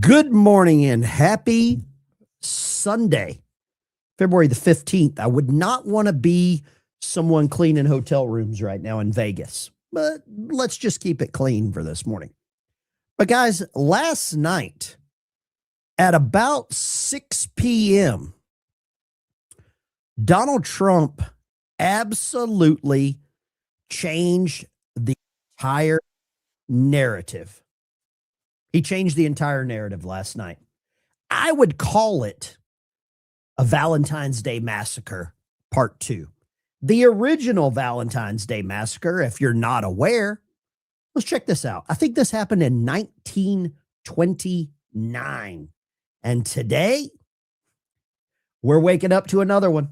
Good morning and happy Sunday, February the 15th. I would not want to be someone cleaning hotel rooms right now in Vegas, but let's just keep it clean for this morning. But guys, last night at about 6 p.m., Donald Trump absolutely changed the entire narrative. He changed the entire narrative last night. I would call it a Valentine's Day Massacre Part 2. The original Valentine's Day Massacre, if you're not aware, let's check this out. I think this happened in 1929. And today, we're waking up to another one.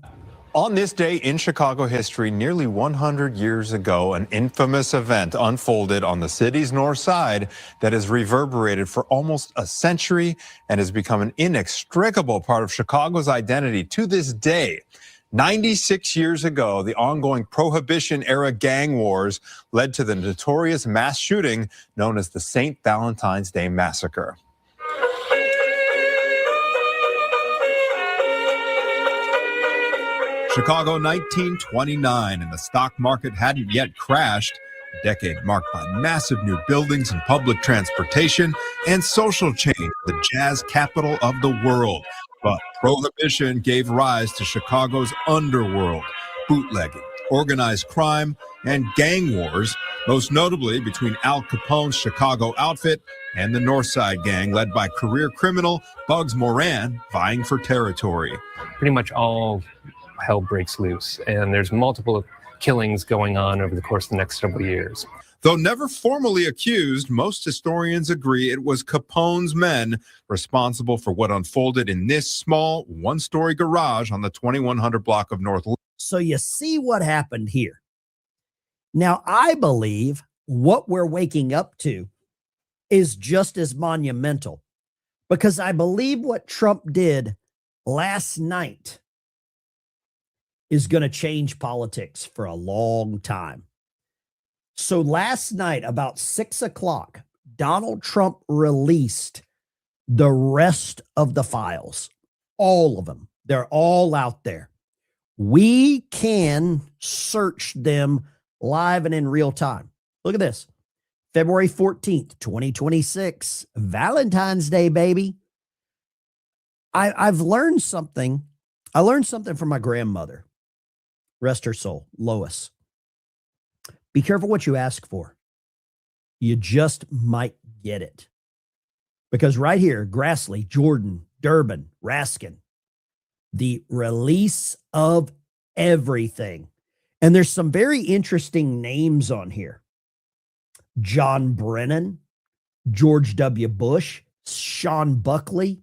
On this day in Chicago history, nearly 100 years ago, an infamous event unfolded on the city's north side that has reverberated for almost a century and has become an inextricable part of Chicago's identity to this day. 96 years ago, the ongoing Prohibition-era gang wars led to the notorious mass shooting known as the St. Valentine's Day Massacre. Chicago 1929, and the stock market hadn't yet crashed. A decade marked by massive new buildings and public transportation and social change, the jazz capital of the world. But Prohibition gave rise to Chicago's underworld, bootlegging, organized crime, and gang wars, most notably between Al Capone's Chicago outfit and the North Side gang, led by career criminal Bugs Moran, vying for territory. Pretty much all hell breaks loose, and there's multiple killings going on over the course of the next several years. Though never formally accused, most historians agree it was Capone's men responsible for what unfolded in this small one-story garage on the 2100 block of North. So you see what happened here. Now, I believe what we're waking up to is just as monumental, because I believe what Trump did last night is going to change politics for a long time. So last night, about 6 o'clock, Donald Trump released the rest of the files, all of them. They're all out there. We can search them live and in real time. Look at this. February 14th, 2026, Valentine's Day, baby. I've learned something. I learned something from my grandmother. Rest her soul, Lois. Be careful what you ask for. You just might get it. Because right here, Grassley, Jordan, Durbin, Raskin, the release of everything. And there's some very interesting names on here. John Brennan, George W. Bush, Sean Buckley,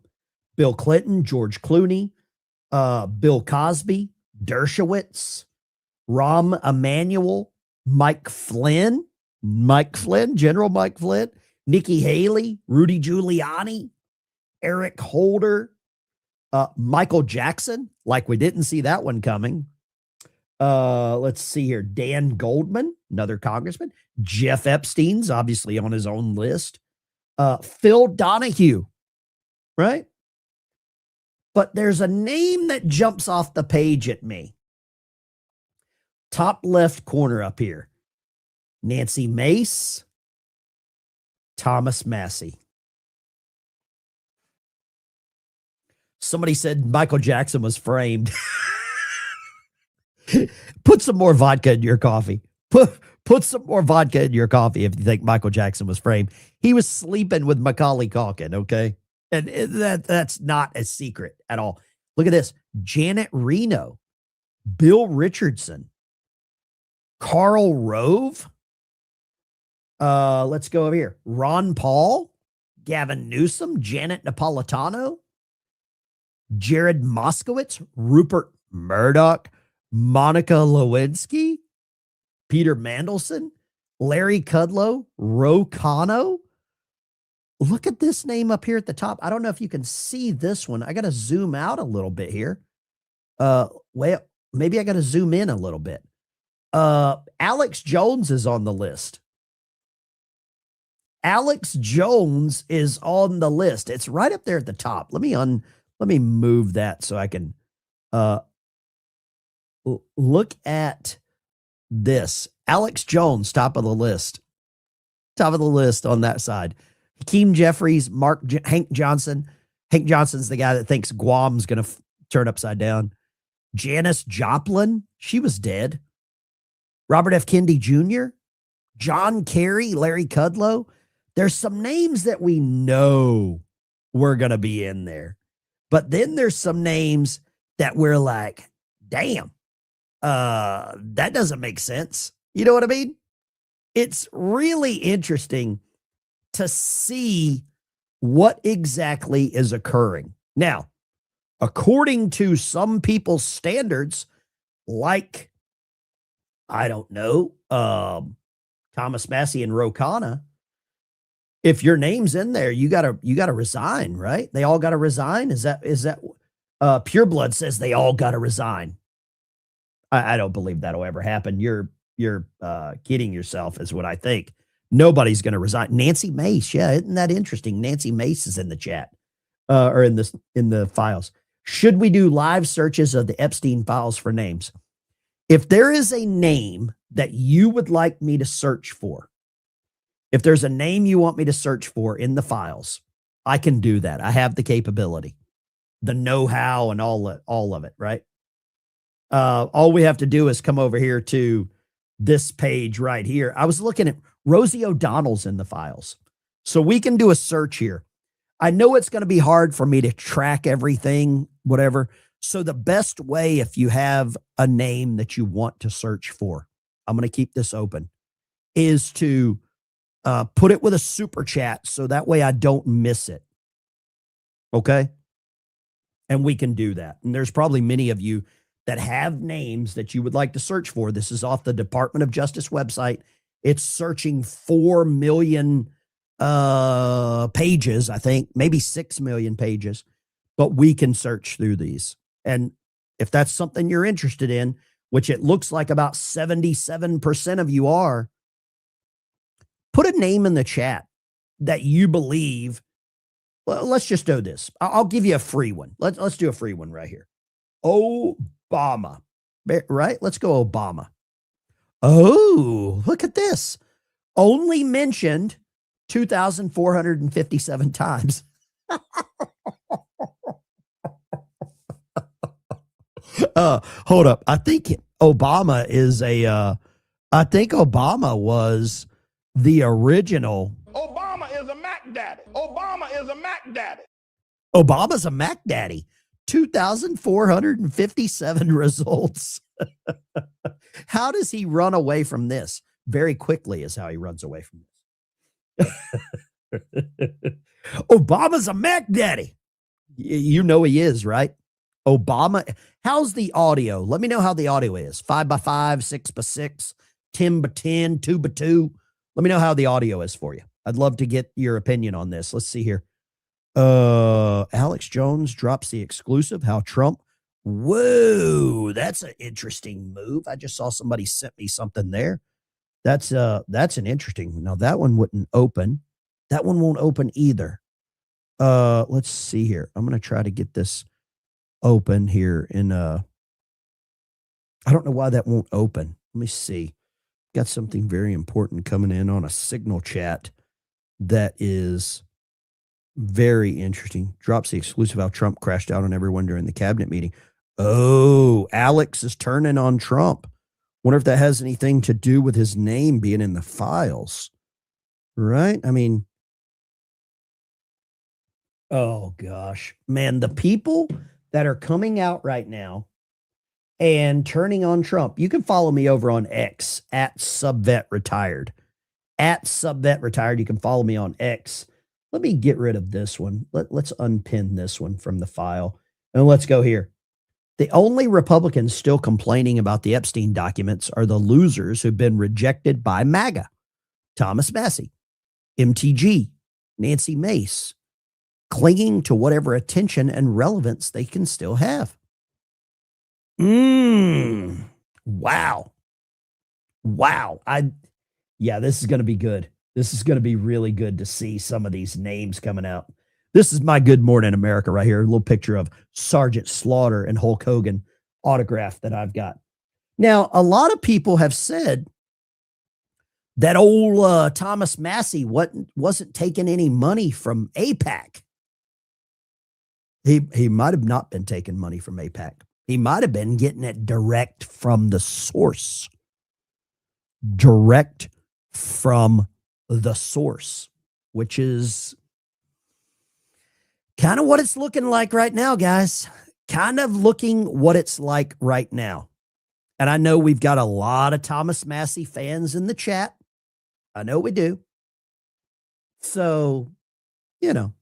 Bill Clinton, George Clooney, Bill Cosby, Dershowitz, Rahm Emanuel, Mike Flynn, General Mike Flynn, Nikki Haley, Rudy Giuliani, Eric Holder, Michael Jackson, like we didn't see that one coming. Let's see here. Dan Goldman, another congressman. Jeff Epstein's obviously on his own list. Phil Donahue, right? But there's a name that jumps off the page at me. Top left corner up here. Nancy Mace, Thomas Massey. Somebody said Michael Jackson was framed. Put some more vodka in your coffee. Put some more vodka in your coffee if you think Michael Jackson was framed. He was sleeping with Macaulay Culkin, okay? And that's not a secret at all. Look at this. Janet Reno, Bill Richardson, Karl Rove. Let's go over here. Ron Paul, Gavin Newsom, Janet Napolitano, Jared Moskowitz, Rupert Murdoch, Monica Lewinsky, Peter Mandelson, Larry Kudlow, Ro Khanna. Look at this name up here at the top. I don't know if you can see this one. I got to zoom out a little bit here. Well, maybe I got to zoom in a little bit. Alex Jones is on the list. Alex Jones is on the list. It's right up there at the top. Let me move that so I can look at this. Alex Jones, top of the list. Top of the list on that side. Hakeem Jeffries, Hank Johnson. Hank Johnson's the guy that thinks Guam's going to turn upside down. Janis Joplin, she was dead. Robert F. Kennedy Jr., John Kerry, Larry Kudlow. There's some names that we know we're going to be in there. But then there's some names that we're like, damn, that doesn't make sense. You know what I mean? It's really interesting to see what exactly is occurring. Now, according to some people's standards, like, I don't know, Thomas Massey and Ro Khanna, if your name's in there, you gotta resign, right? They all gotta resign. Is that Pure Blood says they all gotta resign. I don't believe that'll ever happen. You're kidding yourself, is what I think. Nobody's gonna resign. Nancy Mace, yeah, isn't that interesting? Nancy Mace is in the chat, or in the files. Should we do live searches of the Epstein files for names? If there is a name that you would like me to search for, if there's a name you want me to search for in the files, I can do that. I have the capability, the know-how, and all of it, right? All we have to do is come over here to this page right here. I was looking at Rosie O'Donnell's in the files. So we can do a search here. I know it's going to be hard for me to track everything, whatever. So the best way, if you have a name that you want to search for, I'm going to keep this open, is to put it with a super chat so that way I don't miss it. Okay? And we can do that. And there's probably many of you that have names that you would like to search for. This is off the Department of Justice website. It's searching 4 million pages, I think, maybe 6 million pages, but we can search through these. And if that's something you're interested in, which it looks like about 77% of you are, put a name in the chat that you believe. Well, let's just do this. I'll give you a free one. Let's do a free one right here. Obama, right? Let's go Obama. Oh, look at this. Only mentioned 2,457 times. Hold up. I think Obama is I think Obama was the original. Obama is a Mac Daddy. Obama is a Mac Daddy. Obama's a Mac Daddy. 2,457 results. How does he run away from this? Very quickly is how he runs away from this. Obama's a Mac Daddy. You know he is, right? Obama. How's the audio? Let me know how the audio is. 5x5, 6x6, 10x10, 2x2. Let me know how the audio is for you. I'd love to get your opinion on this. Let's see here. Alex Jones drops the exclusive. How Trump. Whoa, that's an interesting move. I just saw somebody sent me something there. That's an interesting. Now that one wouldn't open. That one won't open either. Let's see here. I'm going to try to get this open here in I don't know why that won't open. Let me see. Got something very important coming in on a signal chat that is very interesting. Drops the exclusive how Trump crashed out on everyone during the cabinet meeting. Oh, Alex is turning on Trump. Wonder if that has anything to do with his name being in the files. Right? I mean, oh gosh, man, the people that are coming out right now and turning on Trump. You can follow me over on X at SubvetRetired. At SubvetRetired. You can follow me on X. Let me get rid of this one. Let's unpin this one from the file. And let's go here. The only Republicans still complaining about the Epstein documents are the losers who've been rejected by MAGA. Thomas Massey, MTG, Nancy Mace, clinging to whatever attention and relevance they can still have. Wow. Wow. Yeah, this is going to be good. This is going to be really good to see some of these names coming out. This is my Good Morning America right here. A little picture of Sergeant Slaughter and Hulk Hogan autograph that I've got. Now, a lot of people have said that old Thomas Massey wasn't taking any money from AIPAC. He might have not been taking money from AIPAC. He might have been getting it direct from the source. Direct from the source, which is kind of what it's looking like right now, guys. Kind of looking what it's like right now. And I know we've got a lot of Thomas Massey fans in the chat. I know we do. So, you know,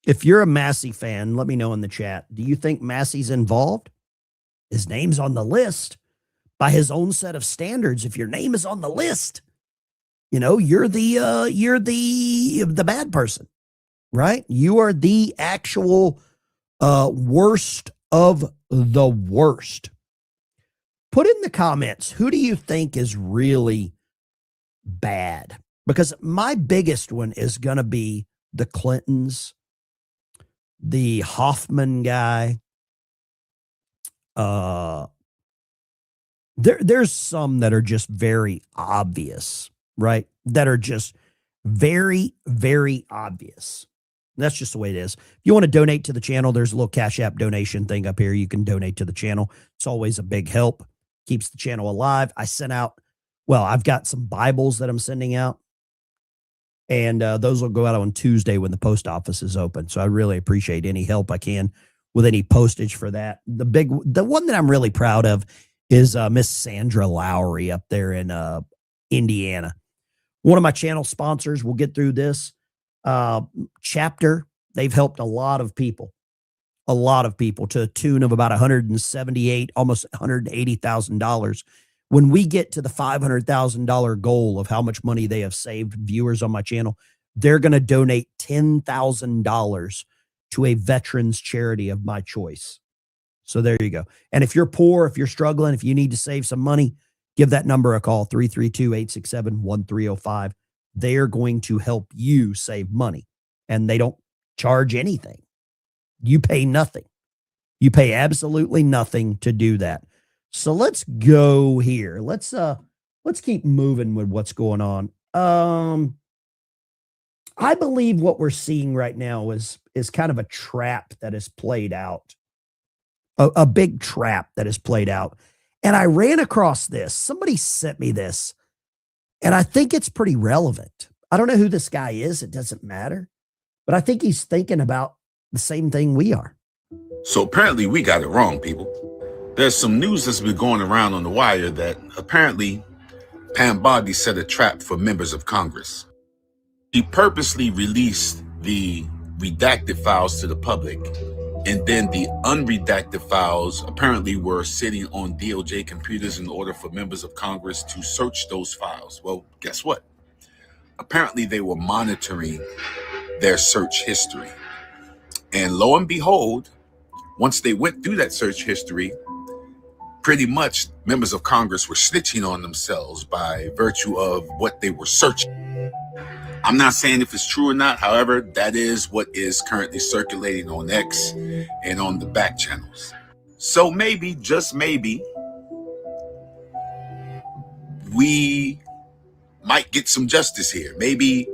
if you're a Massey fan, let me know in the chat. Do you think Massey's involved? His name's on the list by his own set of standards. If your name is on the list, you know, you're the bad person, right? You are the actual worst of the worst. Put in the comments, who do you think is really bad? Because my biggest one is going to be the Clintons, the Hoffman guy. There's some that are just very obvious, right? That are just very, very obvious. That's just the way it is. If you want to donate to the channel, there's a little Cash App donation thing up here. You can donate to the channel. It's always a big help. Keeps the channel alive. I sent out, well, I've got some Bibles that I'm sending out. And those will go out on Tuesday when the post office is open. So I really appreciate any help I can with any postage for that. The one that I'm really proud of is Miss Sandra Lowry up there in Indiana. One of my channel sponsors. We'll get through this chapter. They've helped a lot of people to a tune of about $178, almost $180,000. When we get to the $500,000 goal of how much money they have saved viewers on my channel, they're going to donate $10,000 to a veterans charity of my choice. So there you go. And if you're poor, if you're struggling, if you need to save some money, give that number a call, 332-867-1305. They're going to help you save money, and they don't charge anything. You pay nothing. You pay absolutely nothing to do that. So let's go here. Let's keep moving with what's going on. I believe what we're seeing right now is kind of a trap that is played out. A big trap that is played out. And I ran across this. Somebody sent me this, and I think it's pretty relevant. I don't know who this guy is. It doesn't matter. But I think he's thinking about the same thing we are. So apparently we got it wrong, people. There's some news that's been going around on the wire that apparently Pam Bondi set a trap for members of Congress. He purposely released the redacted files to the public, and then the unredacted files apparently were sitting on DOJ computers in order for members of Congress to search those files. Well, guess what? Apparently they were monitoring their search history. And lo and behold, once they went through that search history, pretty much members of Congress were snitching on themselves by virtue of what they were searching. I'm not saying if it's true or not. However, that is what is currently circulating on X and on the back channels. So maybe, just maybe, we might get some justice here. Maybe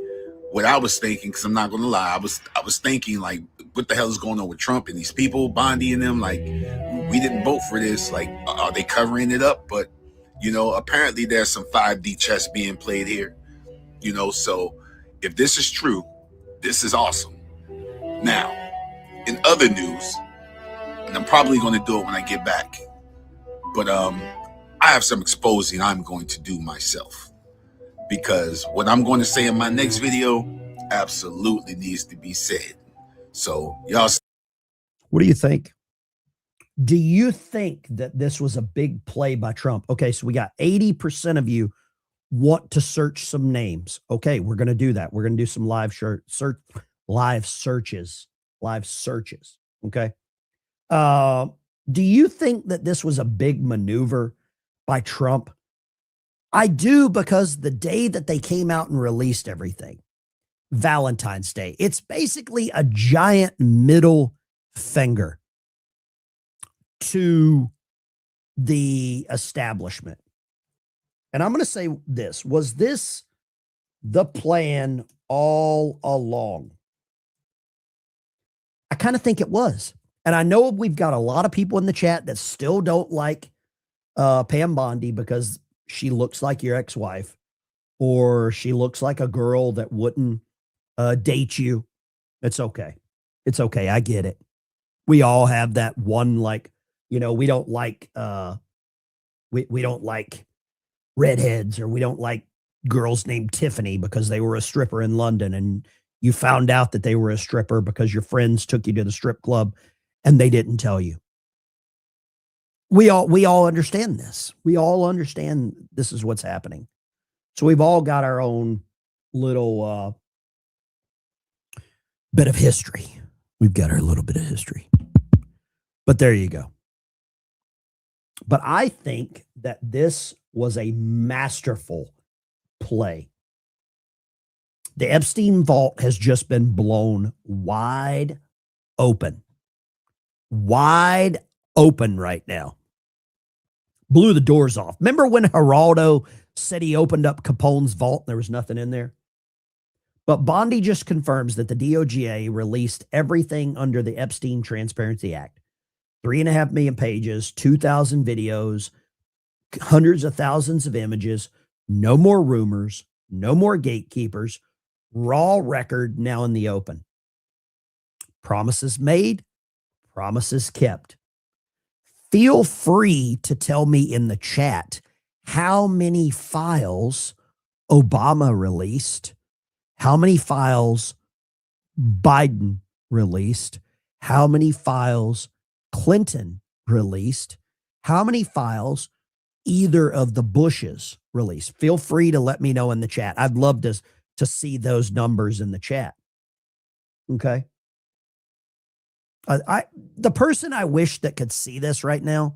what I was thinking, because I'm not going to lie, I was thinking, like, what the hell is going on with Trump and these people, Bondi and them? Like, we didn't vote for this. Like, are they covering it up? But, you know, apparently there's some 5D chess being played here. You know, so if this is true, this is awesome. Now, in other news, and I'm probably going to do it when I get back, but I have some exposing I'm going to do myself, because what I'm going to say in my next video absolutely needs to be said. So y'all, what do you think? Do you think that this was a big play by Trump? Okay, so we got 80% of you want to search some names. Okay, we're going to do that. We're going to do some live searches. Okay. Do you think that this was a big maneuver by Trump I do, because the day that they came out and released everything, Valentine's Day, it's basically a giant middle finger to the establishment. And I'm going to say this, was this the plan all along? I kind of think it was. And I know we've got a lot of people in the chat that still don't like Pam Bondi because she looks like your ex-wife, or she looks like a girl that wouldn't date you. It's okay. It's okay. I get it. We all have that one, like, you know, we don't like we don't like redheads, or we don't like girls named Tiffany because they were a stripper in London, and you found out that they were a stripper because your friends took you to the strip club and they didn't tell you. We all understand this. We all understand this is what's happening. So we've all got our own little bit of history. We've got our little bit of history. But there you go. But I think that this was a masterful play. The Epstein vault has just been blown wide open. Wide open right now. Blew the doors off. Remember when Geraldo said he opened up Capone's vault and there was nothing in there? But Bondi just confirms that the DOJ released everything under the Epstein Transparency Act. 3.5 million pages, 2,000 videos, hundreds of thousands of images, no more rumors, no more gatekeepers, raw record now in the open. Promises made, promises kept. Feel free to tell me in the chat how many files Obama released, how many files Biden released, how many files Clinton released, how many files either of the Bushes released. Feel free to let me know in the chat. I'd love to see those numbers in the chat. Okay. The person I wish that could see this right now,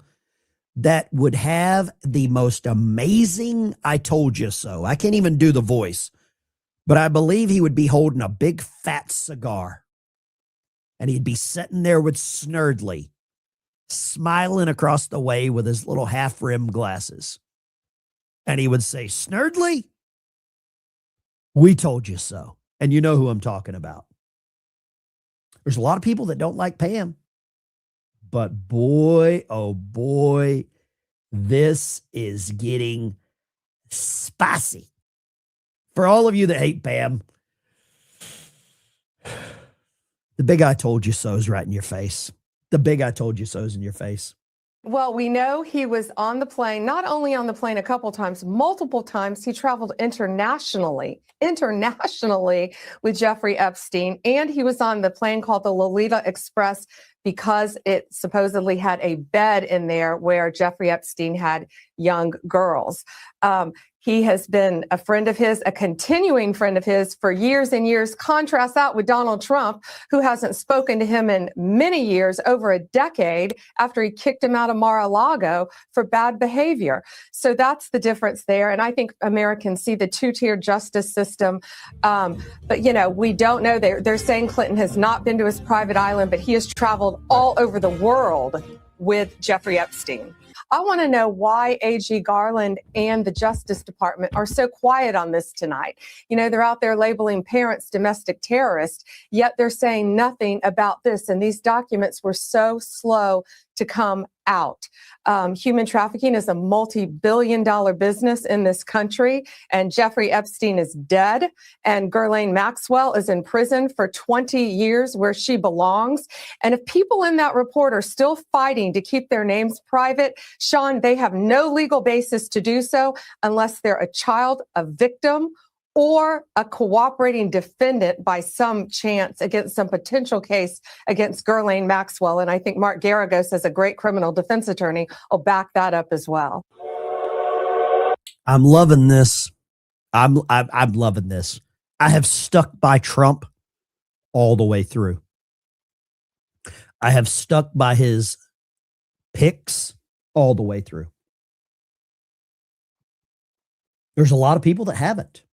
that would have the most amazing I told you so. I can't even do the voice, but I believe he would be holding a big fat cigar, and he'd be sitting there with Snurdly, smiling across the way with his little half-rimmed glasses. And he would say, Snurdly, we told you so. And you know who I'm talking about. There's a lot of people that don't like Pam, but boy, oh boy, this is getting spicy. For all of you that hate Pam, the big I told you so is right in your face. The big I told you so is in your face. Well, we know he was on the plane, not only on the plane a couple times, multiple times. He traveled internationally with Jeffrey Epstein. And he was on the plane called the Lolita Express because it supposedly had a bed in there where Jeffrey Epstein had young girls. He has been a friend of his, a continuing friend of his for years and years. Contrast that with Donald Trump, who hasn't spoken to him in many years, over a decade, after he kicked him out of Mar-a-Lago for bad behavior. So that's the difference there. And I think Americans see the two-tier justice system. But, you know, we don't know. They're saying Clinton has not been to his private island, but he has traveled all over the world with Jeffrey Epstein. I want to know why AG Garland and the Justice Department are so quiet on this tonight. You know, they're out there labeling parents domestic terrorists, yet they're saying nothing about this. And these documents were so slow to come out. Human trafficking is a multi-billion-dollar business in this country, and Jeffrey Epstein is dead, and Ghislaine Maxwell is in prison for 20 years where she belongs. And if people in that report are still fighting to keep their names private, Sean, they have no legal basis to do so unless they're a child, a victim, or a cooperating defendant by some chance against some potential case against Ghislaine Maxwell. And I think Mark Garagos, as a great criminal defense attorney, will back that up as well. I'm loving this. I'm loving this. I have stuck by Trump all the way through. I have stuck by his picks all the way through. There's a lot of people that haven't.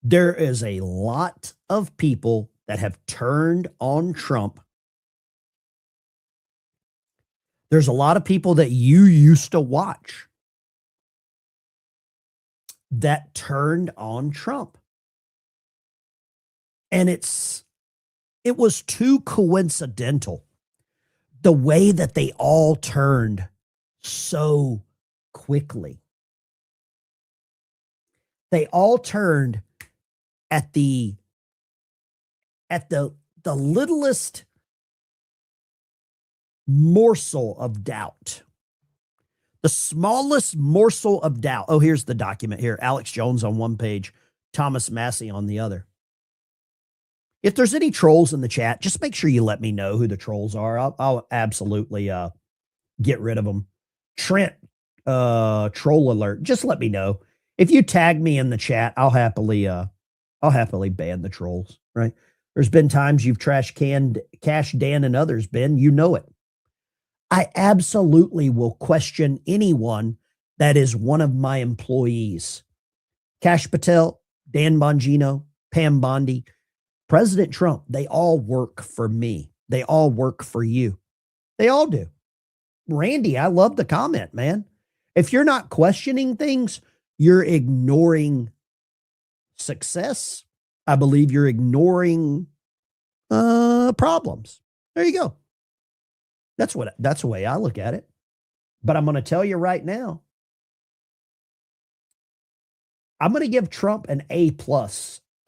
There is a lot of people that have turned on Trump. There's a lot of people that you used to watch that turned on Trump. And it was too coincidental the way that they all turned so quickly. They all turned at the littlest morsel of doubt. The smallest morsel of doubt. Oh, here's the document here. Alex Jones on one page, Thomas Massey on the other. If there's any trolls in the chat, just make sure you let me know who the trolls are. I'll absolutely get rid of them. Trent, troll alert. Just let me know. If you tag me in the chat, I'll happily ban the trolls, right? There's been times you've trash canned Cash Dan and others, Ben. You know it. I absolutely will question anyone that is one of my employees. Cash Patel, Dan Bongino, Pam Bondi, President Trump, they all work for me. They all work for you. They all do. Randy, I love the comment, man. If you're not questioning things, you're ignoring success. I believe you're ignoring problems. There you go. That's the way I look at it. But I'm going to tell you right now, I'm going to give Trump an A+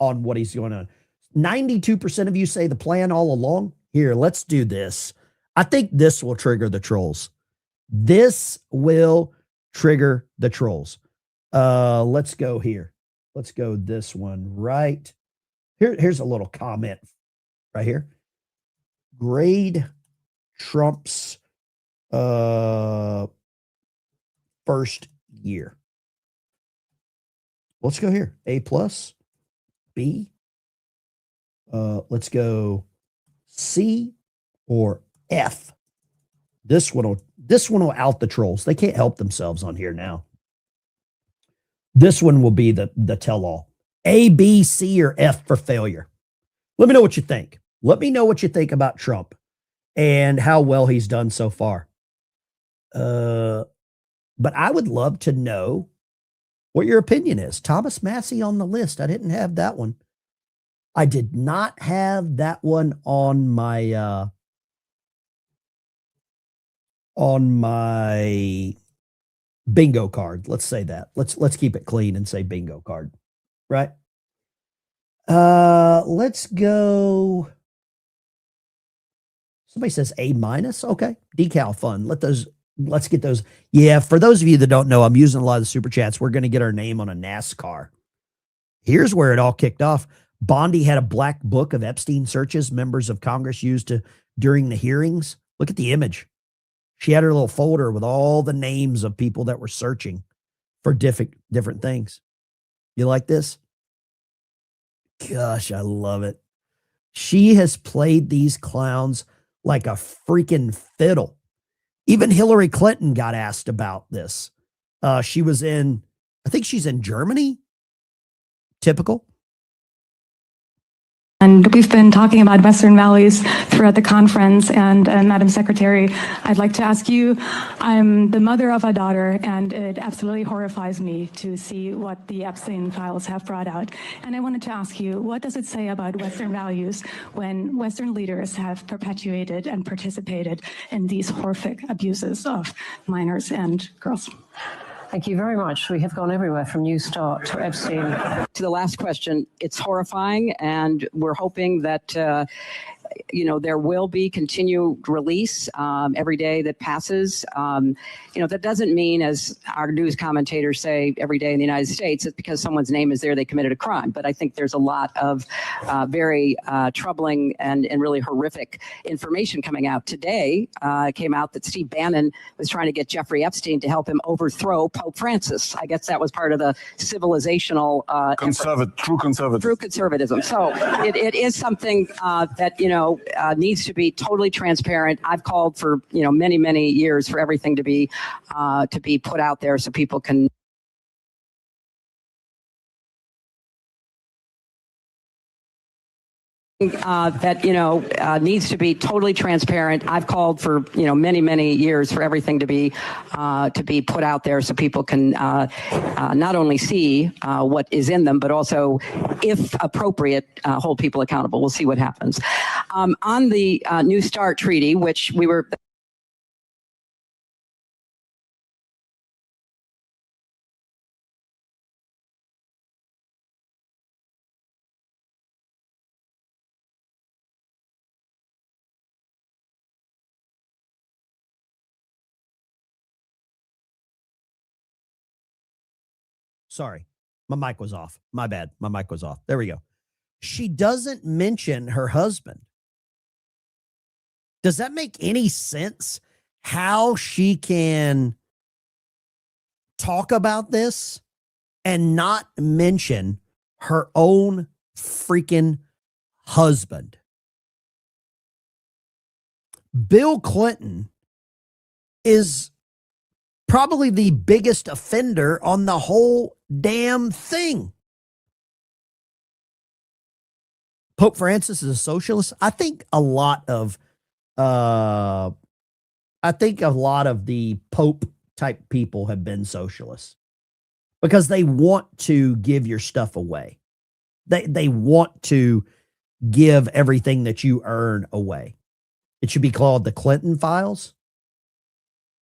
on what he's going on. 92% of you say the plan all along. Here, let's do this. I think this will trigger the trolls. This will trigger the trolls. Let's go here. Let's go this one right here. Here's a little comment right here. Grade Trump's first year. Let's go here. A+, B. Let's go C or F. This one will out the trolls. They can't help themselves on here now. This one will be the tell-all. A, B, C, or F for failure. Let me know what you think. Let me know what you think about Trump and how well he's done so far. But I would love to know what your opinion is. Thomas Massey on the list. I didn't have that one. I did not have that one on my bingo card. Let's say that. Let's keep it clean and say bingo card. Right? Let's go. Somebody says A-. Okay. Decal fun. Let's get those. Yeah, for those of you that don't know, I'm using a lot of the super chats. We're going to get our name on a NASCAR. Here's where it all kicked off. Bondi had a black book of Epstein searches members of Congress used during the hearings. Look at the image. She had her little folder with all the names of people that were searching for different things. You like this? Gosh, I love it. She has played these clowns like a freaking fiddle. Even Hillary Clinton got asked about this. She was I think she's in Germany. Typical. And we've been talking about Western values throughout the conference. And Madam Secretary, I'd like to ask you, I'm the mother of a daughter, and it absolutely horrifies me to see what the Epstein Files have brought out. And I wanted to ask you, what does it say about Western values when Western leaders have perpetuated and participated in these horrific abuses of minors and girls? Thank you very much. We have gone everywhere from New Start to Epstein. To the last question, it's horrifying, and we're hoping that there will be continued release every day that passes. That doesn't mean, as our news commentators say every day in the United States, it's because someone's name is there, they committed a crime. But I think there's a lot of very troubling and really horrific information coming out. Today, it came out that Steve Bannon was trying to get Jeffrey Epstein to help him overthrow Pope Francis. I guess that was part of the civilizational true conservatism. So it is something that needs to be totally transparent. I've called for many, many years for everything to be put out there so people can that, needs to be totally transparent. I've called for, many, many years for everything to be put out there so people can not only see what is in them, but also, if appropriate, hold people accountable. We'll see what happens. On the New START treaty, which we were... Sorry, my mic was off. My bad. My mic was off. There we go. She doesn't mention her husband. Does that make any sense? How she can talk about this and not mention her own freaking husband? Bill Clinton is probably the biggest offender on the whole damn thing. Pope Francis is a socialist. I think a lot of the Pope type people have been socialists because they want to give your stuff away. They want to give everything that you earn away. It should be called the Clinton Files.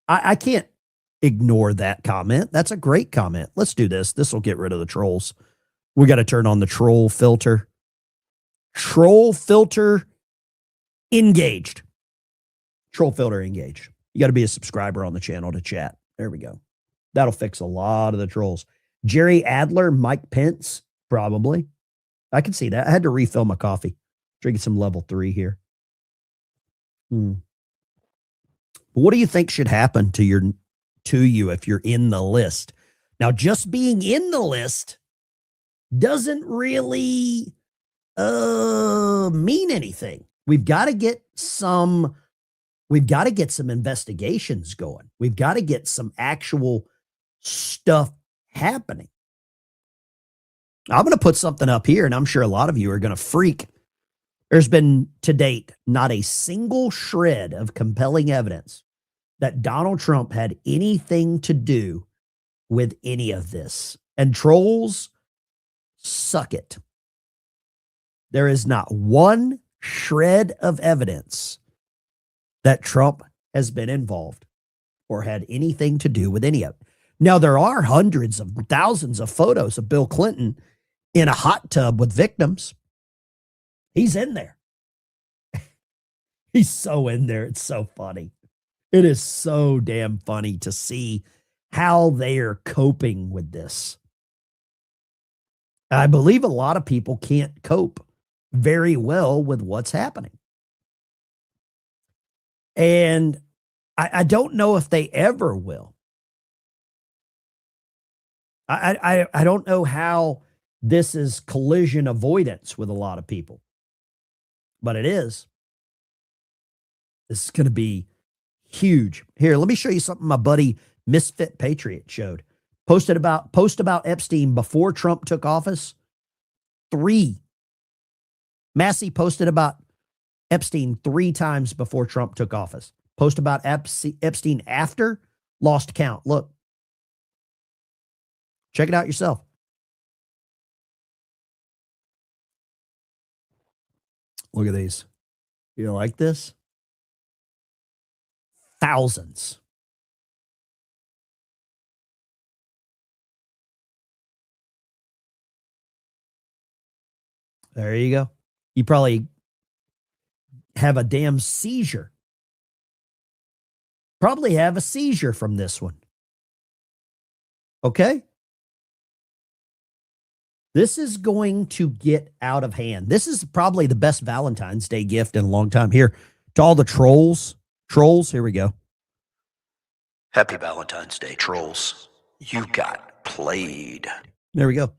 I can't ignore that comment. That's a great comment. Let's do this. This will get rid of the trolls. We got to turn on the troll filter. Troll filter engaged. Troll filter engaged. You got to be a subscriber on the channel to chat. There we go. That'll fix a lot of the trolls. Jerry Adler, Mike Pence, probably. I can see that. I had to refill my coffee. Drinking some level 3 here. What do you think should happen to you if you're in the list? Now, just being in the list doesn't really mean anything. We've got to get some investigations going. We've got to get some actual stuff happening. I'm going to put something up here, and I'm sure a lot of you are going to freak. There's been, to date, not a single shred of compelling evidence that Donald Trump had anything to do with any of this. And trolls, suck it. There is not one shred of evidence that Trump has been involved or had anything to do with any of it. Now, there are hundreds of thousands of photos of Bill Clinton in a hot tub with victims. He's in there. He's so in there. It's so funny. It is so damn funny to see how they are coping with this. I believe a lot of people can't cope very well with what's happening. And I don't know if they ever will. I don't know how this is collision avoidance with a lot of people, but it is. This is going to be huge. Here, let me show you something my buddy Misfit Patriot showed. Post about Epstein before Trump took office. 3. Massey posted about Epstein 3 times before Trump took office. Post about Epstein after, lost count. Look. Check it out yourself. Look at these. You like this? Thousands. There you go. You probably have a damn seizure. Probably have a seizure from this one. Okay? This is going to get out of hand. This is probably the best Valentine's Day gift in a long time. Here, to all the trolls. Trolls, here we go. Happy Valentine's Day, trolls. You got played. There we go.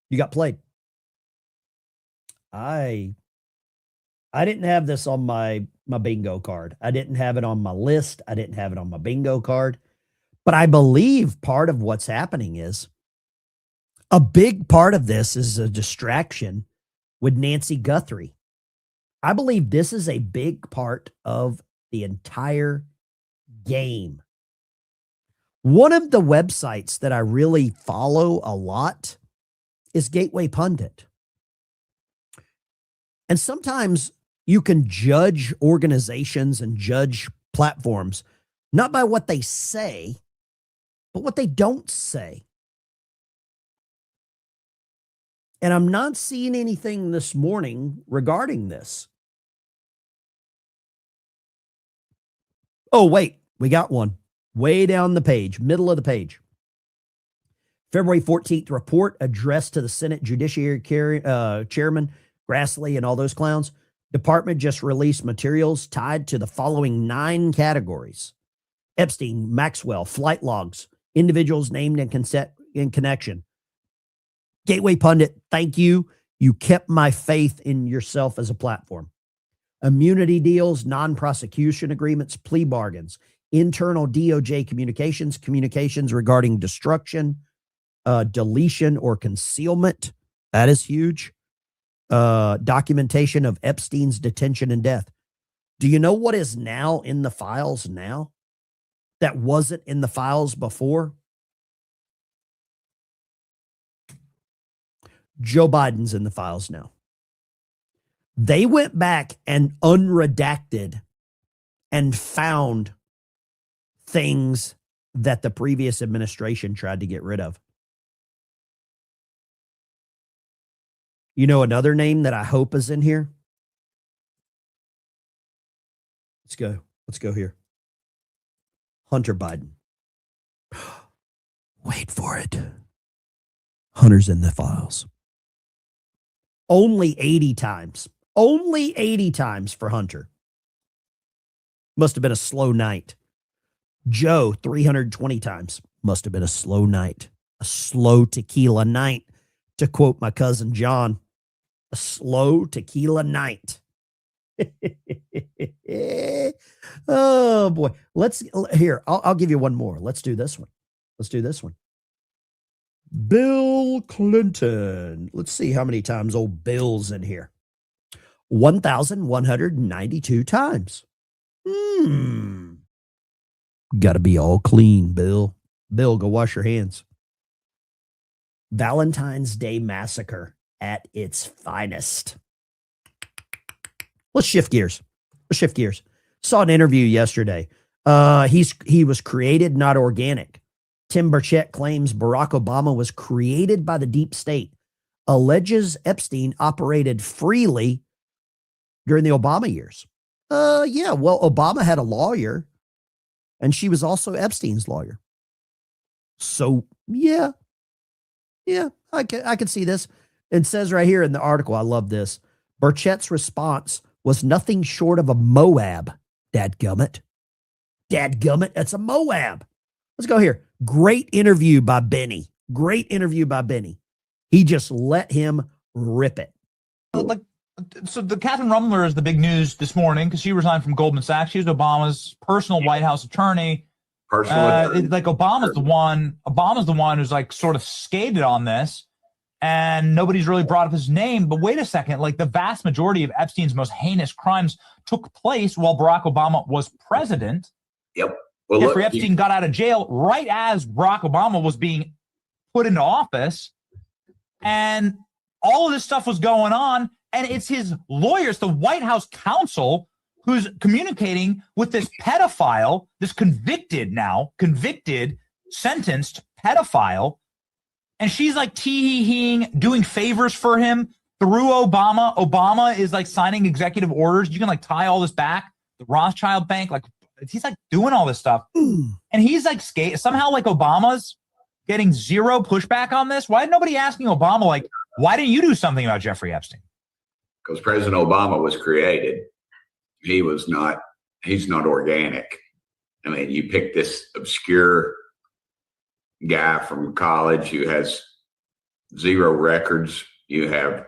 You got played. I didn't have this on my bingo card. I didn't have it on my list. I didn't have it on my bingo card. But I believe part of what's happening is a big part of this is a distraction with Nancy Guthrie. I believe this is a big part of the entire game. One of the websites that I really follow a lot is Gateway Pundit. And sometimes you can judge organizations and judge platforms not by what they say, but what they don't say. And I'm not seeing anything this morning regarding this. Oh, wait, we got one way down the page, middle of the page. February 14th report addressed to the Senate Judiciary Chairman Grassley and all those clowns. Department just released materials tied to the following 9 categories: Epstein, Maxwell, flight logs, individuals named in connection. Gateway Pundit, thank you. You kept my faith in yourself as a platform. Immunity deals, non-prosecution agreements, plea bargains, internal DOJ communications regarding destruction, deletion or concealment. That is huge. Documentation of Epstein's detention and death. Do you know what is now in the files now that wasn't in the files before? Joe Biden's in the files now. They went back and unredacted and found things that the previous administration tried to get rid of. You know another name that I hope is in here? Let's go here. Hunter Biden. Wait for it. Hunter's in the files. Only 80 times. Only 80 times for Hunter. Must have been a slow night. Joe, 320 times. Must have been a slow night. A slow tequila night, to quote my cousin John. A slow tequila night. Oh, boy. I'll give you one more. Let's do this one. Bill Clinton. Let's see how many times old Bill's in here. 1,192 times. Got to be all clean, Bill. Bill, go wash your hands. Valentine's Day Massacre at its finest. Let's shift gears. Saw an interview yesterday. He was created, not organic. Tim Burchett claims Barack Obama was created by the deep state. Alleges Epstein operated freely during the Obama years. Yeah, well, Obama had a lawyer, and she was also Epstein's lawyer. So, yeah, I can see this. It says right here in the article, I love this. Burchett's response was nothing short of a Moab. Dadgummit, that's a Moab. Let's go here. Great interview by Benny. He just let him rip it. So the Catherine Rumler is the big news this morning because she resigned from Goldman Sachs. She was Obama's personal White House attorney. Obama's the one who's like sort of skated on this, and nobody's really brought up his name. But wait a second, like the vast majority of Epstein's most heinous crimes took place while Barack Obama was president. Yep. Well, Jeffrey Epstein got out of jail right as Barack Obama was being put into office, and all of this stuff was going on. And it's his lawyers, the White House counsel, who's communicating with this pedophile, this convicted, sentenced pedophile. And she's like tee-hee-heeing, doing favors for him through Obama. Obama is like signing executive orders. You can like tie all this back. The Rothschild Bank, like he's like doing all this stuff. And he's like somehow like Obama's getting zero pushback on this. Why is nobody asking Obama, like, why didn't you do something about Jeffrey Epstein? Because President Obama was created. He's not organic. I mean, you pick this obscure guy from college who has zero records. You have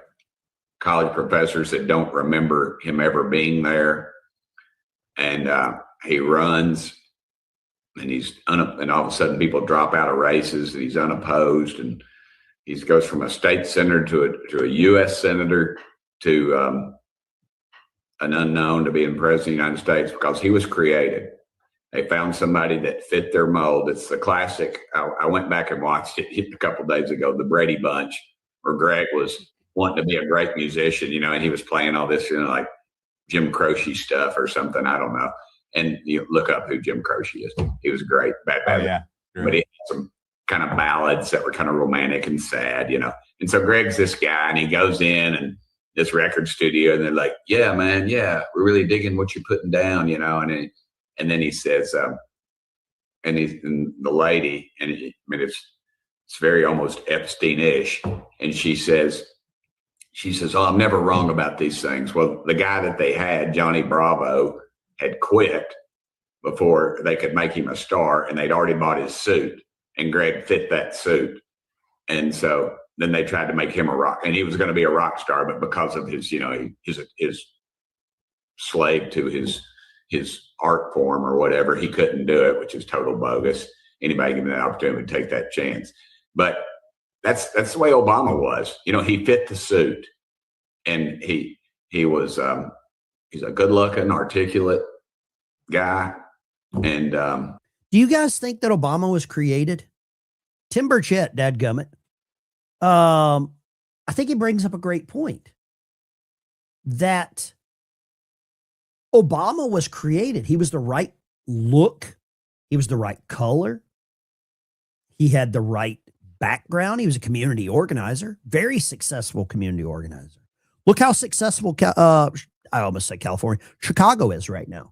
college professors that don't remember him ever being there. And he runs, and and all of a sudden people drop out of races, and he's unopposed, and he goes from a state senator to a U.S. senator. to an unknown to being president of the United States because he was created. They found somebody that fit their mold. It's the classic. I went back and watched it a couple of days ago, the Brady Bunch, where Greg was wanting to be a great musician, you know, and he was playing all this, you know, like Jim Croce stuff or something. I don't know. And you look up who Jim Croce is. He was great. Yeah. But he had some kind of ballads that were kind of romantic and sad, you know. And so Greg's this guy, and he goes in and this record studio, and they're like, "Yeah, man, yeah, we're really digging what you're putting down," you know. And then he says, and the lady, and it's very almost Epstein-ish, and she says, "Oh, I'm never wrong about these things." Well, the guy that they had, Johnny Bravo, had quit before they could make him a star, and they'd already bought his suit, and Greg fit that suit, and so then they tried to make him a rock, and he was going to be a rock star, but because of his, you know, his slave to his art form or whatever, he couldn't do it, which is total bogus. Anybody given that opportunity would take that chance. But that's the way Obama was. You know, he fit the suit, and he was he's a good-looking, articulate guy. And do you guys think that Obama was created? Tim Burchett, dadgummit. I think he brings up a great point that Obama was created. He was the right look. He was the right color. He had the right background. He was a community organizer, very successful community organizer. Look how successful, I almost said California, Chicago is right now.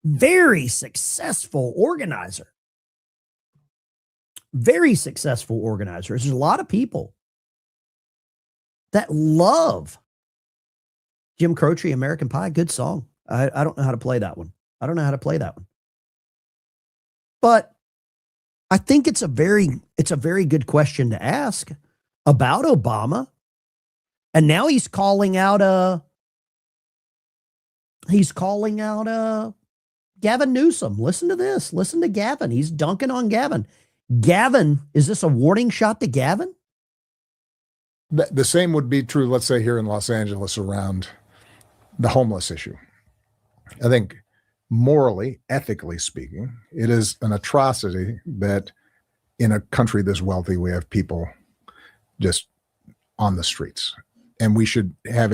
Very successful organizer. Very successful organizer. There's a lot of people that love Jim Croce, American Pie. Good song. I don't know how to play that one. But I think it's a very good question to ask about Obama. And now he's calling out Gavin Newsom. Listen to this. Listen to Gavin. He's dunking on Gavin. Gavin, is this a warning shot to Gavin? The same would be true, let's say, here in Los Angeles around the homeless issue. I think morally, ethically speaking, it is an atrocity that in a country this wealthy, we have people just on the streets. And we should have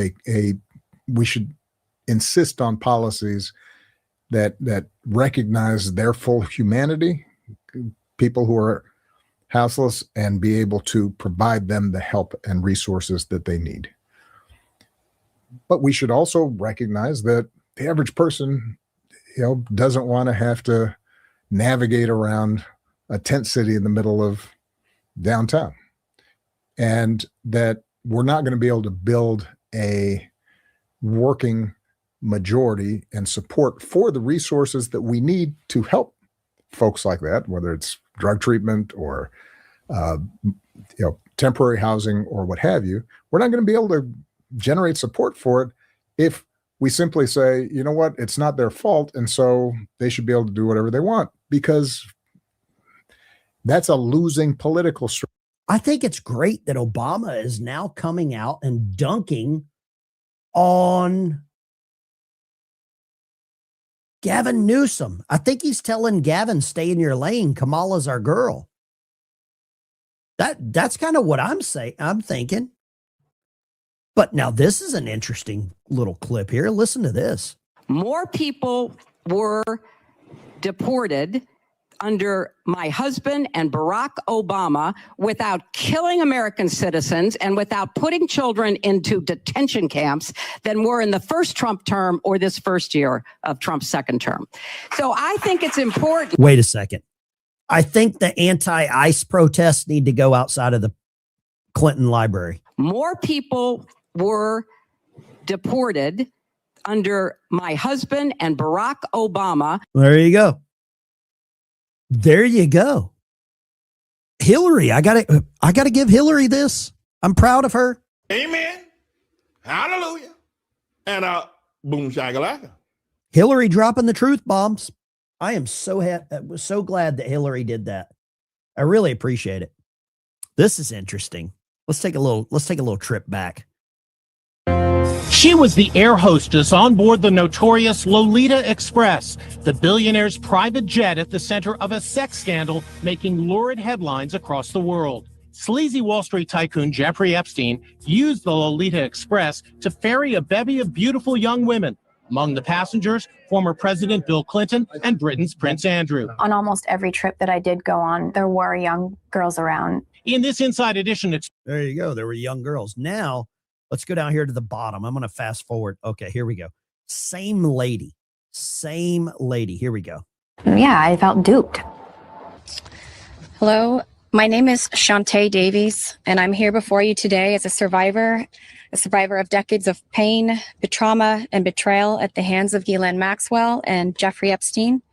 we should insist on policies that recognize their full humanity, people who are houseless, and be able to provide them the help and resources that they need. But we should also recognize that the average person, you know, doesn't want to have to navigate around a tent city in the middle of downtown, and that we're not going to be able to build a working majority and support for the resources that we need to help folks like that, whether it's drug treatment or temporary housing or what have you. We're not going to be able to generate support for it if we simply say, you know what, it's not their fault, and so they should be able to do whatever they want, because that's a losing political strategy. I think it's great that Obama is now coming out and dunking on Gavin Newsom. I think he's telling Gavin, stay in your lane. Kamala's our girl. That's kind of what I'm thinking. But now this is an interesting little clip here. Listen to this. More people were deported under my husband and Barack Obama without killing American citizens and without putting children into detention camps than were in the first Trump term or this first year of Trump's second term. So I think it's important. Wait a second. I think the anti-ICE protests need to go outside of the Clinton library. More people were deported under my husband and Barack Obama. There you go. There you go. Hillary, I gotta give Hillary this. I'm proud of her. Amen. Hallelujah. And boom shakalaka. Hillary dropping the truth bombs. I am so glad that Hillary did that. I really appreciate it. This is interesting. Let's take a little trip back. She was the air hostess on board the notorious Lolita Express, the billionaire's private jet at the center of a sex scandal making lurid headlines across the world. Sleazy Wall Street tycoon Jeffrey Epstein used the Lolita Express to ferry a bevy of beautiful young women. Among the passengers, former President Bill Clinton and Britain's Prince Andrew. On almost every trip that I did go on, there were young girls around. In this Inside Edition, there you go. There were young girls. Now, let's go down here to the bottom. I'm going to fast forward. Okay, here we go. Same lady. Here we go. Yeah, I felt duped. Hello, my name is Shantae Davies, and I'm here before you today as a survivor of decades of pain, trauma, and betrayal at the hands of Ghislaine Maxwell and Jeffrey Epstein,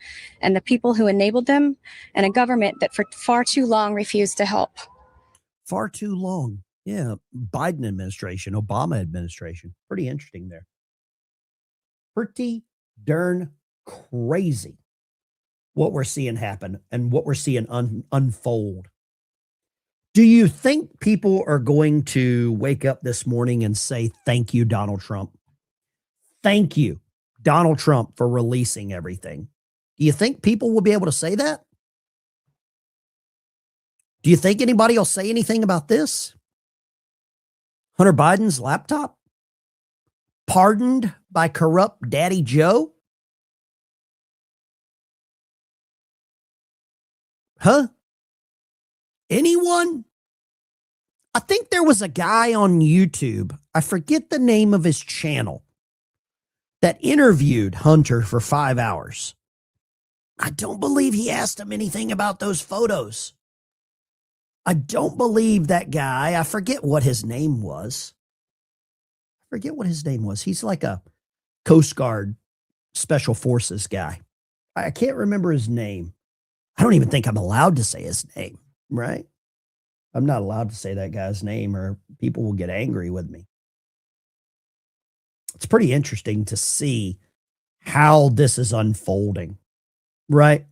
and the people who enabled them, and a government that for far too long refused to help. Far too long. Yeah, Biden administration, Obama administration. Pretty interesting there. Pretty darn crazy what we're seeing happen and what we're seeing unfold. Do you think people are going to wake up this morning and say, thank you, Donald Trump? Thank you, Donald Trump, for releasing everything. Do you think people will be able to say that? Do you think anybody will say anything about this? Hunter Biden's laptop? Pardoned by corrupt Daddy Joe? Huh? Anyone? I think there was a guy on YouTube, I forget the name of his channel, that interviewed Hunter for 5 hours. I don't believe he asked him anything about those photos. I don't believe that guy, I forget what his name was. He's like a Coast Guard Special Forces guy. I can't remember his name. I don't even think I'm allowed to say his name, right? I'm not allowed to say that guy's name or people will get angry with me. It's pretty interesting to see how this is unfolding, right?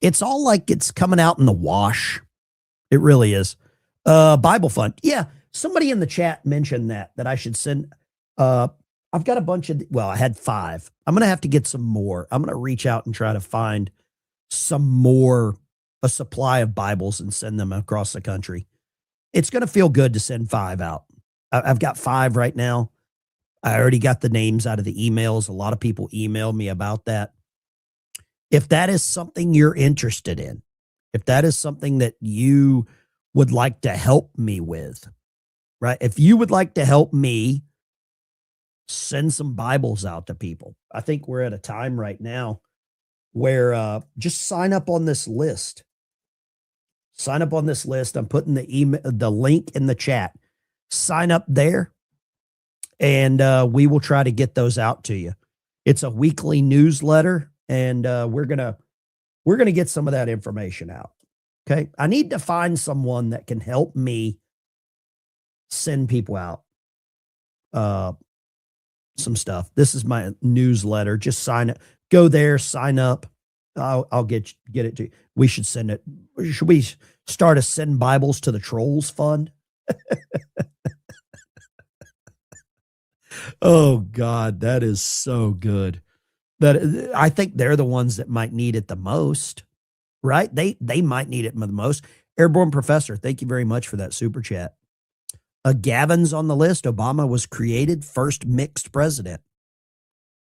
It's all like it's coming out in the wash. It really is. Bible Fund. Yeah, somebody in the chat mentioned that I should send. I've got a bunch of, well, I had 5. I'm going to have to get some more. I'm going to reach out and try to find some more, a supply of Bibles and send them across the country. It's going to feel good to send 5 out. I've got 5 right now. I already got the names out of the emails. A lot of people emailed me about that. If that is something you're interested in, if that is something that you would like to help me with, right? If you would like to help me send some Bibles out to people, I think we're at a time right now where just sign up on this list. Sign up on this list. I'm putting the link in the chat. Sign up there, and we will try to get those out to you. It's a weekly newsletter, and we're gonna get some of that information out. Okay, I need to find someone that can help me send people out some stuff. This is my newsletter. Just sign it. Go there, sign up. I'll get it to you. We should send it. Should we start a Send Bibles to the Trolls Fund? Oh God, that is so good. That I think they're the ones that might need it the most, right? They might need it the most. Airborne Professor, thank you very much for that super chat. Gavin's on the list. Obama was created first mixed president.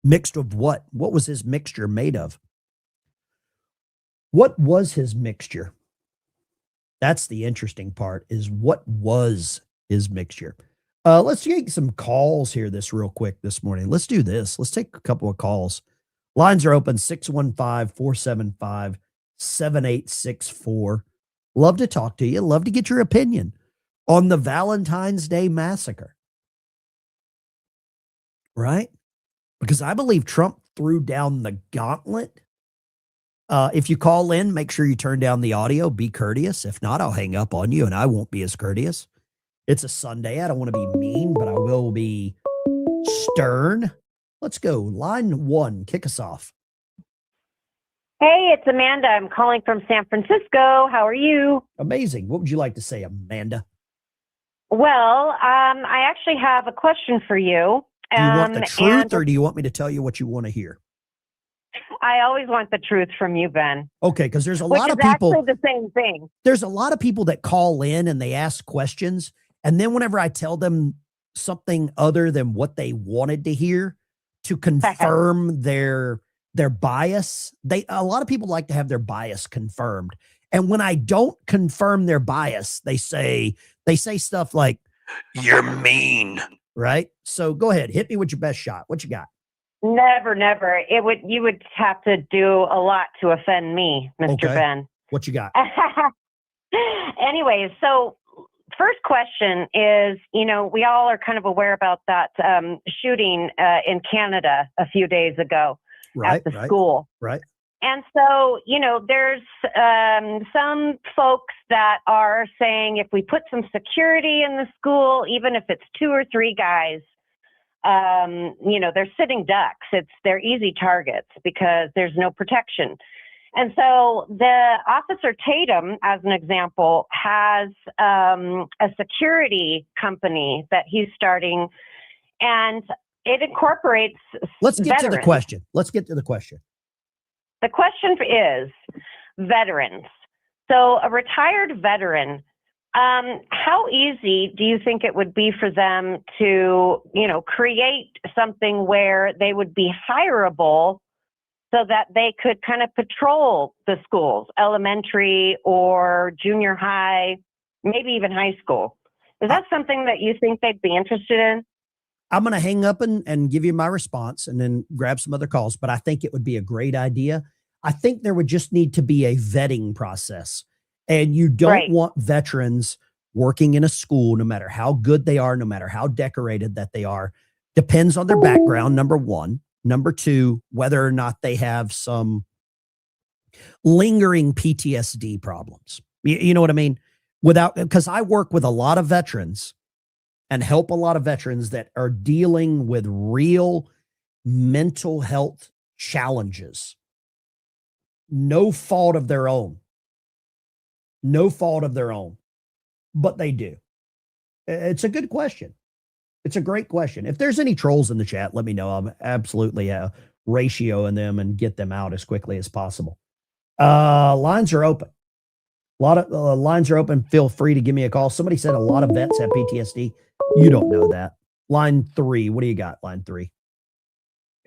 Mixed of what? What was his mixture made of? What was his mixture? That's the interesting part, is what was his mixture? Let's take some calls here real quick this morning. Let's do this. Let's take a couple of calls. Lines are open, 615-475-7864. Love to talk to you. Love to get your opinion on the Valentine's Day massacre. Right? Because I believe Trump threw down the gauntlet. If you call in, make sure you turn down the audio. Be courteous. If not, I'll hang up on you and I won't be as courteous. It's a Sunday. I don't want to be mean, but I will be stern. Let's go. Line 1. Kick us off. Hey, it's Amanda. I'm calling from San Francisco. How are you? Amazing. What would you like to say, Amanda? Well, I actually have a question for you. Do you want the truth, or do you want me to tell you what you want to hear? I always want the truth from you, Ben. Okay, because there's a lot of people. Which is actually the same thing. There's a lot of people that call in and they ask questions, and then whenever I tell them something other than what they wanted to hear to confirm their bias, a lot of people like to have their bias confirmed. And when I don't confirm their bias, they say stuff like, "You're mean," right? So go ahead, hit me with your best shot. What you got? Never. You would have to do a lot to offend me, Mr. Ben. What you got? Anyways, so first question is, we all are kind of aware about that shooting in Canada a few days ago at the school. Right. And so, there's some folks that are saying if we put some security in the school, even if it's 2 or 3 guys, they're sitting ducks. They're easy targets because there's no protection. And so the Officer Tatum, as an example, has a security company that he's starting, and it incorporates Let's get veterans. to the question. The question is veterans. So a retired veteran, how easy do you think it would be for them to, create something where they would be hireable so that they could kind of patrol the schools, elementary or junior high, maybe even high school? Is that something that you think they'd be interested in? I'm going to hang up and give you my response and then grab some other calls, but I think it would be a great idea. I think there would just need to be a vetting process, and you don't want veterans working in a school, no matter how good they are, no matter how decorated that they are. Depends on their background, number one. Number two, whether or not they have some lingering PTSD problems. You know what I mean? Because I work with a lot of veterans and help a lot of veterans that are dealing with real mental health challenges. No fault of their own. But they do. It's a good question. It's a great question. If there's any trolls in the chat, let me know. I'm absolutely ratioing them and get them out as quickly as possible. Lines are open. A lot of lines are open. Feel free to give me a call. Somebody said a lot of vets have PTSD. You don't know that. Line 3. What do you got? Line 3.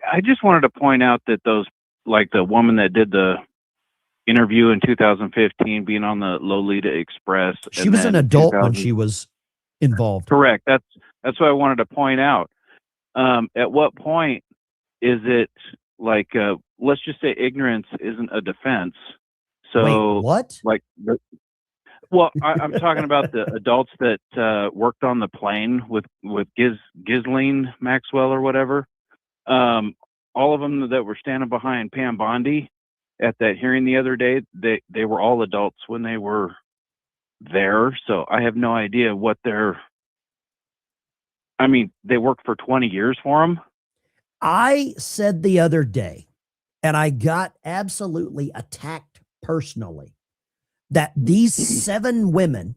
I just wanted to point out that those, like the woman that did the interview in 2015, being on the Lolita Express. She was an adult when she was involved. Correct. That's what I wanted to point out. At what point is it like, let's just say ignorance isn't a defense. So wait, what? Well, I'm talking about the adults that worked on the plane with Ghislaine Maxwell or whatever. All of them that were standing behind Pam Bondi at that hearing the other day, they were all adults when they were there. So I have no idea what they worked for 20 years for them. I said the other day, and I got absolutely attacked personally, that these 7 women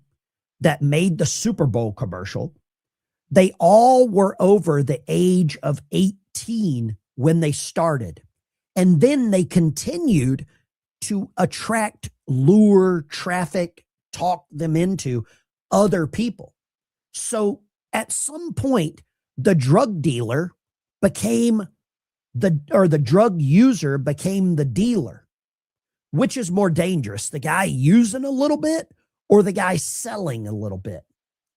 that made the Super Bowl commercial, they all were over the age of 18 when they started. And then they continued to attract, lure, traffic, talk them into other people. So at some point, the drug dealer became the drug user became the dealer. Which is more dangerous, the guy using a little bit or the guy selling a little bit?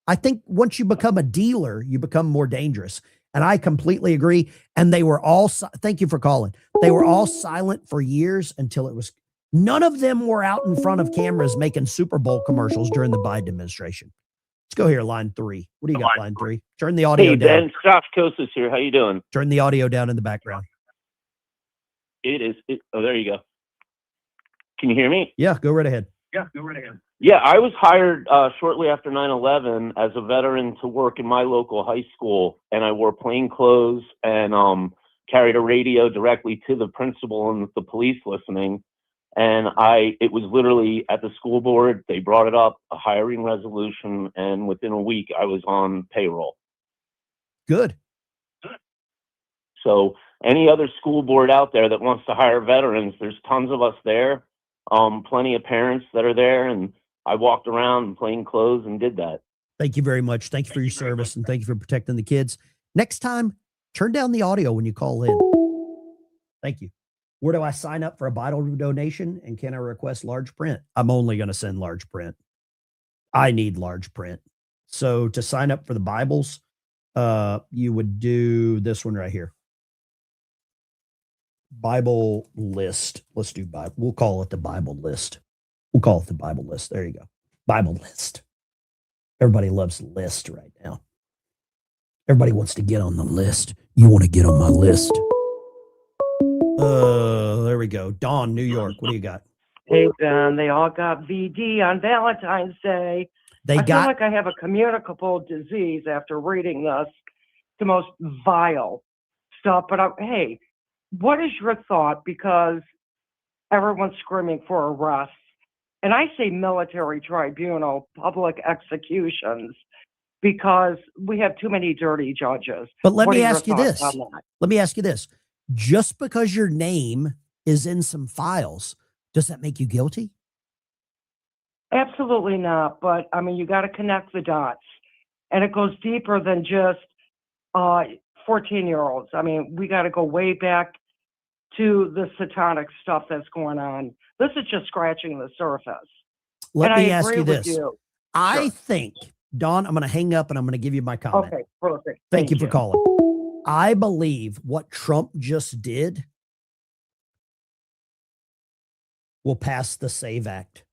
I think once you become a dealer, you become more dangerous. And I completely agree. And they were all, thank you for calling. They were all silent for years until it was, none of them were out in front of cameras making Super Bowl commercials during the Biden administration. Let's go here, line 3. What do you got, line 3? Turn the audio down. Hey, Ben, Scott Kosis here. How you doing? Turn the audio down in the background. Oh, there you go. Can you hear me? Yeah, go right ahead. Yeah, I was hired shortly after 9/11 as a veteran to work in my local high school, and I wore plain clothes and carried a radio directly to the principal and the police listening. And it was literally at the school board, they brought it up, a hiring resolution, and within a week I was on payroll. Good. So any other school board out there that wants to hire veterans, there's tons of us there, plenty of parents that are there, and I walked around in plain clothes and did that. Thank you very much. Thank you for your service, and thank you for protecting the kids. Next time, turn down the audio when you call in. Thank you. Where do I sign up for a Bible donation, and can I request large print? I'm only going to send large print. I need large print. So to sign up for the Bibles, you would do this one right here. Bible list. Let's do Bible. We'll call it the Bible list. We'll call it the Bible list. There you go. Bible list. Everybody loves list right now. Everybody wants to get on the list. You want to get on my list. There we go. Dawn, New York. What do you got? Hey, Ben, they all got VD on Valentine's Day. I feel like I have a communicable disease after reading this. The most vile stuff. But hey, what is your thought? Because everyone's screaming for arrests. And I say military tribunal, public executions, because we have too many dirty judges. But let What me are your ask you thoughts this. on that? Let me ask you this. Just because your name is in some files, does that make you guilty? Absolutely not. But I mean, you got to connect the dots. And it goes deeper than just 14-year-olds. I mean, we got to go way back to the satanic stuff that's going on. This is just scratching the surface. Let And me I ask agree you with this. you. I think, Dawn, I'm going to hang up and I'm going to give you my comment. Okay, perfect. Thank you for calling. I believe what Trump just did will pass the SAVE Act,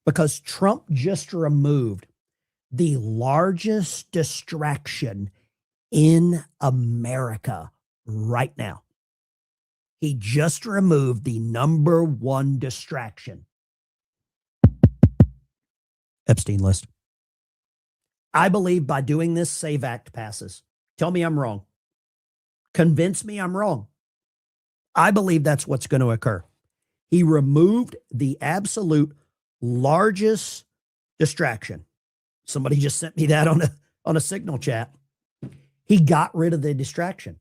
because Trump just removed the largest distraction in America right now. He just removed the number one distraction. Epstein list. I believe by doing this, SAVE Act passes. Tell me I'm wrong. Convince me I'm wrong. I believe that's what's going to occur. He removed the absolute largest distraction. Somebody just sent me that on a signal chat. He got rid of the distraction.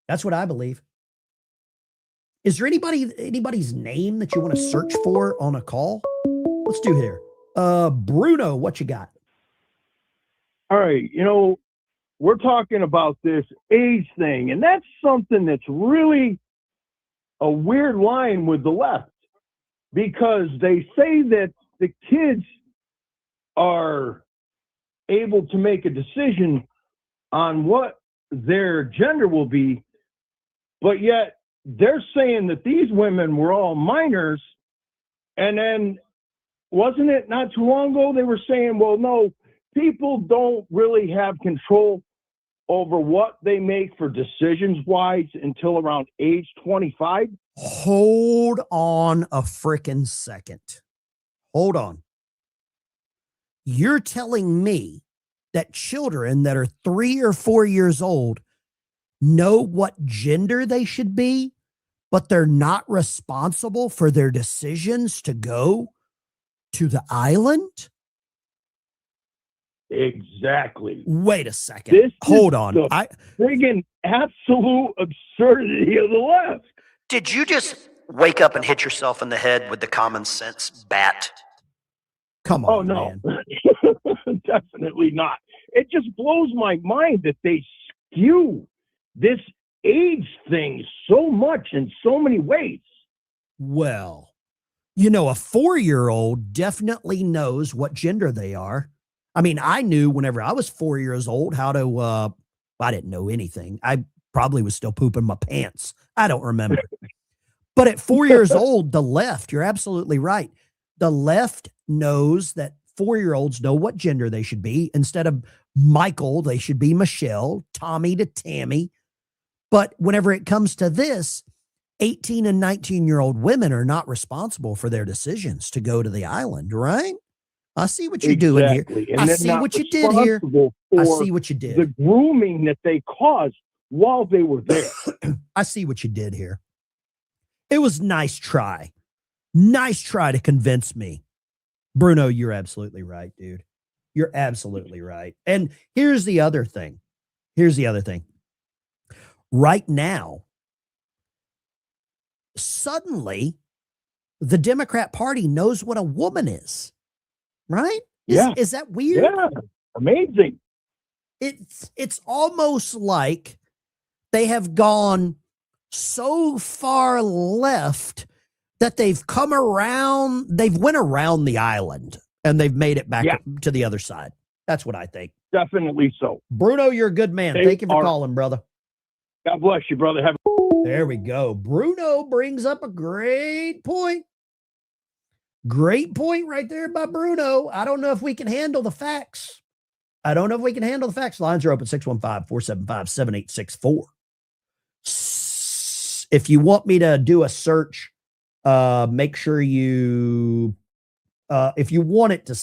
That's what I believe. Is there anybody's name that you want to search for on a call? Let's do here. Bruno, what you got? All right, we're talking about this age thing, and that's something that's really a weird line with the left, because they say that the kids are able to make a decision on what their gender will be, but yet they're saying that these women were all minors. And then wasn't it not too long ago they were saying, well, no, people don't really have control over what they make for decisions wise until around age 25? Hold on a frickin' second. Hold on. You're telling me that children that are 3 or 4 years old know what gender they should be, but they're not responsible for their decisions to go to the island? Exactly. Wait a second. Hold on. The friggin' absolute absurdity of the left. Did you just wake up and hit yourself in the head with the common sense bat? Come on, no. Definitely not. It just blows my mind that they skew this age thing so much in so many ways. Well, a 4-year-old definitely knows what gender they are. I mean, I knew whenever I was 4 years old how to, I didn't know anything. I probably was still pooping my pants. I don't remember. But at 4 years old, the left, you're absolutely right. The left knows that 4-year-olds know what gender they should be. Instead of Michael, they should be Michelle, Tommy to Tammy. But whenever it comes to this, 18 and 19-year-old women are not responsible for their decisions to go to the island, right? I see what you're doing here. And I they're see not what you did here. responsible I for see what you did. The grooming that they caused while they were there. I see what you did here. It was nice try. Nice try to convince me. Bruno, you're absolutely right, dude. You're absolutely right. And here's the other thing. Right now, suddenly, the Democrat Party knows what a woman is. Right? Is that weird? Yeah. Amazing. It's almost like they have gone so far left that they've come around, they've went around the island and they've made it back to the other side. That's what I think. Definitely so. Bruno, you're a good man. Thank you for calling, brother. God bless you, brother. There we go. Bruno brings up a great point. Great point right there by Bruno. I don't know if we can handle the facts. Lines are open 615-475-7864. If you want me to do a search, make sure you, if you want it to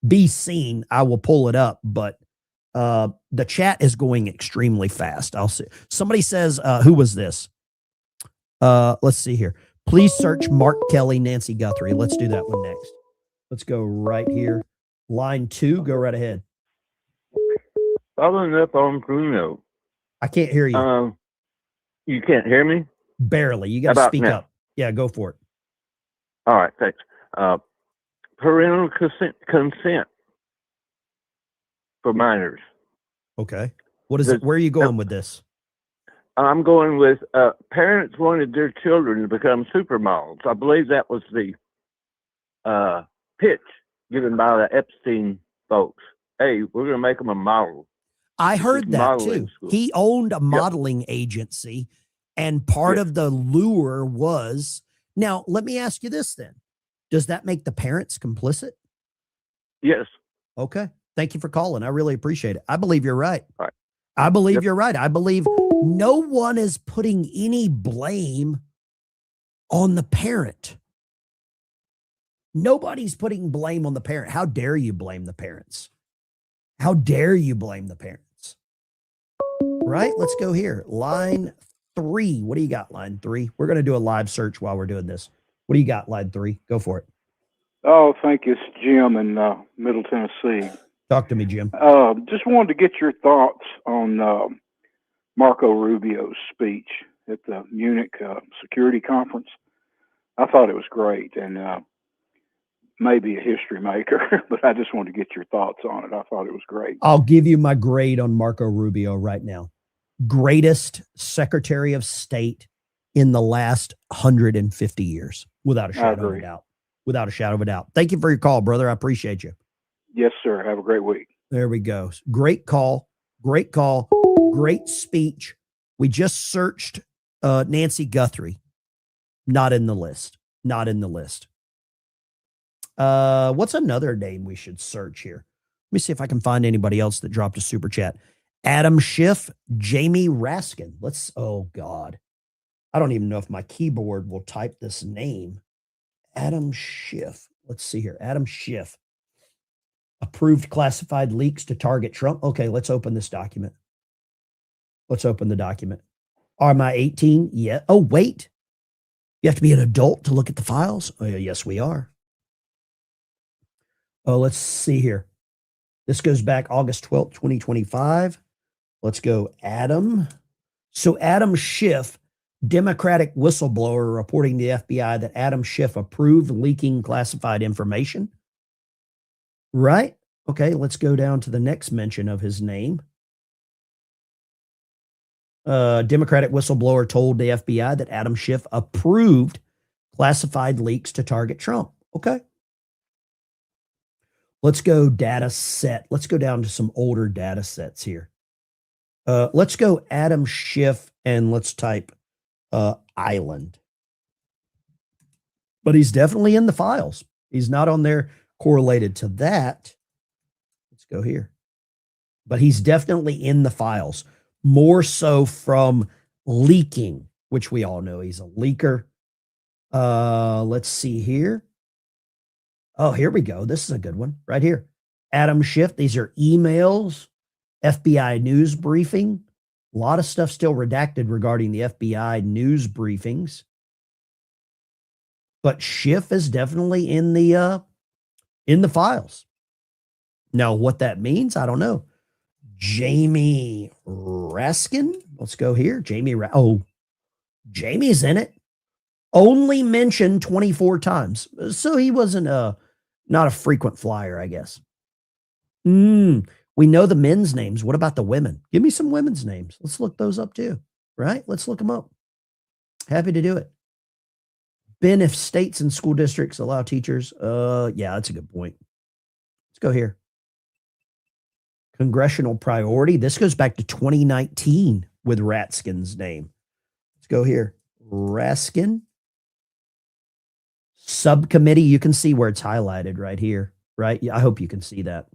be seen, I will pull it up. But the chat is going extremely fast. I'll see. Somebody says, who was this? Let's see here. Please search Mark Kelly, Nancy Guthrie. Let's do that one next. Let's go right here. Line 2, go right ahead. Following up on Bruno. I can't hear you. You can't hear me? Barely. You got to speak up. Yeah, go for it. All right, thanks. Parental consent for minors. Okay. What is it? Where are you going with this? I'm going with parents wanted their children to become supermodels. I believe that was the pitch given by the Epstein folks. Hey, we're going to make them a model. I heard that too. School. He owned a modeling agency, and part of the lure was, now let me ask you this then. Does that make the parents complicit? Yes. Okay. Thank you for calling. I really appreciate it. I believe you're right. All right. I believe you're right. I believe no one is putting any blame on the parent. Nobody's putting blame on the parent. How dare you blame the parents? How dare you blame the parents? Right? Let's go here. Line 3. What do you got, line 3? We're going to do a live search while we're doing this. What do you got, line 3? Go for it. Oh, thank you. It's Jim in Middle Tennessee. Talk to me, Jim. Just wanted to get your thoughts on Marco Rubio's speech at the Munich Security Conference. I thought it was great and maybe a history maker, but I just wanted to get your thoughts on it. I thought it was great. I'll give you my grade on Marco Rubio right now. Greatest Secretary of State in the last 150 years, without a shadow of a doubt. Without a shadow of a doubt. Thank you for your call, brother. I appreciate you. Yes, sir. Have a great week. There we go. Great call. Great call. Great speech. We just searched Nancy Guthrie. Not in the list. Not in the list. What's another name we should search here? Let me see if I can find anybody else that dropped a super chat. Adam Schiff, Jamie Raskin. Oh God. I don't even know if my keyboard will type this name. Adam Schiff. Let's see here. Adam Schiff. Approved classified leaks to target Trump. Okay, let's open this document. Let's open the document. Am I 18? Yeah. Oh, wait. You have to be an adult to look at the files? Oh, yes, we are. Oh, let's see here. This goes back August 12th, 2025. Let's go Adam. So Adam Schiff, Democratic whistleblower, reporting to the FBI that Adam Schiff approved leaking classified information. Right? Okay, let's go down to the next mention of his name. Democratic whistleblower told the FBI that Adam Schiff approved classified leaks to target Trump. Okay. Let's go data set. Let's go down to some older data sets here. Let's go Adam Schiff and let's type island. But he's definitely in the files. He's not on there correlated to that. Let's go here. But he's definitely in the files. More so from leaking, which we all know he's a leaker. Let's see here. Oh, here we go. This is a good one right here. Adam Schiff. These are emails, FBI news briefing. A lot of stuff still redacted regarding the FBI news briefings. but Schiff is definitely in the files. Now, what that means, I don't know. Jamie Raskin. Let's go here. Jamie's in it. Only mentioned 24 times. So he wasn't not a frequent flyer, I guess. We know the men's names. What about the women? Give me some women's names. Let's look those up too, right? Let's look them up. Happy to do it. Ben, if states and school districts allow teachers, yeah, that's a good point. Let's go here. Congressional priority. This goes back to 2019 with Raskin's name. Let's go here. Raskin. Subcommittee. You can see where it's highlighted right here, right? Yeah, I hope you can see that.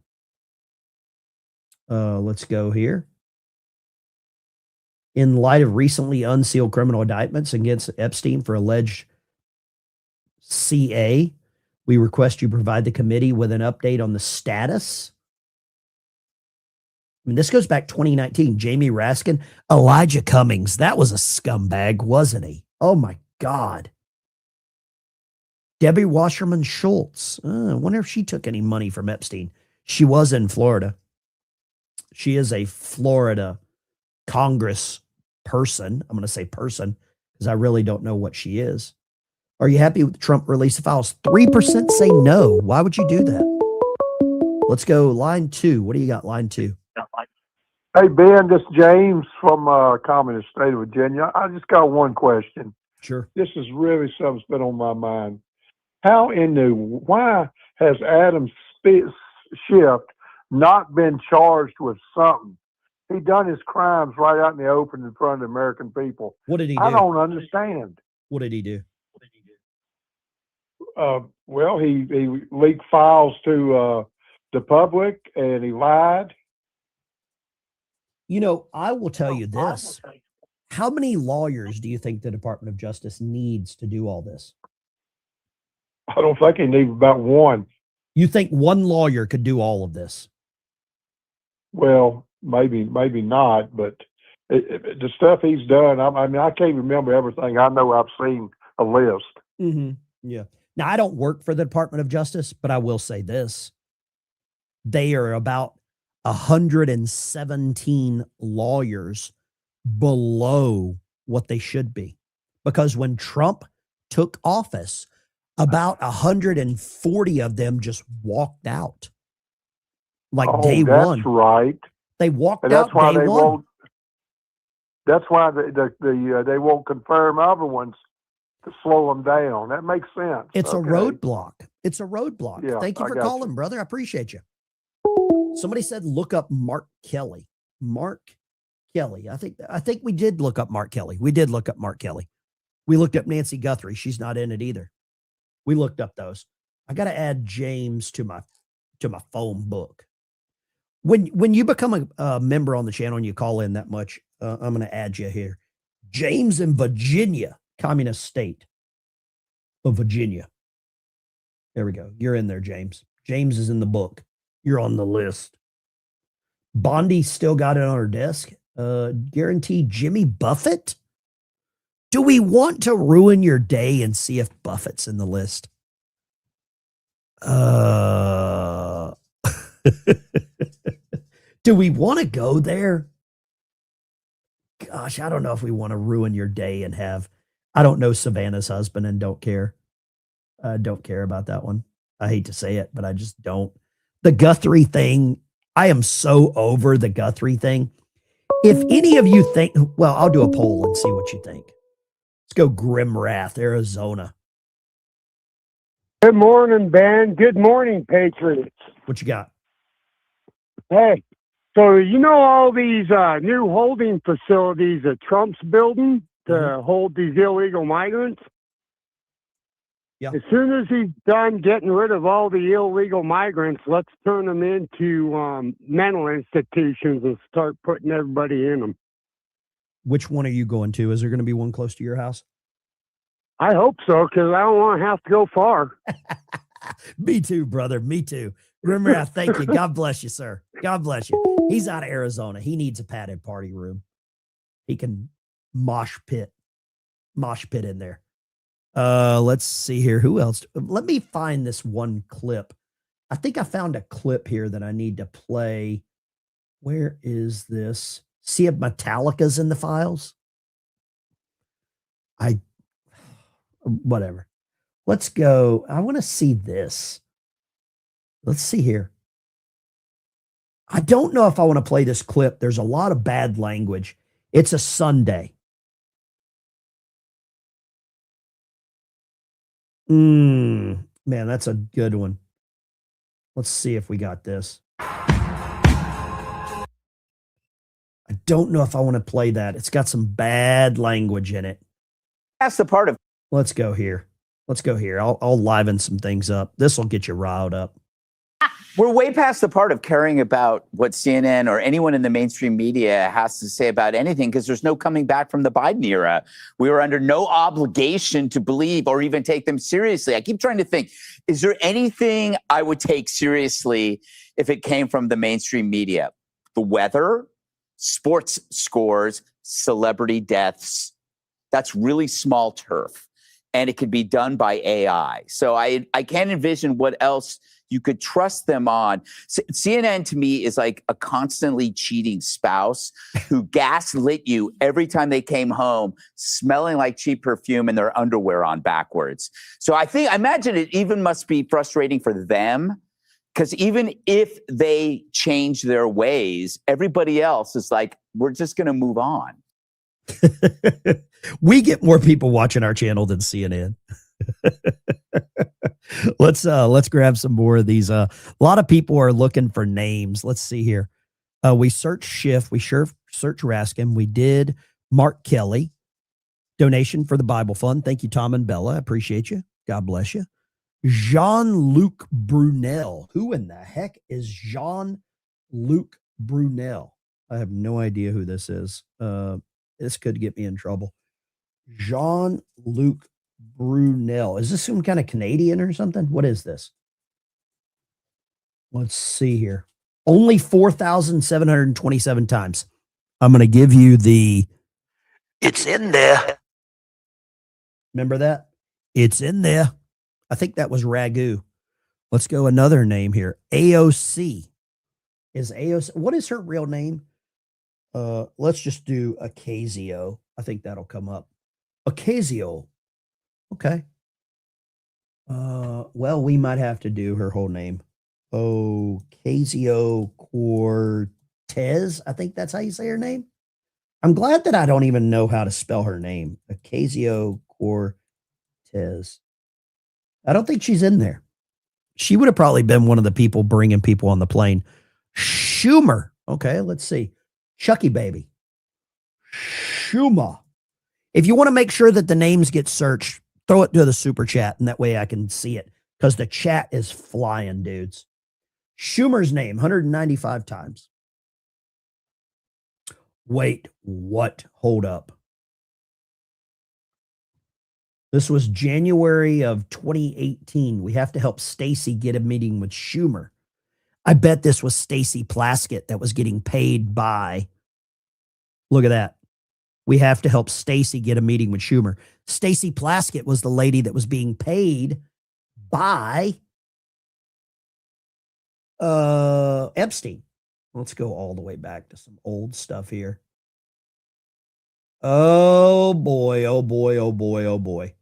Let's go here. In light of recently unsealed criminal indictments against Epstein for alleged CA, we request you provide the committee with an update on the status. I mean, this goes back 2019. Jamie Raskin, Elijah Cummings. That was a scumbag, wasn't he? Oh my God. Debbie Wasserman Schultz. I wonder if she took any money from Epstein. She was in Florida. She is a Florida Congress person. I'm going to say person because I really don't know what she is. Are you happy with Trump release of files? 3% say no. Why would you do that? Let's go line 2. What do you got? Line 2. Hey, Ben, this is James from communist state of Virginia. I just got one question. Sure. This is really something that's been on my mind. Why has Adam Schiff not been charged with something? He done his crimes right out in the open in front of the American people. What did he do? I don't understand. What did he do? Well, he leaked files to the public and he lied. You know, I will tell you this. How many lawyers do you think the Department of Justice needs to do all this? I don't think he needs about one. You think one lawyer could do all of this? Well, maybe not, but the stuff he's done, I mean, I can't remember everything. I know I've seen a list. Mm-hmm. Yeah. Now, I don't work for the Department of Justice, but I will say this. They are about 117 lawyers below what they should be. Because when Trump took office, about 140 of them just walked out. Like day one. That's right. They walked and that's out why day they one. Won't, that's why they won't confirm other ones to slow them down. That makes sense. It's a roadblock. It's a roadblock. Yeah, Thank you for calling, brother. I appreciate you. Somebody said look up Mark Kelly. Mark Kelly. I think we did look up Mark Kelly. We did look up Mark Kelly. We looked up Nancy Guthrie. She's not in it either. We looked up those. I got to add James to my phone book. When you become a member on the channel and you call in that much, I'm going to add you here. James in Virginia, communist state of Virginia. There we go. You're in there, James. James is in the book. You're on the list. Bondi still got it on her desk. Guaranteed Jimmy Buffett. Do we want to ruin your day and see if Buffett's in the list? Do we want to go there? Gosh, I don't know if we want to ruin your day and have, I don't know Savannah's husband and don't care. I don't care about that one. I hate to say it, but I just don't. The Guthrie thing, I am so over the Guthrie thing. If any of you think, well, I'll do a poll and see what you think. Let's go Grim Wrath, Arizona. Good morning, Ben. Good morning, Patriots. What you got? Hey, so you know all these new holding facilities that Trump's building to hold these illegal migrants? Yeah. As soon as he's done getting rid of all the illegal migrants, let's turn them into mental institutions and start putting everybody in them. Which one are you going to? Is there going to be one close to your house? I hope so, because I don't want to have to go far. Me too, brother. Me too. Remember, thank you. God bless you, sir. God bless you. He's out of Arizona. He needs a padded party room. He can mosh pit in there. Let's see here. Who else? Let me find this one clip. I think I found a clip here that I need to play. Where is this? See if Metallica's in the files? Whatever. Let's go. I want to see this. Let's see here. I don't know if I want to play this clip. There's a lot of bad language. It's a Sunday. Man, that's a good one. Let's see if we got this. I don't know if I want to play that. It's got some bad language in it. That's the part of. Let's go here. Let's go here. I'll liven some things up. This will get you riled up. We're way past the part of caring about what CNN or anyone in the mainstream media has to say about anything because there's no coming back from the Biden era. We were under no obligation to believe or even take them seriously. I keep trying to think, is there anything I would take seriously if it came from the mainstream media? The weather, sports scores, celebrity deaths. That's really small turf. And it could be done by AI. So I can't envision what else you could trust them on. CNN to me is like a constantly cheating spouse who gaslit you every time they came home, smelling like cheap perfume and their underwear on backwards. So I imagine it even must be frustrating for them because even if they change their ways, everybody else is like, we're just going to move on. We get more people watching our channel than CNN. Let's grab some more of these. A lot of people are looking for names. Let's see here. We searched Schiff. We searched Raskin. We did Mark Kelly. Donation for the Bible Fund. Thank you, Tom and Bella. I appreciate you. God bless you. Jean-Luc Brunel. Who in the heck is Jean-Luc Brunel? I have no idea who this is. This could get me in trouble. Jean-Luc Brunel. Is this some kind of Canadian or something? What is this? Let's see here. Only 4,727 times. I'm going to give you the... It's in there. Remember that? It's in there. I think that was Ragu. Let's go another name here. AOC. Is AOC... What is her real name? Let's just do Ocasio. I think that'll come up. Ocasio. Okay. Well, we might have to do her whole name. Ocasio-Cortez. I think that's how you say her name. I'm glad that I don't even know how to spell her name. Ocasio-Cortez. I don't think she's in there. She would have probably been one of the people bringing people on the plane. Schumer. Okay, let's see. Chucky baby. Schumer. If you want to make sure that the names get searched, throw it to the super chat, and that way I can see it because the chat is flying, dudes. Schumer's name, 195 times. Wait, what? Hold up. This was January of 2018. We have to help Stacey get a meeting with Schumer. I bet this was Stacey Plaskett that was getting paid by. Look at that. We have to help Stacey get a meeting with Schumer. Stacey Plaskett was the lady that was being paid by Epstein. Let's go all the way back to some old stuff here. Oh boy, oh boy, oh boy, oh boy.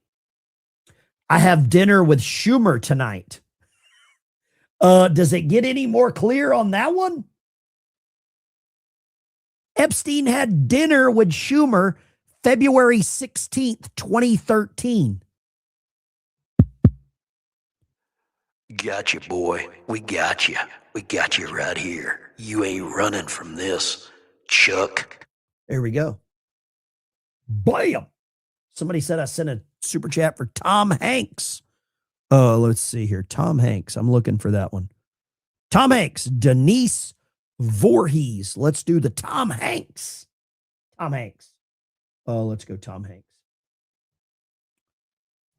I have dinner with Schumer tonight. Does it get any more clear on that one? Epstein had dinner with Schumer February 16th, 2013. Gotcha, boy. We got you. We got you right here. You ain't running from this, Chuck. There we go. Bam! Somebody said I sent a super chat for Tom Hanks. Let's see here. Tom Hanks. I'm looking for that one. Tom Hanks. Denise Voorhees. Let's do the Tom Hanks. Tom Hanks. Let's go Tom Hanks.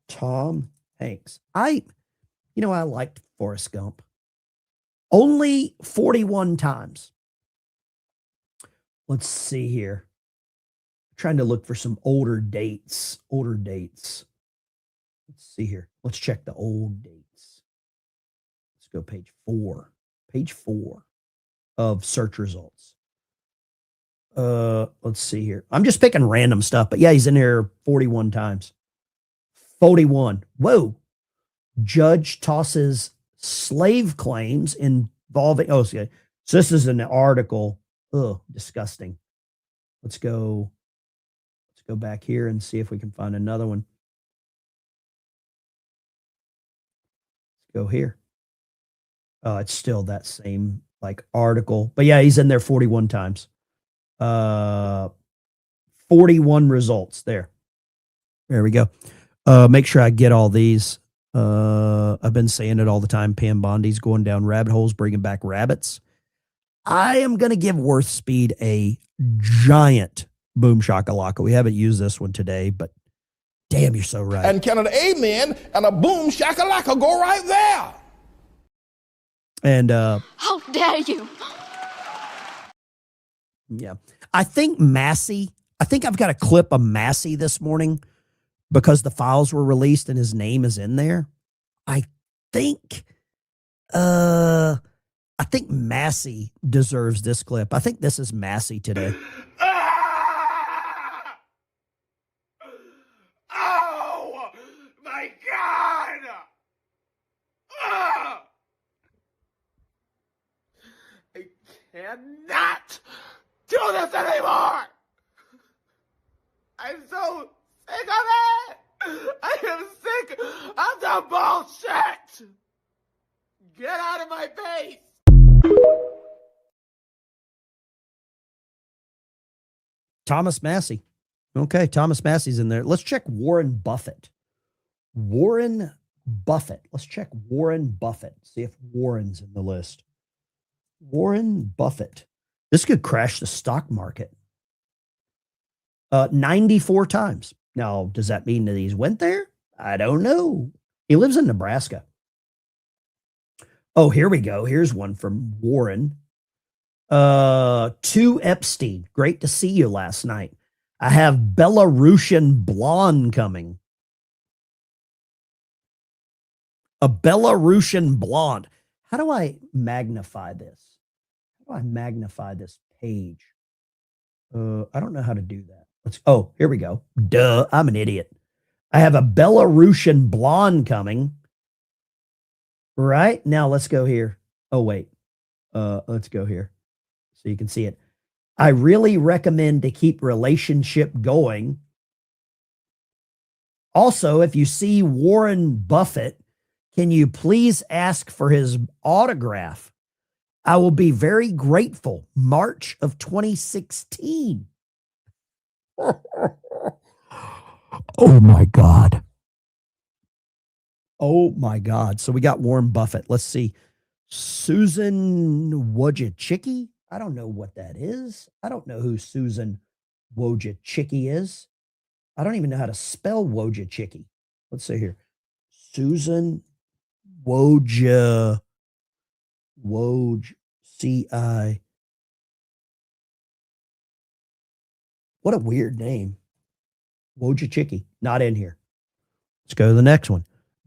Tom Hanks. I liked Forrest Gump. Only 41 times. Let's see here. Trying to look for some older dates. Let's see here. Let's check the old dates. Let's go page 4. Page 4 of search results. Let's see here. I'm just picking random stuff, but yeah, he's in here 41 times. 41. Whoa. Judge tosses slave claims involving, okay. So this is an article. Ugh, disgusting. Let's go back here and see if we can find another one. Let's go here. Oh, it's still that same like article. But yeah, he's in there 41 times. 41 results there. There we go. Make sure I get all these. I've been saying it all the time. Pam Bondi's going down rabbit holes, bringing back rabbits. I am going to give Worth Speed a giant boom shakalaka. We haven't used this one today, but damn, you're so right. And can an amen and a boom shakalaka go right there? And how dare you? Yeah. I think I've got a clip of Massey this morning because the files were released and his name is in there. I think Massey deserves this clip. I think this is Massey today. Oh my God! I cannot do this anymore. I'm so sick of it. I am sick of the bullshit. Get out of my face. Thomas Massey. Okay, Thomas Massey's in there. Let's check Warren Buffett. Warren Buffett. Let's check Warren Buffett. See if Warren's in the list. Warren Buffett. This could crash the stock market. 94 times. Now, does that mean that he's went there? I don't know. He lives in Nebraska. Oh, here we go. Here's one from Warren. To Epstein. Great to see you last night. I have Belarusian blonde coming. A Belarusian blonde. How do I magnify this? How do I magnify this page? I don't know how to do that. Oh, here we go. Duh, I'm an idiot. I have a Belarusian blonde coming. Right? Now let's go here. Oh, wait. Let's go here so you can see it. I really recommend to keep relationship going. Also, if you see Warren Buffett, can you please ask for his autograph? I will be very grateful. March of 2016. Oh my God. Oh my God. So we got Warren Buffett. Let's see. Susan Wojcicki. I don't know what that is. I don't know who Susan Wojcicki is. I don't even know how to spell Wojcicki. Let's see here. Susan C-I. What a weird name. Wojcicki. Not in here. Let's go to the next one.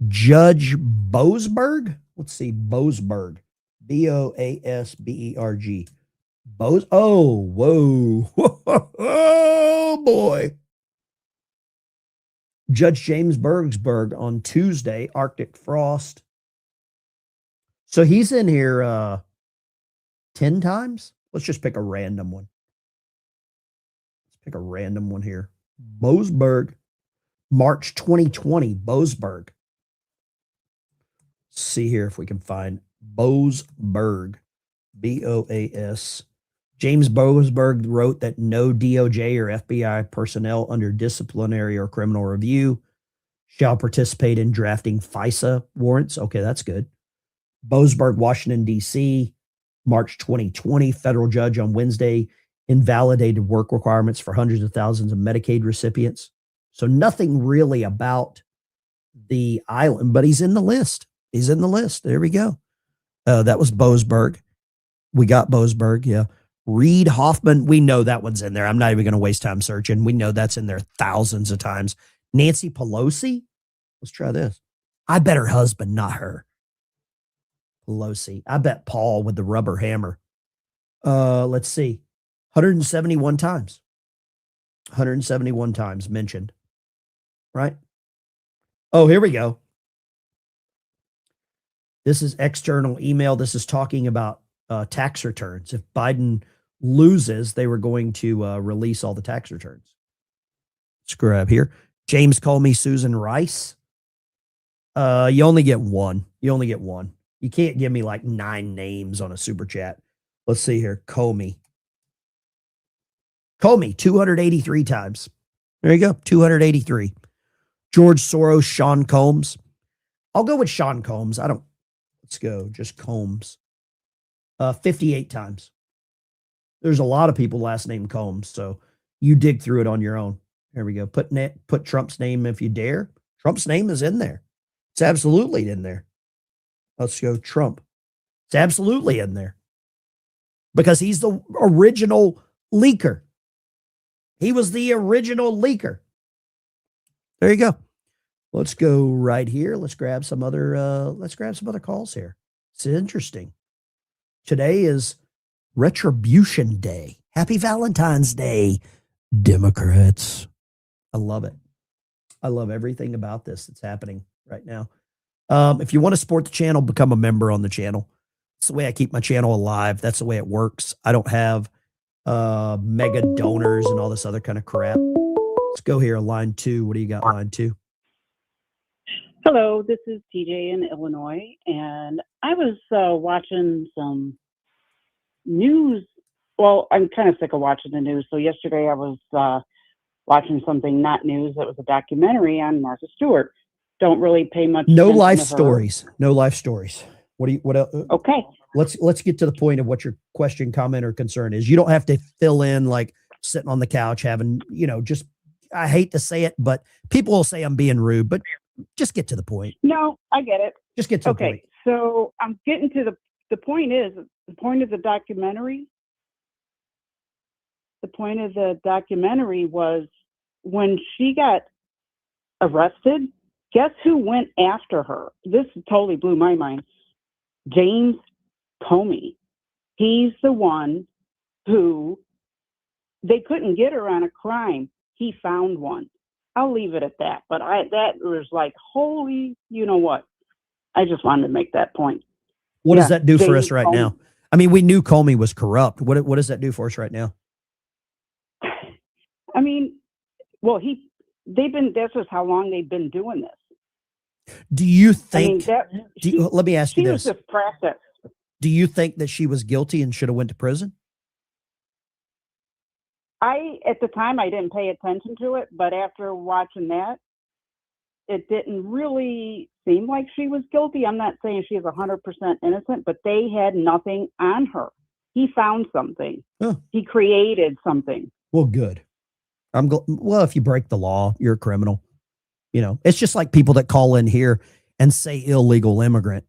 Judge Boasberg. Let's see. Boasberg. Boasberg. Oh, whoa. Oh, boy. Judge James Bergsberg on Tuesday, Arctic Frost. So he's in here 10 times. Let's just pick a random one. Let's pick a random one here. Boasberg, March 2020, Boasberg. See here if we can find Boasberg, B-O-A-S. James Boasberg wrote that no DOJ or FBI personnel under disciplinary or criminal review shall participate in drafting FISA warrants. Okay, that's good. Boasberg, Washington, D.C., March 2020, federal judge on Wednesday invalidated work requirements for hundreds of thousands of Medicaid recipients. So nothing really about the island, but he's in the list. He's in the list. There we go. That was Boasberg. We got Boasberg, yeah. Reed Hoffman, we know that one's in there. I'm not even going to waste time searching. We know that's in there thousands of times. Nancy Pelosi, Let's try this. I bet her husband, not her. Pelosi. I bet Paul with the rubber hammer. Let's see. 171 times. 171 times mentioned. Right? Oh, here we go. This is external email. This is talking about tax returns. If Biden loses, they were going to release all the tax returns. Let's grab here. James Comey, Susan Rice. You only get one. You only get one. You can't give me like 9 names on a super chat. Let's see here. Comey, 283 times. There you go. 283. George Soros, Sean Combs. I'll go with Sean Combs. Let's go. Just Combs. 58 times. There's a lot of people last name Combs, so you dig through it on your own. There we go. Put Trump's name if you dare. Trump's name is in there. It's absolutely in there. Let's go Trump. It's absolutely in there. Because he's the original leaker. He was the original leaker. There you go. Let's go right here. Let's grab some other calls here. It's interesting. Today is Retribution Day. Happy Valentine's Day, Democrats. I love it. I love everything about this that's happening right now. If you want to support the channel, become a member on the channel. It's the way I keep my channel alive. That's the way it works. I don't have mega donors and all this other kind of crap. Let's go here. Line 2. What do you got, line 2? Hello, this is TJ in Illinois, and I was watching some news. Well, I'm kind of sick of watching the news. So yesterday I was watching something not news. That was a documentary on Martha Stewart. Don't really pay much. No attention life to her. stories. No life stories. What else? Okay. Let's get to the point of what your question, comment, or concern is. You don't have to fill in like sitting on the couch having, just, I hate to say it, but people will say I'm being rude, but just get to the point. No, I get it. Just get to the point. Okay, so I'm getting to the point is, the point of the documentary was when she got arrested, guess who went after her? This totally blew my mind. James Comey. He's the one who, they couldn't get her on a crime. He found one. I'll leave it at that. But that was like, holy, you know what? I just wanted to make that point. What does that do for James us right Comey. now? I mean, we knew Comey was corrupt. What does that do for us right now? I mean, well, that's just how long they've been doing this. Do you think, let me ask you She this. was just practice. Do you think that she was guilty and should have went to prison? At the time, I didn't pay attention to it, but after watching that, it didn't really seem like she was guilty. I'm not saying she is 100% innocent, but they had nothing on her. He found something. Oh. He created something. Well, good. Well, if you break the law, you're a criminal. It's just like people that call in here and say illegal immigrant.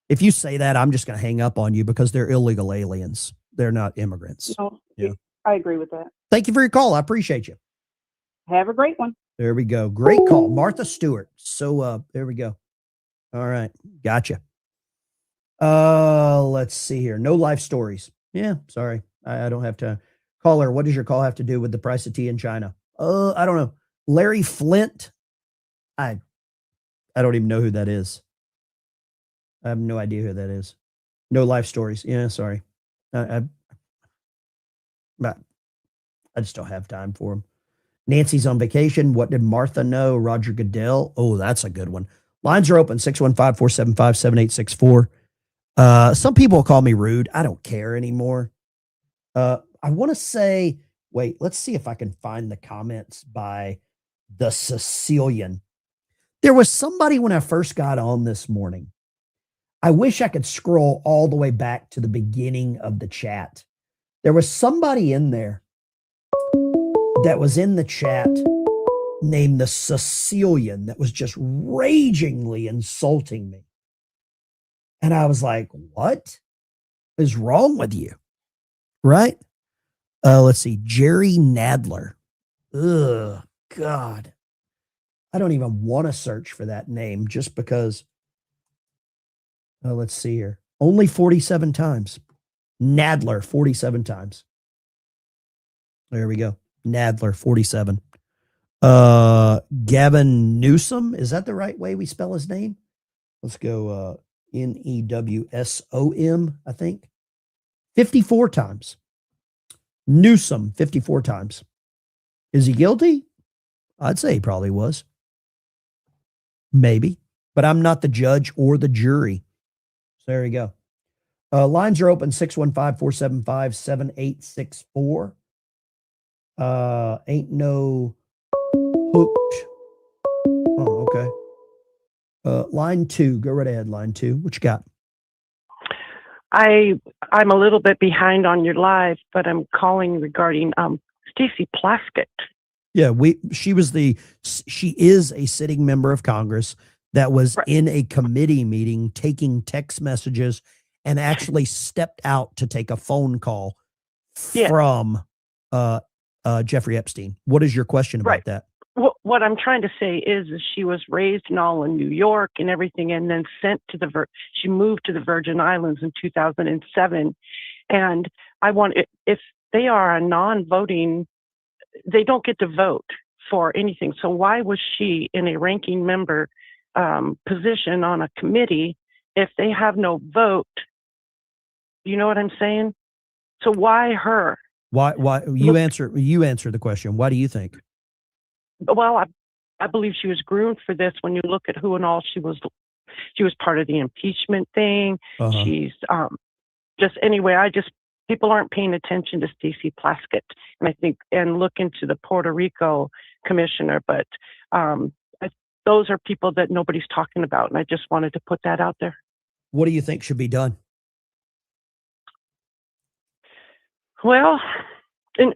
If you say that, I'm just going to hang up on you because they're illegal aliens. They're not immigrants. No, Yeah. I agree with that. Thank you for your call. I appreciate you. Have a great one. There we go. Great call. Martha Stewart. So there we go. All right. Gotcha. Let's see here. No life stories. Yeah, sorry. I don't have to. Caller, what does your call have to do with the price of tea in China? I don't know. Larry Flint. I don't even know who that is. I have no idea who that is. No life stories. Yeah, sorry. I just don't have time for them. Nancy's on vacation. What did Martha know? Roger Goodell. Oh, that's a good one. Lines are open. 615-475-7864. Some people call me rude. I don't care anymore. I want to say, wait, let's see if I can find the comments by the Sicilian. There was somebody when I first got on this morning. I wish I could scroll all the way back to the beginning of the chat. There was somebody in there that was in the chat named the Sicilian that was just ragingly insulting me. And I was like, what is wrong with you? Right? Let's see. Jerry Nadler. Ugh, God. I don't even want to search for that name just because. Let's see here. Only 47 times. Nadler, 47 times. There we go. Nadler, 47. Gavin Newsom. Is that the right way we spell his name? Let's go Newsom, I think. 54 times. Newsom, 54 times. Is he guilty? I'd say he probably was. Maybe. But I'm not the judge or the jury. So there you go. Lines are open 615-475-7864. Ain't no hooked. Oh, okay. Line 2. Go right ahead, line 2. What you got? I'm a little bit behind on your live, but I'm calling regarding Stacey Plaskett. Yeah, she is a sitting member of Congress that was in a committee meeting taking text messages and actually stepped out to take a phone call from Jeffrey Epstein. What is your question about that? What I'm trying to say is she was raised and all in New York and everything, and then sent to she moved to the Virgin Islands in 2007. And if they are a non-voting, they don't get to vote for anything. So why was she in a ranking member position on a committee if they have no vote? You know what I'm saying? So why her? Why you answer the question. Why do you think? Well, I believe she was groomed for this. When you look at who and all she was part of the impeachment thing. She's people aren't paying attention to Stacey Plaskett, and I think look into the Puerto Rico commissioner, but those are people that nobody's talking about, and I just wanted to put that out there. What do you think should be done? Well, and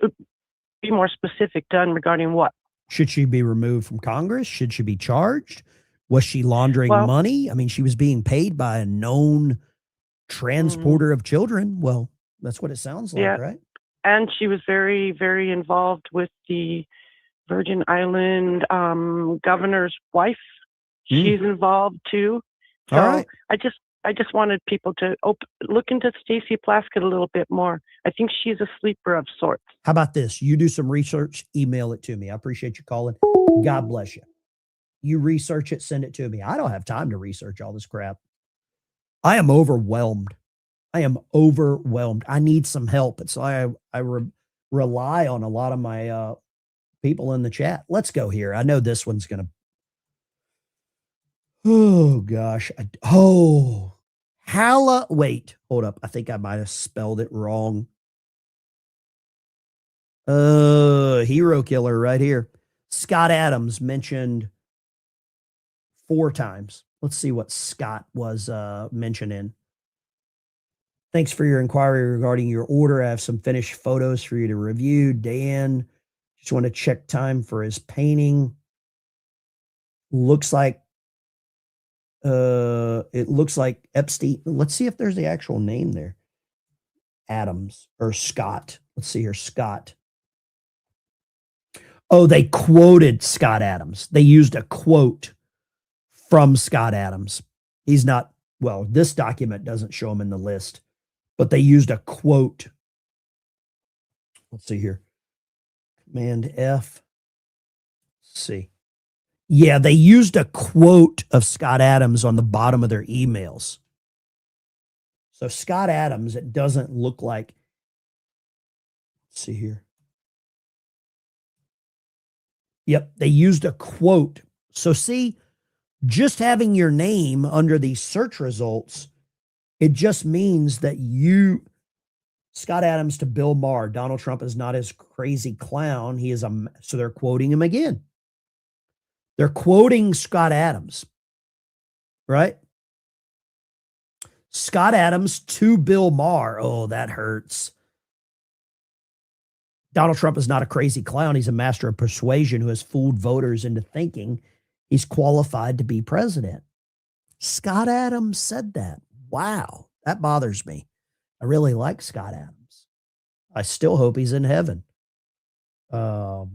be more specific, done regarding what? Should she be removed from Congress? Should she be charged? Was she laundering money? I mean, she was being paid by a known transporter of children. Well, that's what it sounds like, right? And she was very, very involved with the Virgin Island governor's wife. She's involved too. So all right. I just wanted people to look into Stacey Plaskett a little bit more. I think she's a sleeper of sorts. How about this? You do some research, email it to me. I appreciate you calling. God bless you. You research it, send it to me. I don't have time to research all this crap. I am overwhelmed. I need some help. It's I rely on a lot of my people in the chat. Let's go here. I know this one's going to. Oh, gosh. Wait, hold up. I think I might have spelled it wrong. Hero killer right here. Scott Adams mentioned 4 times. Let's see what Scott was mentioned in. Thanks for your inquiry regarding your order. I have some finished photos for you to review. Dan, just want to check time for his painting. It looks like Epstein. Let's see if there's the actual name there. Adams or Scott. Let's see here. Scott. Oh, they quoted Scott Adams. They used a quote from Scott Adams. He's not, well, this document doesn't show him in the list, but they used a quote. Let's see here. Command F. Let's see. Yeah, they used a quote of Scott Adams on the bottom of their emails. So Scott Adams, it doesn't look like. Let's see here. Yep, they used a quote. So see, just having your name under these search results, it just means that Scott Adams to Bill Maher, Donald Trump is not his crazy clown. He is so they're quoting him again. They're quoting Scott Adams, right? Scott Adams to Bill Maher. Oh, that hurts. Donald Trump is not a crazy clown. He's a master of persuasion who has fooled voters into thinking he's qualified to be president. Scott Adams said that. Wow, that bothers me. I really like Scott Adams. I still hope he's in heaven. But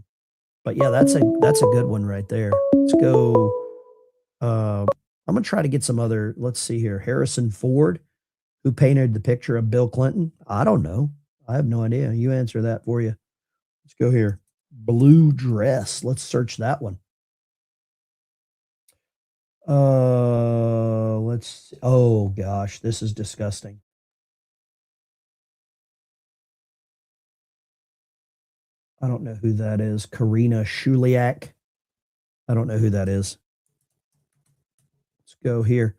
But yeah, that's a good one right there. Let's go. I'm gonna try to get some other. Let's see here. Harrison Ford, who painted the picture of Bill Clinton? I don't know. I have no idea. You answer that for you. Let's go here. Blue dress. Let's search that one. Let's. Oh gosh, this is disgusting. I don't know who that is. Karina Shuliak. I don't know who that is. Let's go here.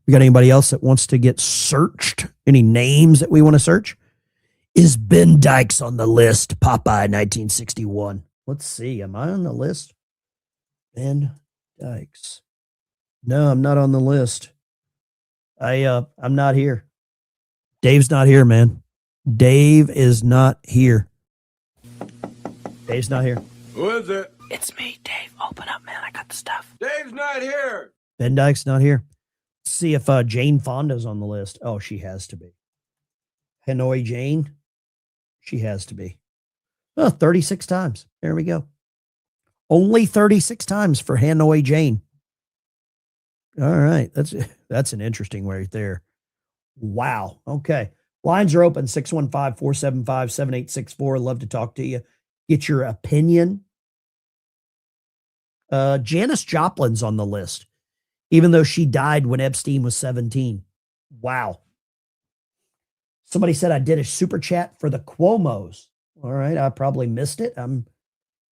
We got anybody else that wants to get searched? Any names that we want to search? Is Ben Dykes on the list? Popeye 1961. Let's see. Am I on the list? Ben Dykes. No, I'm not on the list. I'm not here. Dave's not here, man. Dave is not here. Dave's not here. Who is it? It's me, Dave. Open up, man. I got the stuff. Dave's not here. Ben Dykes not here. Let's see if Jane Fonda's on the list. Oh, she has to be. Hanoi Jane. She has to be. Oh, 36 times. There we go. Only 36 times for Hanoi Jane. All right. That's an interesting one right there. Wow. Okay. Lines are open. 615-475-7864. Love to talk to you. Get your opinion. Janis Joplin's on the list, even though she died when Epstein was 17. Wow. Somebody said I did a super chat for the Cuomos. All right. I probably missed it.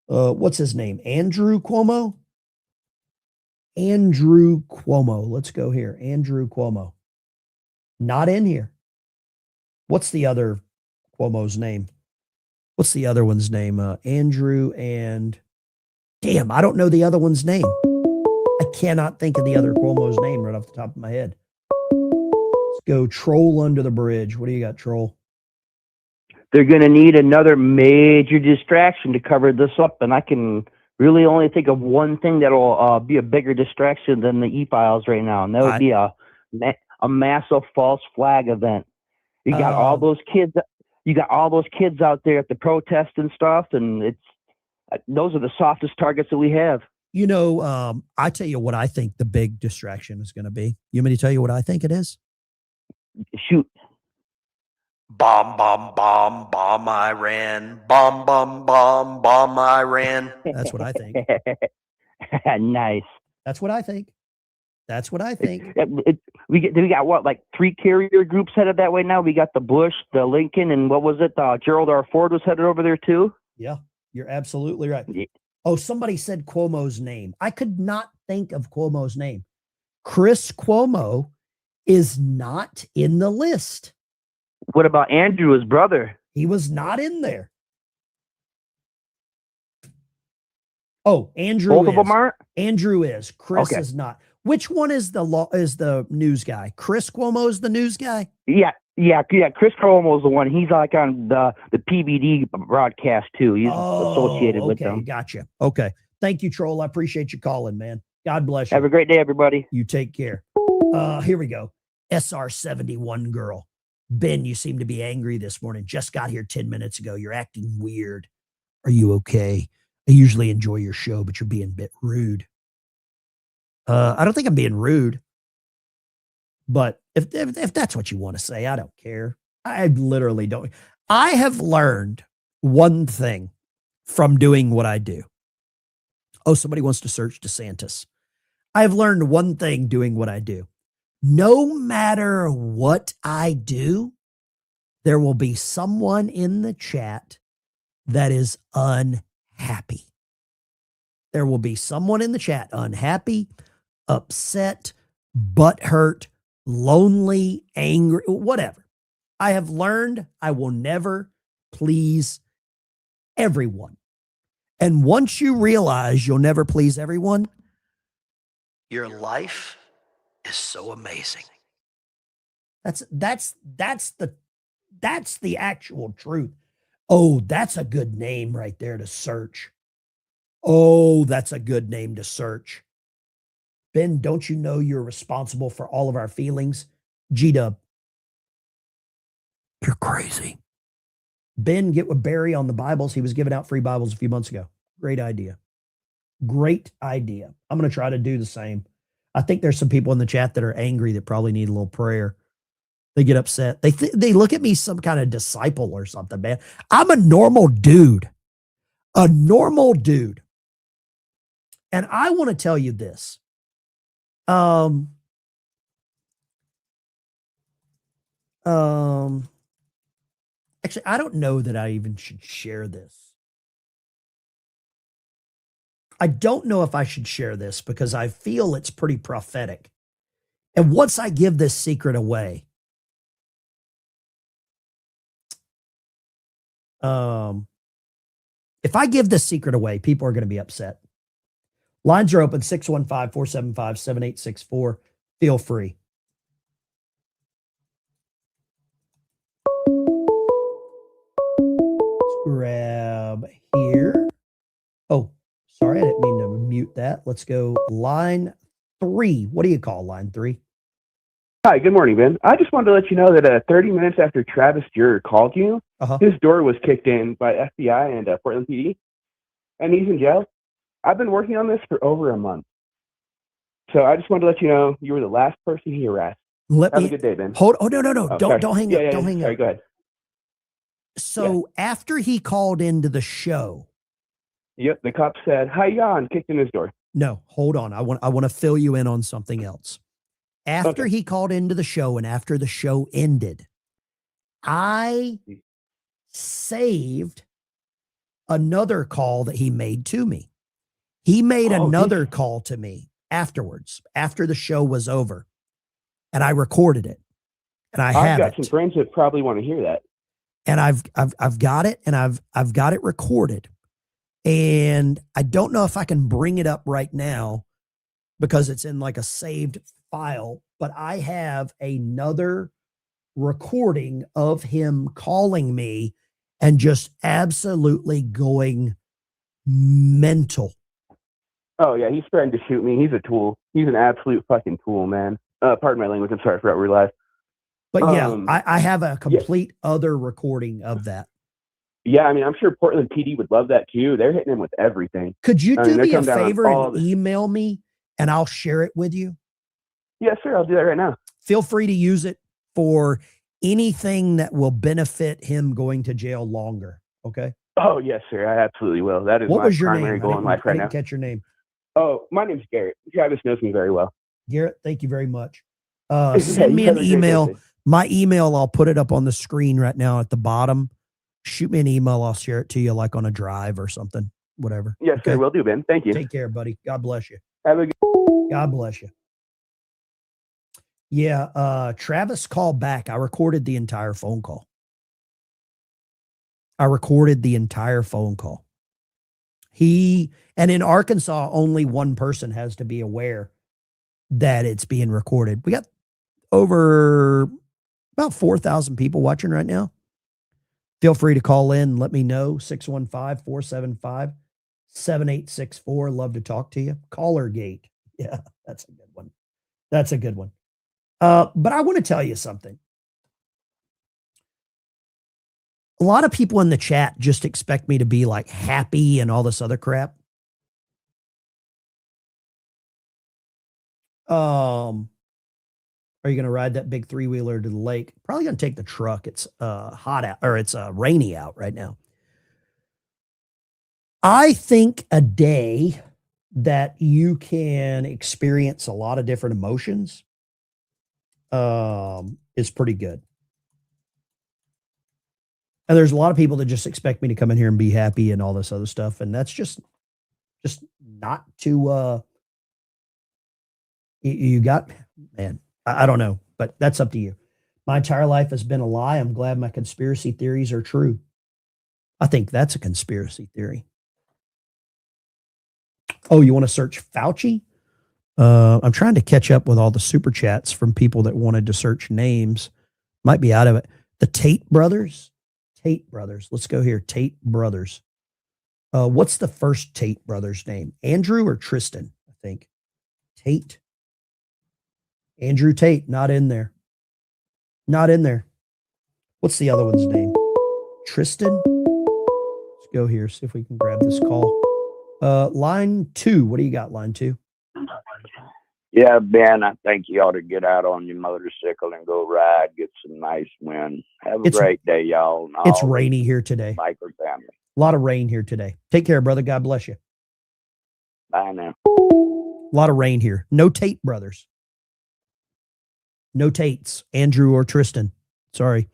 What's his name? Andrew Cuomo? Andrew Cuomo. Let's go here. Andrew Cuomo. Not in here. What's the other Cuomo's name? What's the other one's name? Andrew and... Damn, I don't know the other one's name. I cannot think of the other Cuomo's name right off the top of my head. Let's go Troll Under the Bridge. What do you got, Troll? They're going to need another major distraction to cover this up, and I can really only think of one thing that'll be a bigger distraction than the E-Files right now, and that would be a massive false flag event. You got all those kids. You got all those kids out there at the protest and stuff, and those are the softest targets that we have. You know, I tell you what I think the big distraction is going to be. You want me to tell you what I think it is? Shoot. Bomb, bomb, bomb, bomb Iran. Bomb, bomb, bomb, bomb Iran. That's what I think. Nice. That's what I think. That's what I think. We got what, like 3 carrier groups headed that way now? We got the Bush, the Lincoln, and what was it? Gerald R. Ford was headed over there too? Yeah, you're absolutely right. Yeah. Oh, somebody said Cuomo's name. I could not think of Cuomo's name. Chris Cuomo is not in the list. What about Andrew, his brother? He was not in there. Oh, Andrew Both of them aren't? Andrew is. Chris is not. Which one is the news guy? Chris Cuomo is the news guy? Yeah. Chris Cuomo is the one. He's like on the PBD broadcast too. He's associated with them. Gotcha. Okay. Thank you, Troll. I appreciate you calling, man. God bless you. Have a great day, everybody. You take care. Here we go. SR71 girl. Ben, you seem to be angry this morning. Just got here 10 minutes ago. You're acting weird. Are you okay? I usually enjoy your show, but you're being a bit rude. I don't think I'm being rude, but if that's what you want to say, I don't care. I literally don't. I have learned one thing from doing what I do. Oh, somebody wants to search DeSantis. I've learned one thing doing what I do. No matter what I do, there will be someone in the chat that is unhappy. There will be someone in the chat unhappy, upset, butthurt, lonely, angry, whatever. I have learned I will never please everyone. And once you realize you'll never please everyone, your life is so amazing. That's the actual truth. Oh, that's a good name right there to search. Oh, that's a good name to search. Ben, don't you know you're responsible for all of our feelings? G-Dub. You're crazy. Ben, get with Barry on the Bibles. He was giving out free Bibles a few months ago. Great idea. Great idea. I'm going to try to do the same. I think there's some people in the chat that are angry that probably need a little prayer. They get upset. They look at me some kind of disciple or something, man. I'm a normal dude. A normal dude. And I want to tell you this. Actually, I don't know that I even should share this. I don't know if I should share this because I feel it's pretty prophetic. And once I give this secret away, if I give this secret away, people are going to be upset. Lines are open, 615-475-7864. Feel free. Let's grab here. Oh, sorry, I didn't mean to mute that. Let's go line 3. What do you call line 3? Hi, good morning, Ben. I just wanted to let you know that 30 minutes after Travis Juror called you, his door was kicked in by FBI and Portland PD, and he's in jail. I've been working on this for over a month. So I just wanted to let you know you were the last person he harassed. Have a good day, Ben. Hold. Oh, no. Oh, Don't sorry. hang up. Yeah, Don't hang sorry, up. go ahead. So after he called into the show. Yep, the cop said, "Hi, Jan," kicked in his door. No, hold on. I want to fill you in on something else. After he called into the show and after the show ended, I saved another call that he made to me. He made another call to me afterwards, after the show was over, and I recorded it. And I've got some friends that probably want to hear that. And I've got it, and I've got it recorded. And I don't know if I can bring it up right now because it's in like a saved file, but I have another recording of him calling me and just absolutely going mental. Oh, yeah, he's threatened to shoot me. He's a tool. He's an absolute fucking tool, man. Pardon my language. I'm sorry, I forgot we're live. But yeah, I have a complete other recording of that. Yeah, I mean, I'm sure Portland PD would love that too. They're hitting him with everything. Could you do me a coming down on favor all and email me and I'll share it with you? Yes, sir. I'll do that right now. Feel free to use it for anything that will benefit him going to jail longer. Okay. Oh, yes, sir. I absolutely will. That is What my was your primary name? goal in life I right didn't now. catch your name. Oh, my name's Garrett. Travis knows me very well. Garrett, thank you very much. Yeah, Send me you have an a great day, email. sir. My email, I'll put it up on the screen right now at the bottom. Shoot me an email. I'll share it to you like on a drive or something, whatever. Yes, sir. Will do, Ben. Thank you. Take care, buddy. God bless you. Have a good. God bless you. Yeah, Travis called back. I recorded the entire phone call. And in Arkansas, only one person has to be aware that it's being recorded. We got over about 4,000 people watching right now. Feel free to call in and let me know. 615-475-7864. Love to talk to you. Callergate. Yeah, that's a good one. That's a good one. But I want to tell you something. A lot of people in the chat just expect me to be like happy and all this other crap. Are you going to ride that big 3-wheeler to the lake? Probably going to take the truck. It's hot out, or it's rainy out right now. I think a day that you can experience a lot of different emotions is pretty good. And there's a lot of people that just expect me to come in here and be happy and all this other stuff. And that's just not too, you got, man, I don't know, but that's up to you. My entire life has been a lie. I'm glad my conspiracy theories are true. I think that's a conspiracy theory. Oh, you want to search Fauci? I'm trying to catch up with all the super chats from people that wanted to search names. Might be out of it. The Tate brothers. Let's go here. Tate brothers. What's the first Tate brother's name? Andrew or Tristan? I think. Tate. Andrew Tate. Not in there. Not in there. What's the other one's name? Tristan. Let's go here. See if we can grab this call. Line 2. What do you got, line 2? Yeah, Ben, I think you ought to get out on your motorcycle and go ride, get some nice wind. Have a great day, y'all. and It's all the rainy here today. Biker family. A lot of rain here today. Take care, brother. God bless you. Bye now. A lot of rain here. No Tate brothers. No Tates. Andrew or Tristan. Sorry.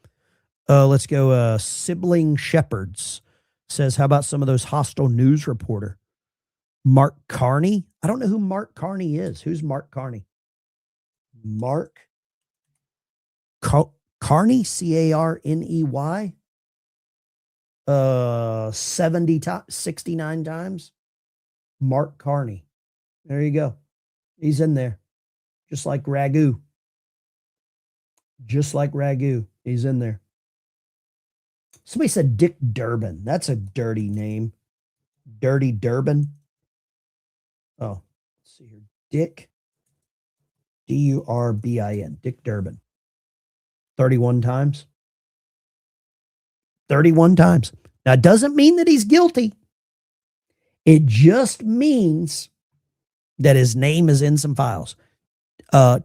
Let's go. Sibling Shepherds says, how about some of those hostile news reporter? Mark Carney? I don't know who Mark Carney is. Who's Mark Carney? Mark Carney, Carney. 69 times. Mark Carney. There you go. He's in there. Just like Ragu. Just like Ragu. He's in there. Somebody said Dick Durbin. That's a dirty name. Dirty Durbin. Oh, let's see here. Dick. Durbin. Dick Durbin. 31 times. 31 times. Now, it doesn't mean that he's guilty. It just means that his name is in some files.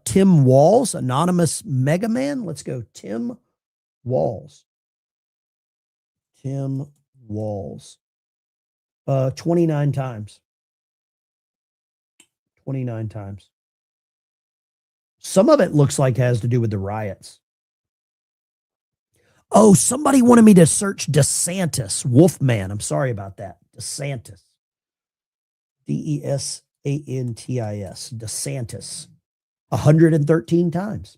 Tim Walls, anonymous Mega Man. Let's go. Tim Walls. Tim Walls. 29 times. 29 times. Some of it looks like has to do with the riots. Oh, somebody wanted me to search DeSantis. Wolfman. I'm sorry about that. DeSantis. DeSantis. DeSantis. 113 times.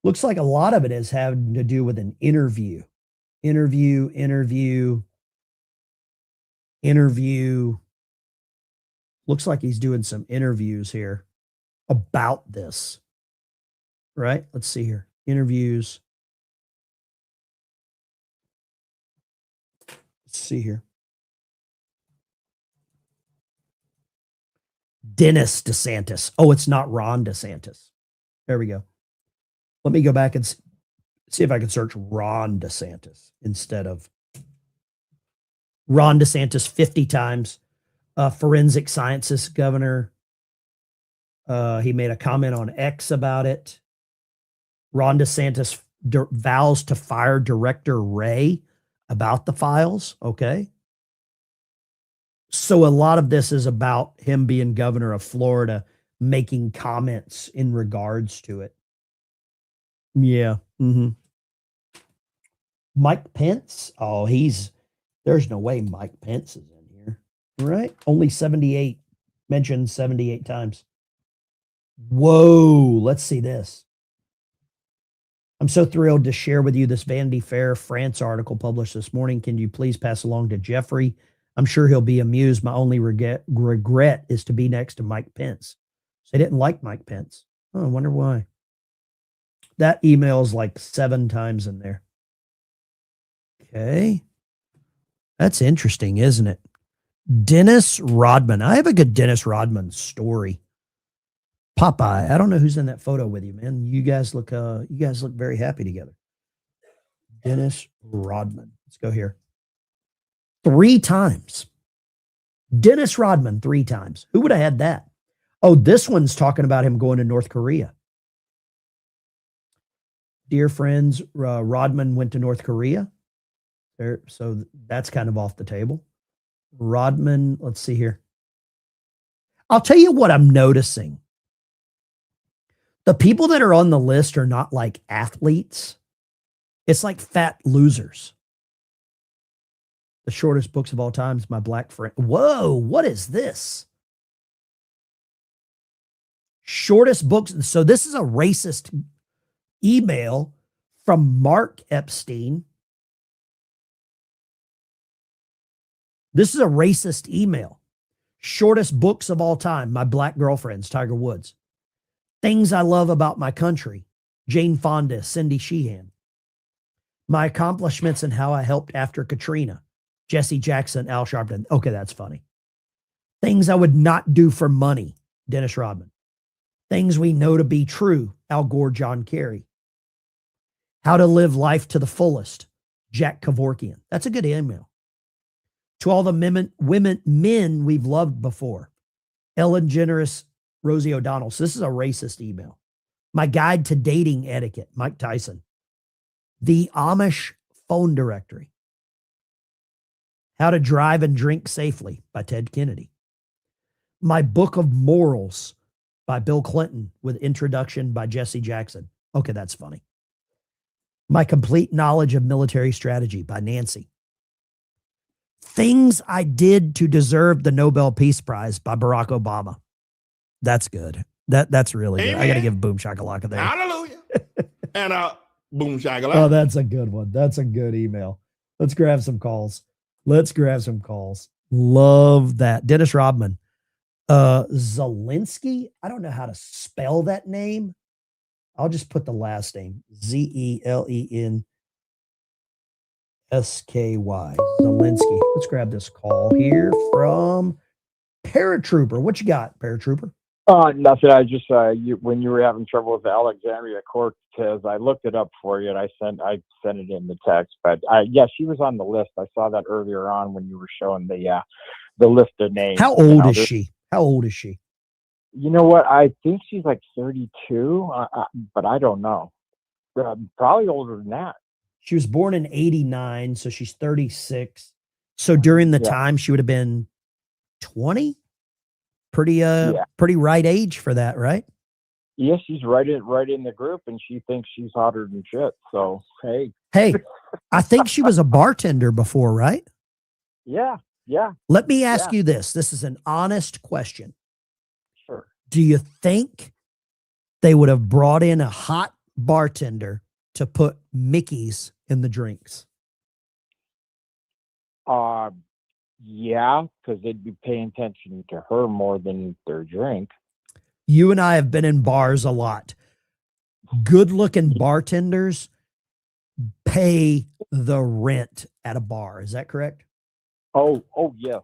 Looks like a lot of it has had to do with an interview. Interview. Looks like he's doing some interviews here about this. Right? Let's see here. Interviews. Let's see here. Dennis DeSantis. Oh, it's not Ron DeSantis. There we go. Let me go back and see if I can search Ron DeSantis instead of Ron DeSantis 50 times. Forensic sciences governor. He made a comment on X about it. Ron DeSantis vows to fire Director Wray about the files. Okay. So a lot of this is about him being governor of Florida, making comments in regards to it. Yeah. Mm-hmm. Mike Pence. Oh, there's no way Mike Pence is in here. Right? Only 78. Mentioned 78 times. Whoa. Let's see this. I'm so thrilled to share with you this Vanity Fair France article published this morning. Can you please pass along to Jeffrey? I'm sure he'll be amused. My only regret is to be next to Mike Pence. They didn't like Mike Pence. Oh, I wonder why. That email is like 7 times in there. Okay. That's interesting, isn't it? Dennis Rodman. I have a good Dennis Rodman story. Popeye. I don't know who's in that photo with you, man. You guys look very happy together. Dennis Rodman. Let's go here. 3 times. Dennis Rodman 3 times. Who would have had that? Oh, this one's talking about him going to North Korea. Dear friends, Rodman went to North Korea. So that's kind of off the table. Rodman, let's see here. I'll tell you what I'm noticing. The people that are on the list are not like athletes. It's like fat losers. The shortest books of all time is My Black Friend. Whoa, what is this? Shortest books. So this is a racist email from Mark Epstein. This is a racist email. Shortest books of all time. My Black Girlfriends, Tiger Woods. Things I Love About My Country, Jane Fonda, Cindy Sheehan. My Accomplishments and How I Helped After Katrina, Jesse Jackson, Al Sharpton. Okay, that's funny. Things I Would Not Do for Money, Dennis Rodman. Things We Know to Be True, Al Gore, John Kerry. How to Live Life to the Fullest, Jack Kevorkian. That's a good email. To all the men we've loved before. Ellen DeGeneres, Rosie O'Donnell. So this is a racist email. My guide to dating etiquette, Mike Tyson. The Amish phone directory. How to drive and drink safely by Ted Kennedy. My book of morals by Bill Clinton with introduction by Jesse Jackson. Okay, that's funny. My complete knowledge of military strategy by Nancy. Things I did to deserve the Nobel Peace Prize by Barack Obama. That's good. That's really good. I got to give Boom Shakalaka there. Hallelujah. And boom shakalaka. Oh, that's a good one. That's a good email. Let's grab some calls. Love that. Dennis Rodman. Zelensky. I don't know how to spell that name. I'll just put the last name. Zelensky. Zelensky. Let's grab this call here from Paratrooper. What you got, Paratrooper? Nothing. I just when you were having trouble with the Alexandria Cortez, I looked it up for you and I sent it in the text. But yeah, she was on the list. I saw that earlier on when you were showing the list of names. How old is she? How old is she? You know what? I think she's like 32, but I don't know. Probably older than that. She was born in 89, so she's 36. So during the time, she would have been 20. Pretty right age for that, right? Yeah, she's right in the group, and she thinks she's hotter than shit. So hey, I think she was a bartender before, right? Yeah. Let me ask you this. This is an honest question. Sure. Do you think they would have brought in a hot bartender to put Mickey's in the drinks? Yeah, because they'd be paying attention to her more than their drink. You and I have been in bars a lot. Good-looking bartenders pay the rent at a bar. Is that correct? Oh, yes.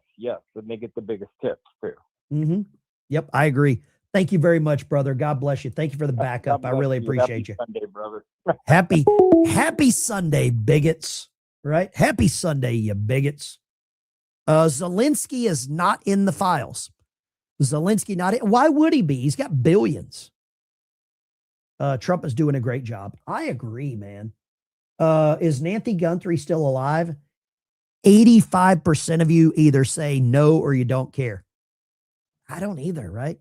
And they get the biggest tips too. Mm-hmm. Yep, I agree. Thank you very much, brother. God bless you. Thank you for the backup. I really appreciate you. Sunday, brother. Happy Sunday, bigots. Right? Happy Sunday, you bigots. Zelensky is not in the files. Zelensky not in. Why would he be? He's got billions. Trump is doing a great job. I agree, man. Is Nancy Guthrie still alive? 85% of you either say no or you don't care. I don't either, right?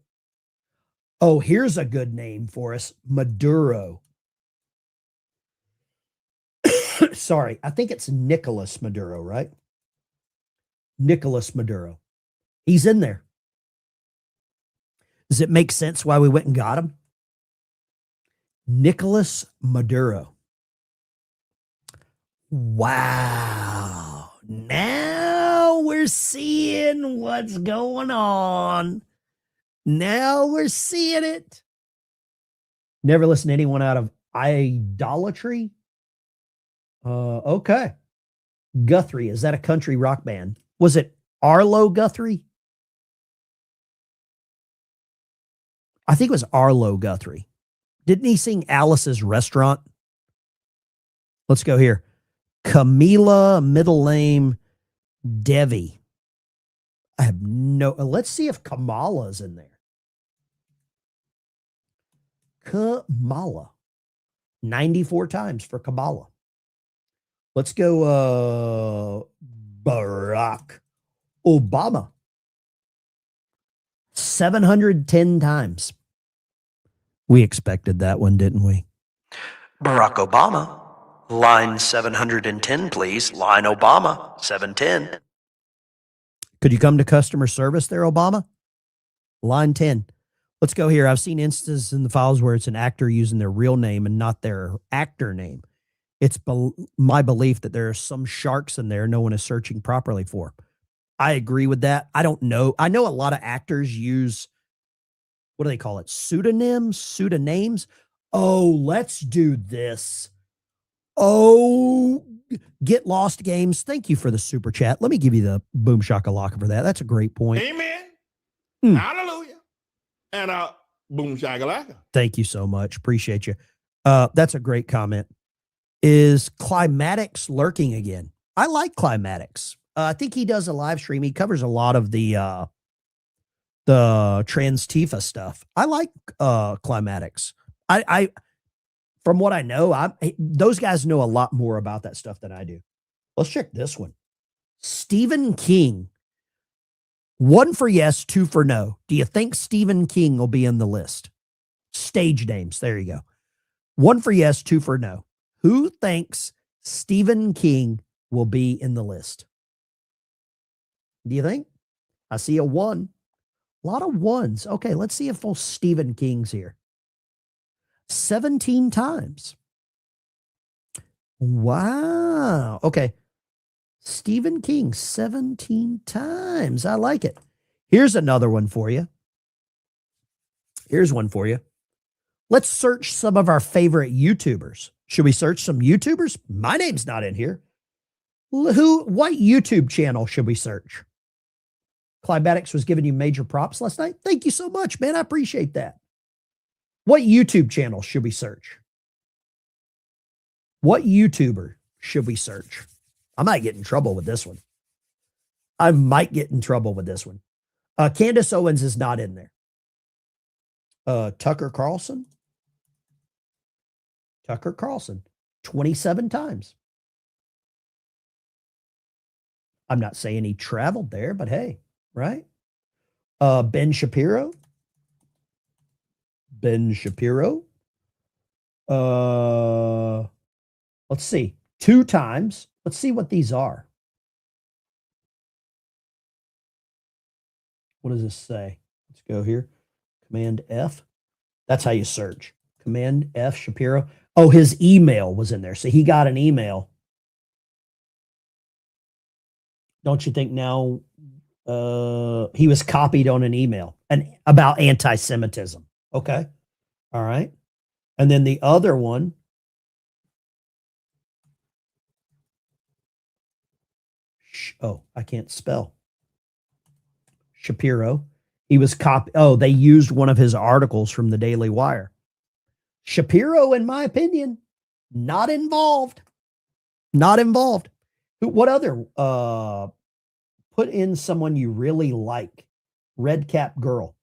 Oh, here's a good name for us. Maduro. Sorry, I think it's Nicolas Maduro, right? Nicolas Maduro. He's in there. Does it make sense why we went and got him? Nicolas Maduro. Wow. Now we're seeing what's going on. Now we're seeing it. Never listen to anyone out of idolatry. Okay. Guthrie, is that a country rock band? Was it Arlo Guthrie? I think it was Arlo Guthrie. Didn't he sing Alice's Restaurant? Let's go here. Camila, middle name, Devi. I have no, let's see if Kamala's in there. Kamala. 94 times for Kamala. Let's go Barack Obama. 710 times. We expected that one, didn't we? Barack Obama. Line 710, please. Line Obama, 710. Could you come to customer service there, Obama? Line 10. Let's go here. I've seen instances in the files where it's an actor using their real name and not their actor name. It's my belief that there are some sharks in there no one is searching properly for. I agree with that. I don't know. I know a lot of actors use, what do they call it? Pseudonyms. Oh, let's do this. Oh, Get Lost Games. Thank you for the super chat. Let me give you the boom shakalaka for that. That's a great point. Amen. Hallelujah. And boom shakalaka. Thank you so much. Appreciate you. That's a great comment. Is climatics lurking again? I like climatics. I think he does a live stream. He covers a lot of the trans Tifa stuff. I like climatics. I from what I know, those guys know a lot more about that stuff than I do. Let's check this one. Stephen King. 1 for yes, 2 for no. Do you think Stephen King will be in the list? Stage names. There you go. 1 for yes, 2 for no. Who thinks Stephen King will be in the list? Do you think? I see a 1. A lot of 1s. Okay, let's see if full Stephen King's here. 17 times. Wow. Okay. Stephen King, 17 times. I like it. Here's another one for you. Here's one for you. Let's search some of our favorite YouTubers. Should we search some YouTubers? My name's not in here. What YouTube channel should we search? Climatics was giving you major props last night. Thank you so much, man. I appreciate that. What YouTube channel should we search? What YouTuber should we search? I might get in trouble with this one. I might get in trouble with this one. Candace Owens is not in there. Tucker Carlson. Tucker Carlson, 27 times. I'm not saying he traveled there, but hey, right? Ben Shapiro. Ben Shapiro. Let's see. 2 times. Let's see what these are. What does this say? Let's go here. Command F. That's how you search. Command F, Shapiro. Oh, his email was in there. So he got an email. Don't you think now he was copied on an email about anti-Semitism? Okay. All right. And then the other one. Oh, I can't spell. Shapiro. He was they used one of his articles from the Daily Wire. Shapiro, in my opinion, not involved. Not involved. What other? Put in someone you really like. Red Cap Girl.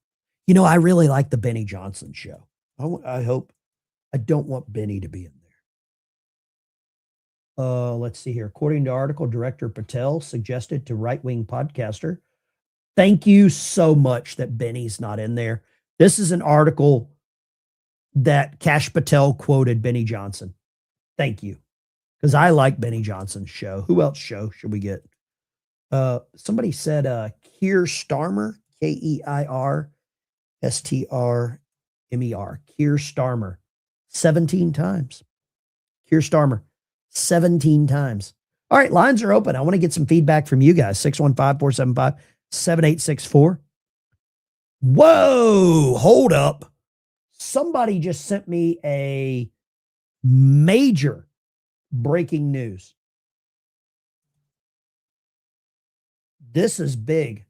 You know, I really like the Benny Johnson show. I hope. I don't want Benny to be in there. Let's see here. According to article, Director Patel suggested to right-wing podcaster. Thank you so much that Benny's not in there. This is an article that Kash Patel quoted Benny Johnson. Thank you. Because I like Benny Johnson's show. Who else show should we get? Somebody said Keir Starmer, Keirstrmer. Keir Starmer, 17 times. Keir Starmer, 17 times. All right, lines are open. I want to get some feedback from you guys. 615-475-7864. Whoa, hold up. Somebody just sent me a major breaking news. This is big.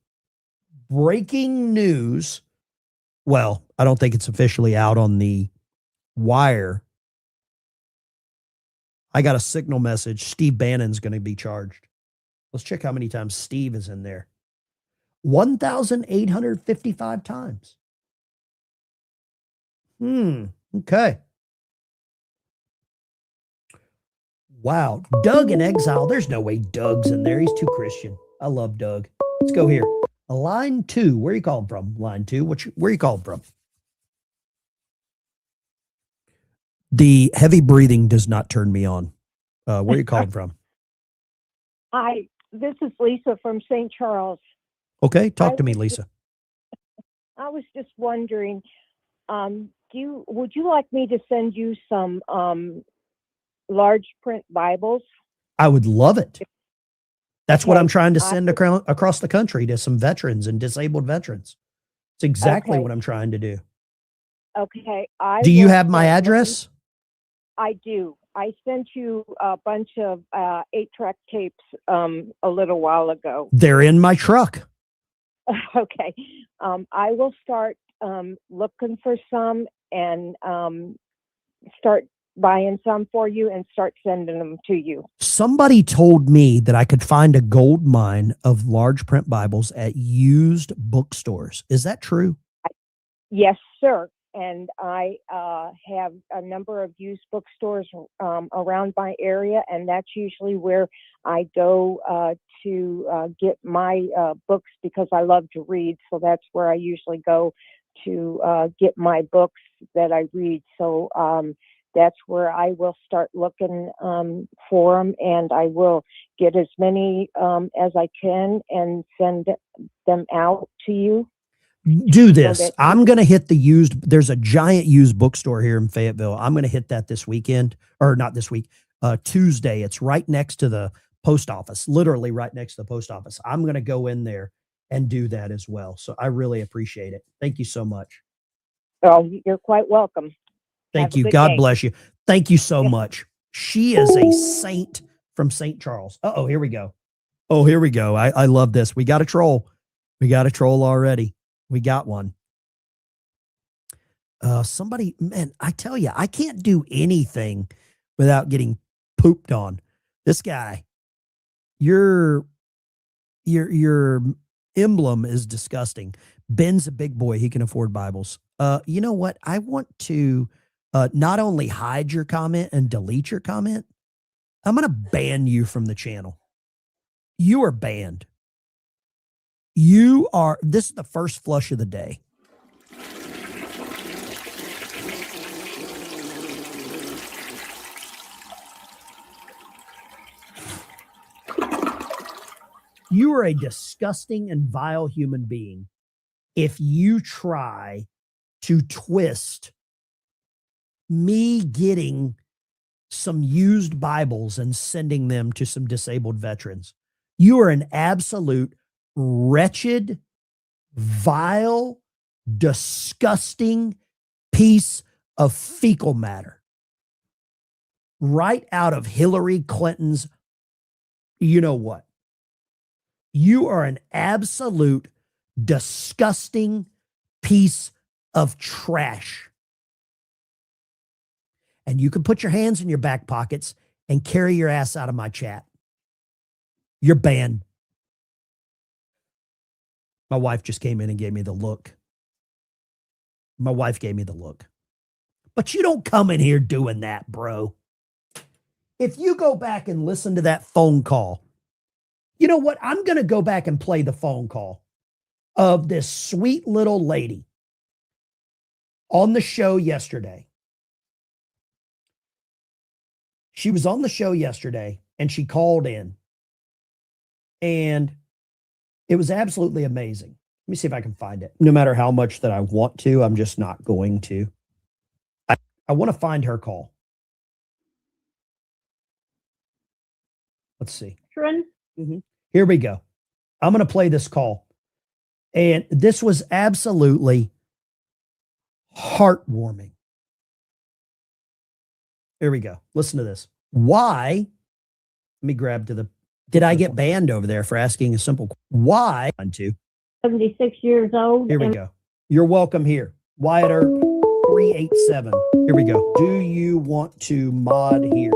Breaking news. Well, I don't think it's officially out on the wire. I got a signal message. Steve Bannon's going to be charged. Let's check how many times Steve is in there. 1,855 times. Okay. Wow. Doug in exile. There's no way Doug's in there. He's too Christian. I love Doug. Let's go here. Line 2. Where are you calling from? Line 2. Where are you calling from? The heavy breathing does not turn me on. Where are you calling from? Hi, this is Lisa from St. Charles. Okay, talk to me, Lisa. I was just wondering, would you like me to send you some large print Bibles? I would love it. That's what I'm trying to send across the country to some veterans and disabled veterans. It's exactly what I'm trying to do. Okay. Do you have my address? I do. I sent you a bunch of 8-track tapes a little while ago. They're in my truck. Okay. I will start looking for some and start buying some for you and start sending them to you. Somebody told me that I could find a gold mine of large print Bibles at used bookstores. Is that true? Yes, sir. And I have a number of used bookstores around my area, and that's usually where I go to get my books because I love to read. So that's where I usually go to get my books that I read. So that's where I will start looking for them, and I will get as many as I can and send them out to you. Do this. I'm going to hit the used. There's a giant used bookstore here in Fayetteville. I'm going to hit that this weekend, or not this week, Tuesday. It's right next to the post office, literally right next to the post office. I'm going to go in there and do that as well. So I really appreciate it. Thank you so much. Oh, you're quite welcome. Thank you. God bless you. Thank you so much. She is a saint from St. Charles. Uh-oh, here we go. Oh, here we go. I love this. We got a troll. We got a troll already. We got one. Somebody, man, I tell you, I can't do anything without getting pooped on. This guy, your emblem is disgusting. Ben's a big boy. He can afford Bibles. You know what? I want to not only hide your comment and delete your comment, I'm going to ban you from the channel. You are banned. This is the first flush of the day. You are a disgusting and vile human being if you try to twist me getting some used Bibles and sending them to some disabled veterans. You are an absolute wretched, vile, disgusting piece of fecal matter. Right out of Hillary Clinton's, you know what? You are an absolute disgusting piece of trash. And you can put your hands in your back pockets and carry your ass out of my chat. You're banned. My wife just came in and gave me the look. My wife gave me the look. But you don't come in here doing that, bro. If you go back and listen to that phone call, you know what? I'm going to go back and play the phone call of this sweet little lady on the show yesterday. She was on the show yesterday and she called in. And it was absolutely amazing. Let me see if I can find it. No matter how much that I want to, I'm just not going to. I want to find her call. Let's see. Here we go. I'm going to play this call. And this was absolutely heartwarming. Here we go. Listen to this. Why? Let me grab to the. Did I get banned over there for asking a simple question? Why? 76 years old. Here we go. You're welcome here. Wyatt Earp 387. Here we go. Do you want to mod here?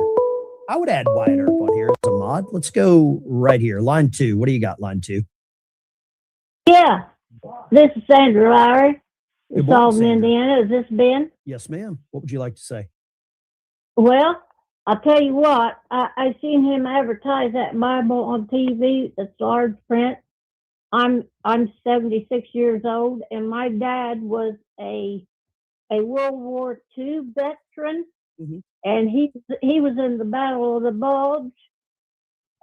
I would add Wyatt Earp on here as a mod. Let's go right here. Line 2. What do you got, line 2? Yeah. This is Sandra Lowry. Good It's morning, Alton, Sandra. Indiana. Is this Ben? Yes, ma'am. What would you like to say? Well, I'll tell you what, I seen him advertise that Bible on TV. It's large print. I'm 76 years old, and my dad was a World War II veteran, and he was in the Battle of the Bulge.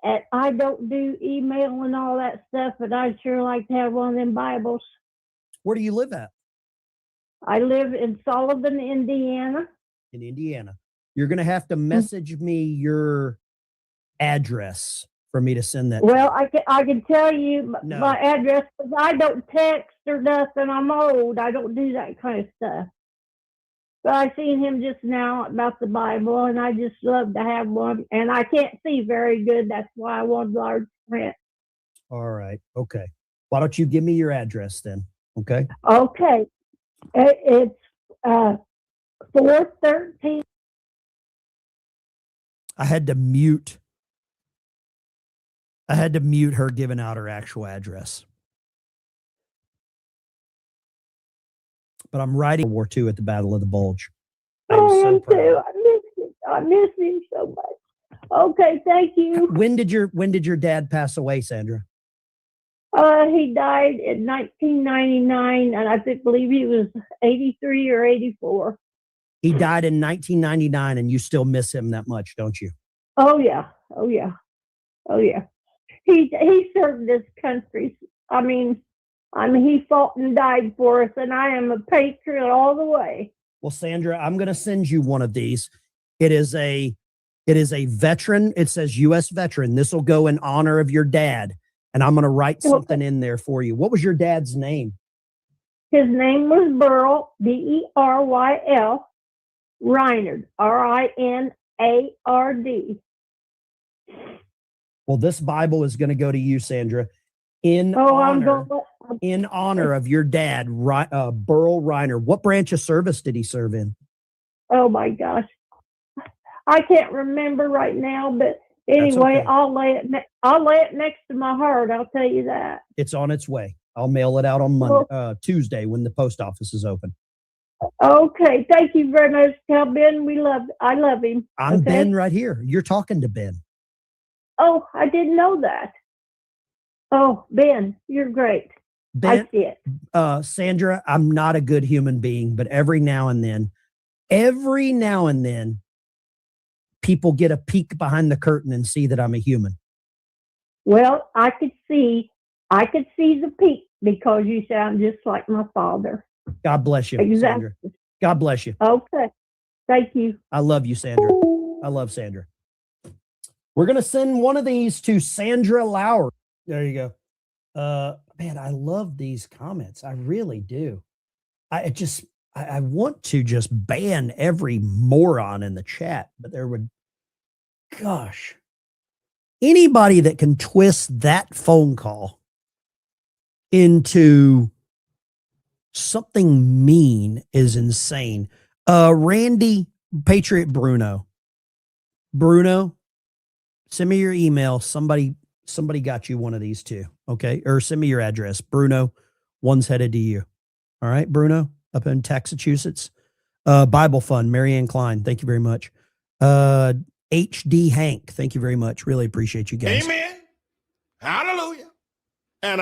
And I don't do email and all that stuff, but I'd sure like to have one of them Bibles. Where do you live at? I live in Sullivan, Indiana. In Indiana. You're going to have to message me your address for me to send that. Well, I can tell you No. my address, because I don't text or nothing. I'm old. I don't do that kind of stuff. But I seen him just now about the Bible, and I just love to have one. And I can't see very good. That's why I want large print. All right. Okay. Why don't you give me your address then? Okay. Okay. It's 413 I had to mute her giving out her actual address. But I'm writing World War II at the Battle of the Bulge. I am too. I miss him so much. Okay, thank you. When did your dad pass away, Sandra? He died in 1999, and I believe he was 83 or 84. He died in 1999, and you still miss him that much, don't you? Oh yeah, oh yeah, oh yeah. He served this country. I mean, he fought and died for us, and I am a patriot all the way. Well, Sandra, I'm going to send you one of these. It is a veteran. It says U.S. veteran. This will go in honor of your dad, and I'm going to write something in there for you. What was your dad's name? His name was Burl, B-E-R-Y-L, Reinard, R-I-N-A-R-D. Well, this Bible is going to go to you, Sandra, in honor of your dad, Burl Reiner. What branch of service did he serve in? Oh my gosh, I can't remember right now, but anyway, okay. I'll lay it next to my heart. I'll tell you that. It's on its way. I'll mail it out on Monday, Tuesday when the post office is open. Okay, thank you very much. Tell Ben I love him. I'm okay? Ben right here. You're talking to Ben. Oh, I didn't know that. Oh, Ben, you're great. Ben, I see it. Sandra, I'm not a good human being, but every now and then, people get a peek behind the curtain and see that I'm a human. Well, I could see the peak because you sound just like my father. God bless you, Exactly. Sandra. God bless you. Okay. Thank you. I love you, Sandra. I love Sandra. We're going to send one of these to Sandra Lowry. There you go. Man, I love these comments. I really do. I want to just ban every moron in the chat, but anybody that can twist that phone call into something mean is insane. Randy, Patriot Bruno, send me your email. Somebody got you one of these too. Okay. Or send me your address. Bruno, one's headed to you. All right, Bruno, up in Massachusetts. Bible Fund, Marianne Klein. Thank you very much. HD Hank. Thank you very much. Really appreciate you guys. Amen. Hallelujah. And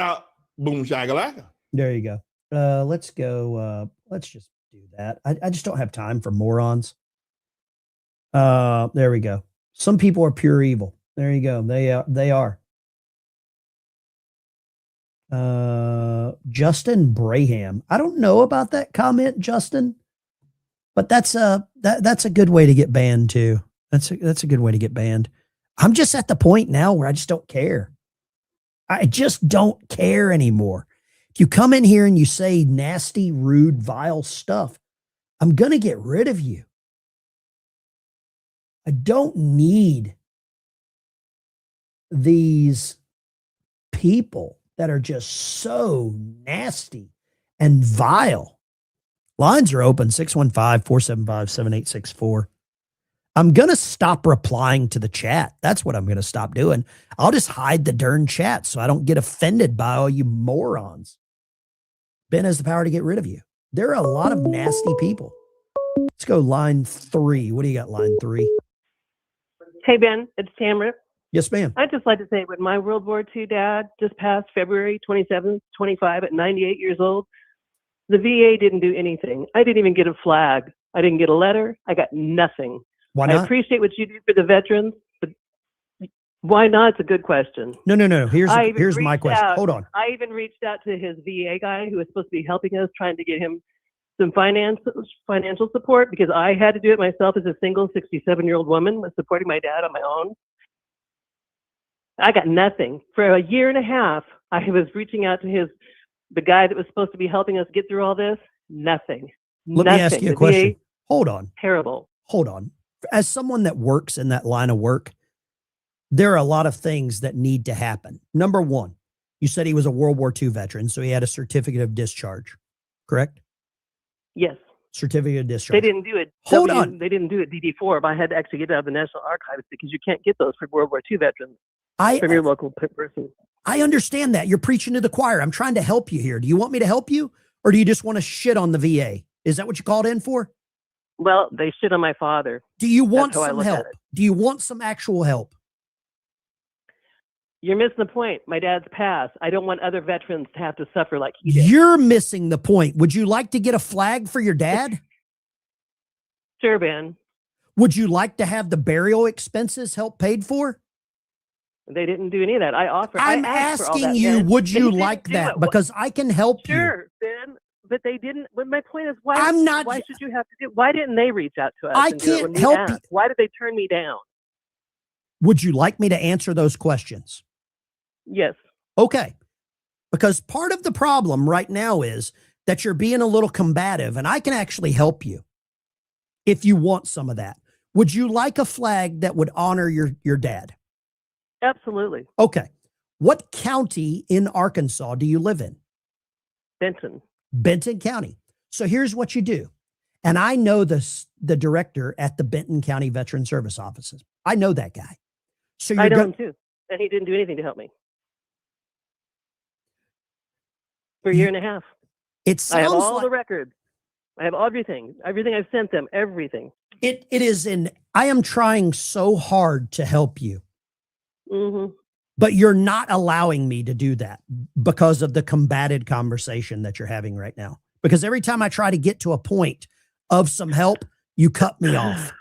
boom shakalaka. There you go. Let's go. Let's just do that. I just don't have time for morons. There we go. Some people are pure evil. There you go. They are. Justin Braham. I don't know about that comment, Justin, but that's a good way to get banned too. That's a good way to get banned. I'm just at the point now where I just don't care. I just don't care anymore. If you come in here and you say nasty, rude, vile stuff, I'm going to get rid of you. I don't need these people that are just so nasty and vile. Lines are open, 615-475-7864. I'm going to stop replying to the chat. That's what I'm going to stop doing. I'll just hide the darn chat so I don't get offended by all you morons. Ben has the power to get rid of you. There are a lot of nasty people. Let's go line 3. What do you got, line 3? Hey, Ben, it's Tamara. Yes, ma'am. I'd just like to say, when my World War II dad just passed February 27th, 25 at 98 years old, the VA didn't do anything. I didn't even get a flag. I didn't get a letter. I got nothing. Why not? I appreciate what you do for the veterans, but why not? It's a good question. No. Here's my question. Hold on. I even reached out to his VA guy who was supposed to be helping us, trying to get him some financial support, because I had to do it myself as a single 67-year-old woman, was supporting my dad on my own. I got nothing. For a year and a half, I was reaching out to the guy that was supposed to be helping us get through all this. Nothing. Let me ask you a question. Hold on. Terrible. Hold on. As someone that works in that line of work, there are a lot of things that need to happen. Number one, you said he was a World War II veteran, so he had a certificate of discharge, correct? Yes. Certificate of discharge. They didn't do it. Hold on. They didn't do it DD4, but I had to actually get it out of the National Archives because you can't get those for World War II veterans from your local person. I understand that. You're preaching to the choir. I'm trying to help you here. Do you want me to help you, or do you just want to shit on the VA? Is that what you called in for? Well, they shit on my father. Do you want That's how I some look at help? it. Do you want some actual help? You're missing the point. My dad's passed. I don't want other veterans to have to suffer like he did. You're missing the point. Would you like to get a flag for your dad? Sure, Ben. Would you like to have the burial expenses help paid for? They didn't do any of that. I'm I asked for all asking that, you, Ben. would They you didn't like do that? it. Because I can help you. Sure, Ben. But they didn't. But my point is, why? I'm not- Why should you have to do? Why didn't they reach out to us? I and do it can't when we help asked? you. Why did they turn me down? Would you like me to answer those questions? Yes. Okay. Because part of the problem right now is that you're being a little combative, and I can actually help you if you want some of that. Would you like a flag that would honor your dad? Absolutely. Okay. What county in Arkansas do you live in? Benton. Benton County. So here's what you do. And I know the director at the Benton County Veteran Service Offices. I know that guy. So I you're know going him too, and he didn't do anything to help me for a year and a half. It I have sounds all like the records. I have everything. Everything I've sent them. Everything. it is I am trying so hard to help you. Mm-hmm. But you're not allowing me to do that because of the combated conversation that you're having right now. Because every time I try to get to a point of some help, you cut me off.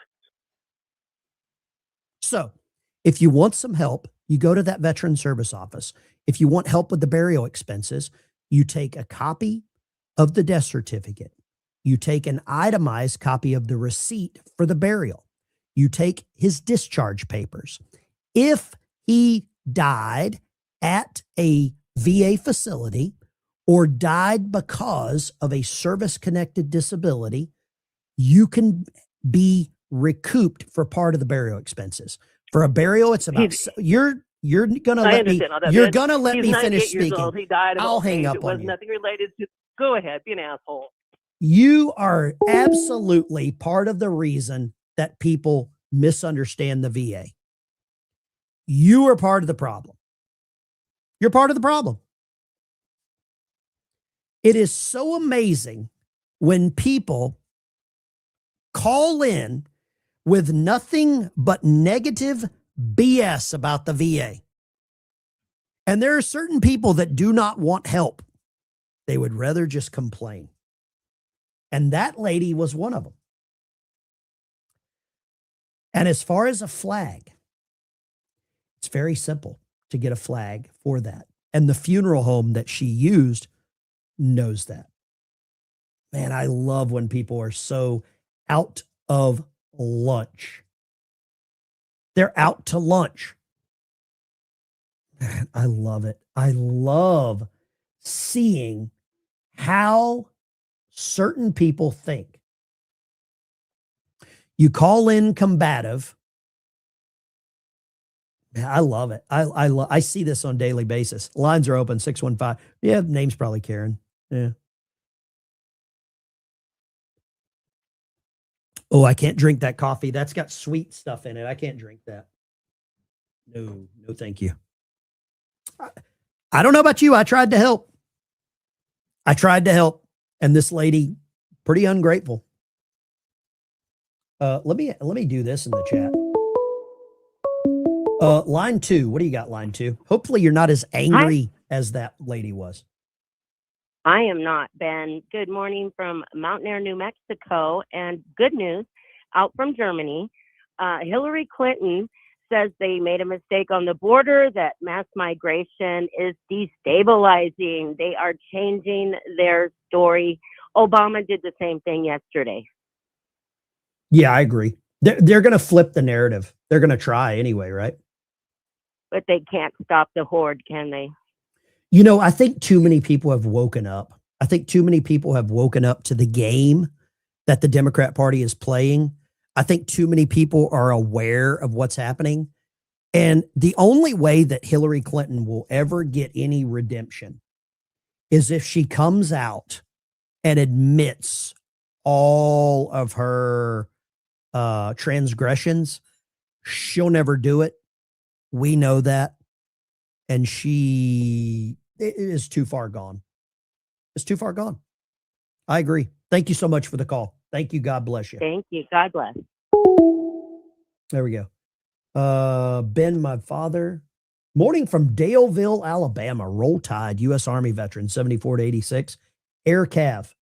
So if you want some help, you go to that veteran service office. If you want help with the burial expenses, you take a copy of the death certificate. You take an itemized copy of the receipt for the burial. You take his discharge papers. If he died at a VA facility or died because of a service-connected disability, you can be recouped for part of the burial expenses. For a burial, it's about you're gonna let me you're gonna let me finish speaking. He died of I'll old hang age. up It on was you. nothing related to. Go ahead, be an asshole. You are absolutely part of the reason that people misunderstand the VA. You are part of the problem. You're part of the problem. It is so amazing when people call in with nothing but negative BS about the VA. And there are certain people that do not want help. They would rather just complain. And that lady was one of them. And as far as a flag, it's very simple to get a flag for that. And the funeral home that she used knows that. Man, I love when people are so out of lunch. They're out to lunch. Man, I love it. I love seeing how certain people think. You call in combative. I love it. I see this on a daily basis. Lines are open, 615. Yeah, name's probably Karen. Yeah. Oh, I can't drink that coffee. That's got sweet stuff in it. I can't drink that. No, thank you. I don't know about you. I tried to help. And this lady, pretty ungrateful. Let me do this in the chat. Line 2. What do you got, line 2? Hopefully you're not as angry as that lady was. I am not, Ben. Good morning from Mountain Air, New Mexico. And good news out from Germany. Hillary Clinton says they made a mistake on the border, that mass migration is destabilizing. They are changing their story. Obama did the same thing yesterday. Yeah, I agree. They're going to flip the narrative. They're going to try anyway, right? But they can't stop the horde, can they? You know, I think too many people have woken up. I think too many people have woken up to the game that the Democrat Party is playing. I think too many people are aware of what's happening. And the only way that Hillary Clinton will ever get any redemption is if she comes out and admits all of her transgressions. She'll never do it. We know that. And she is too far gone. It's too far gone. I agree. Thank you so much for the call. Thank you. God bless you. Thank you. God bless. There we go. Ben, my father. Morning from Daleville, Alabama. Roll Tide, U.S. Army veteran, 74 to 86. Air Cav.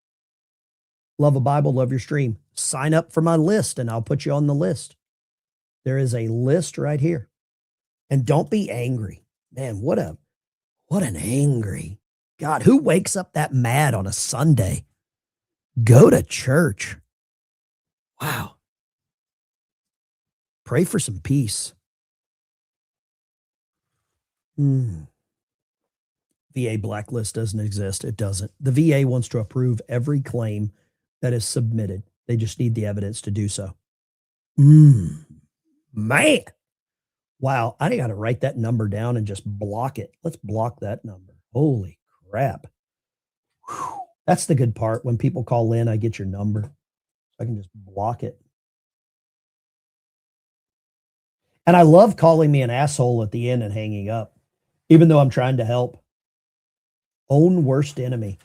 Love a Bible, love your stream. Sign up for my list and I'll put you on the list. There is a list right here. And don't be angry. Man, what an angry God. Who wakes up that mad on a Sunday? Go to church. Wow. Pray for some peace. VA blacklist doesn't exist. It doesn't. The VA wants to approve every claim that is submitted. They just need the evidence to do so. Man. Wow. I got to write that number down and just block it. Let's block that number. Holy crap. Whew. That's the good part. When people call in, I get your number. I can just block it. And I love calling me an asshole at the end and hanging up, even though I'm trying to help. Own worst enemy.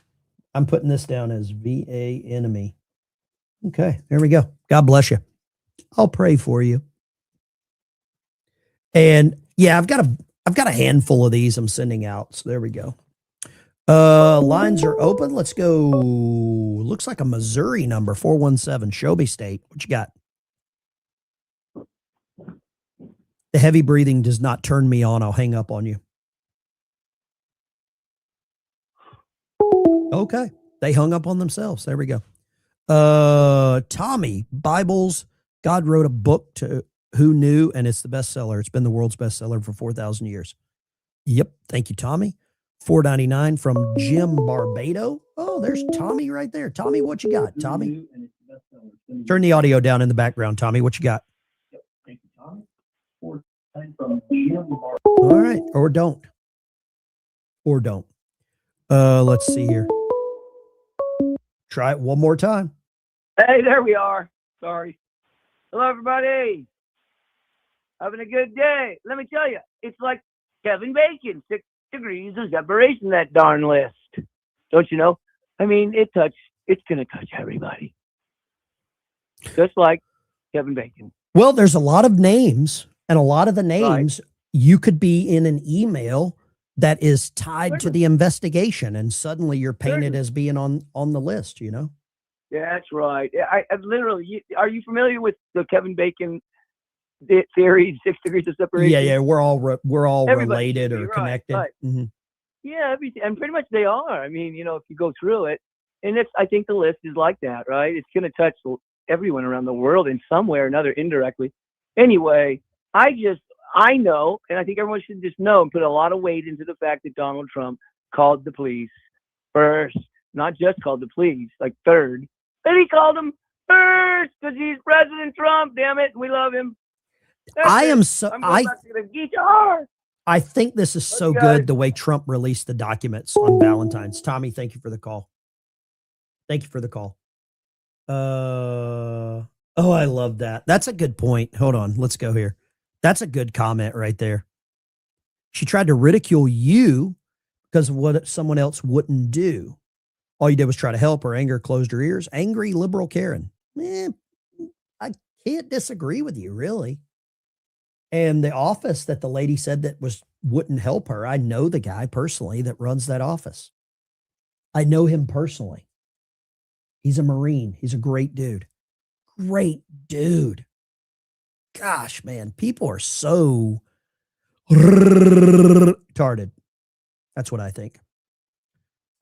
I'm putting this down as VA enemy. Okay, there we go. God bless you. I'll pray for you. And yeah, I've got a handful of these I'm sending out. So there we go. Lines are open. Let's go. Looks like a Missouri number, 417, Shelby State. What you got? The heavy breathing does not turn me on. I'll hang up on you. Okay. They hung up on themselves. There we go. Tommy, Bibles. God wrote a book to who knew, and it's the bestseller. It's been the world's bestseller for 4,000 years. Yep. Thank you, Tommy. $4.99 from Jim Barbado. Oh, there's Tommy right there. Tommy, what you got, Tommy? Turn the audio down in the background, Tommy. What you got? Thank you, Tommy. From Jim Barbado. All right. Or don't. Or don't. Let's see here. Try it one more time. Hey, there we are. Sorry. Hello, everybody. Having a good day. Let me tell you, it's like Kevin Bacon, 6 degrees of separation, that darn list. Don't you know? I mean, it's going to touch everybody. Just like Kevin Bacon. Well, there's a lot of names, and a lot of the names, you could be in an email that is tied to the investigation, and suddenly you're painted as being on the list, you know? Yeah, that's right. I literally, are you familiar with the Kevin Bacon theory, 6 degrees of separation? Yeah, we're all Everybody related or right, connected. right. Mm-hmm. Yeah, everything, and pretty much they are. I mean, you know, if you go through it, and I think the list is like that, right? It's going to touch everyone around the world in some way or another, indirectly. Anyway, I know, and I think everyone should just know and put a lot of weight into the fact that Donald Trump called the police first, not just called the police, like third, but he called them first because he's President Trump. Damn it, we love him. I think this is so good the way Trump released the documents on Valentine's. Tommy, thank you for the call. Thank you for the call. Oh, I love that. That's a good point. Hold on, let's go here. That's a good comment right there. She tried to ridicule you because of what someone else wouldn't do. All you did was try to help her. Anger closed her ears. Angry liberal Karen. I can't disagree with you, really. And the office that the lady said that wouldn't help her, I know the guy personally that runs that office. I know him personally. He's a Marine. He's a great dude. Great dude. Gosh, man, people are so retarded. That's what I think.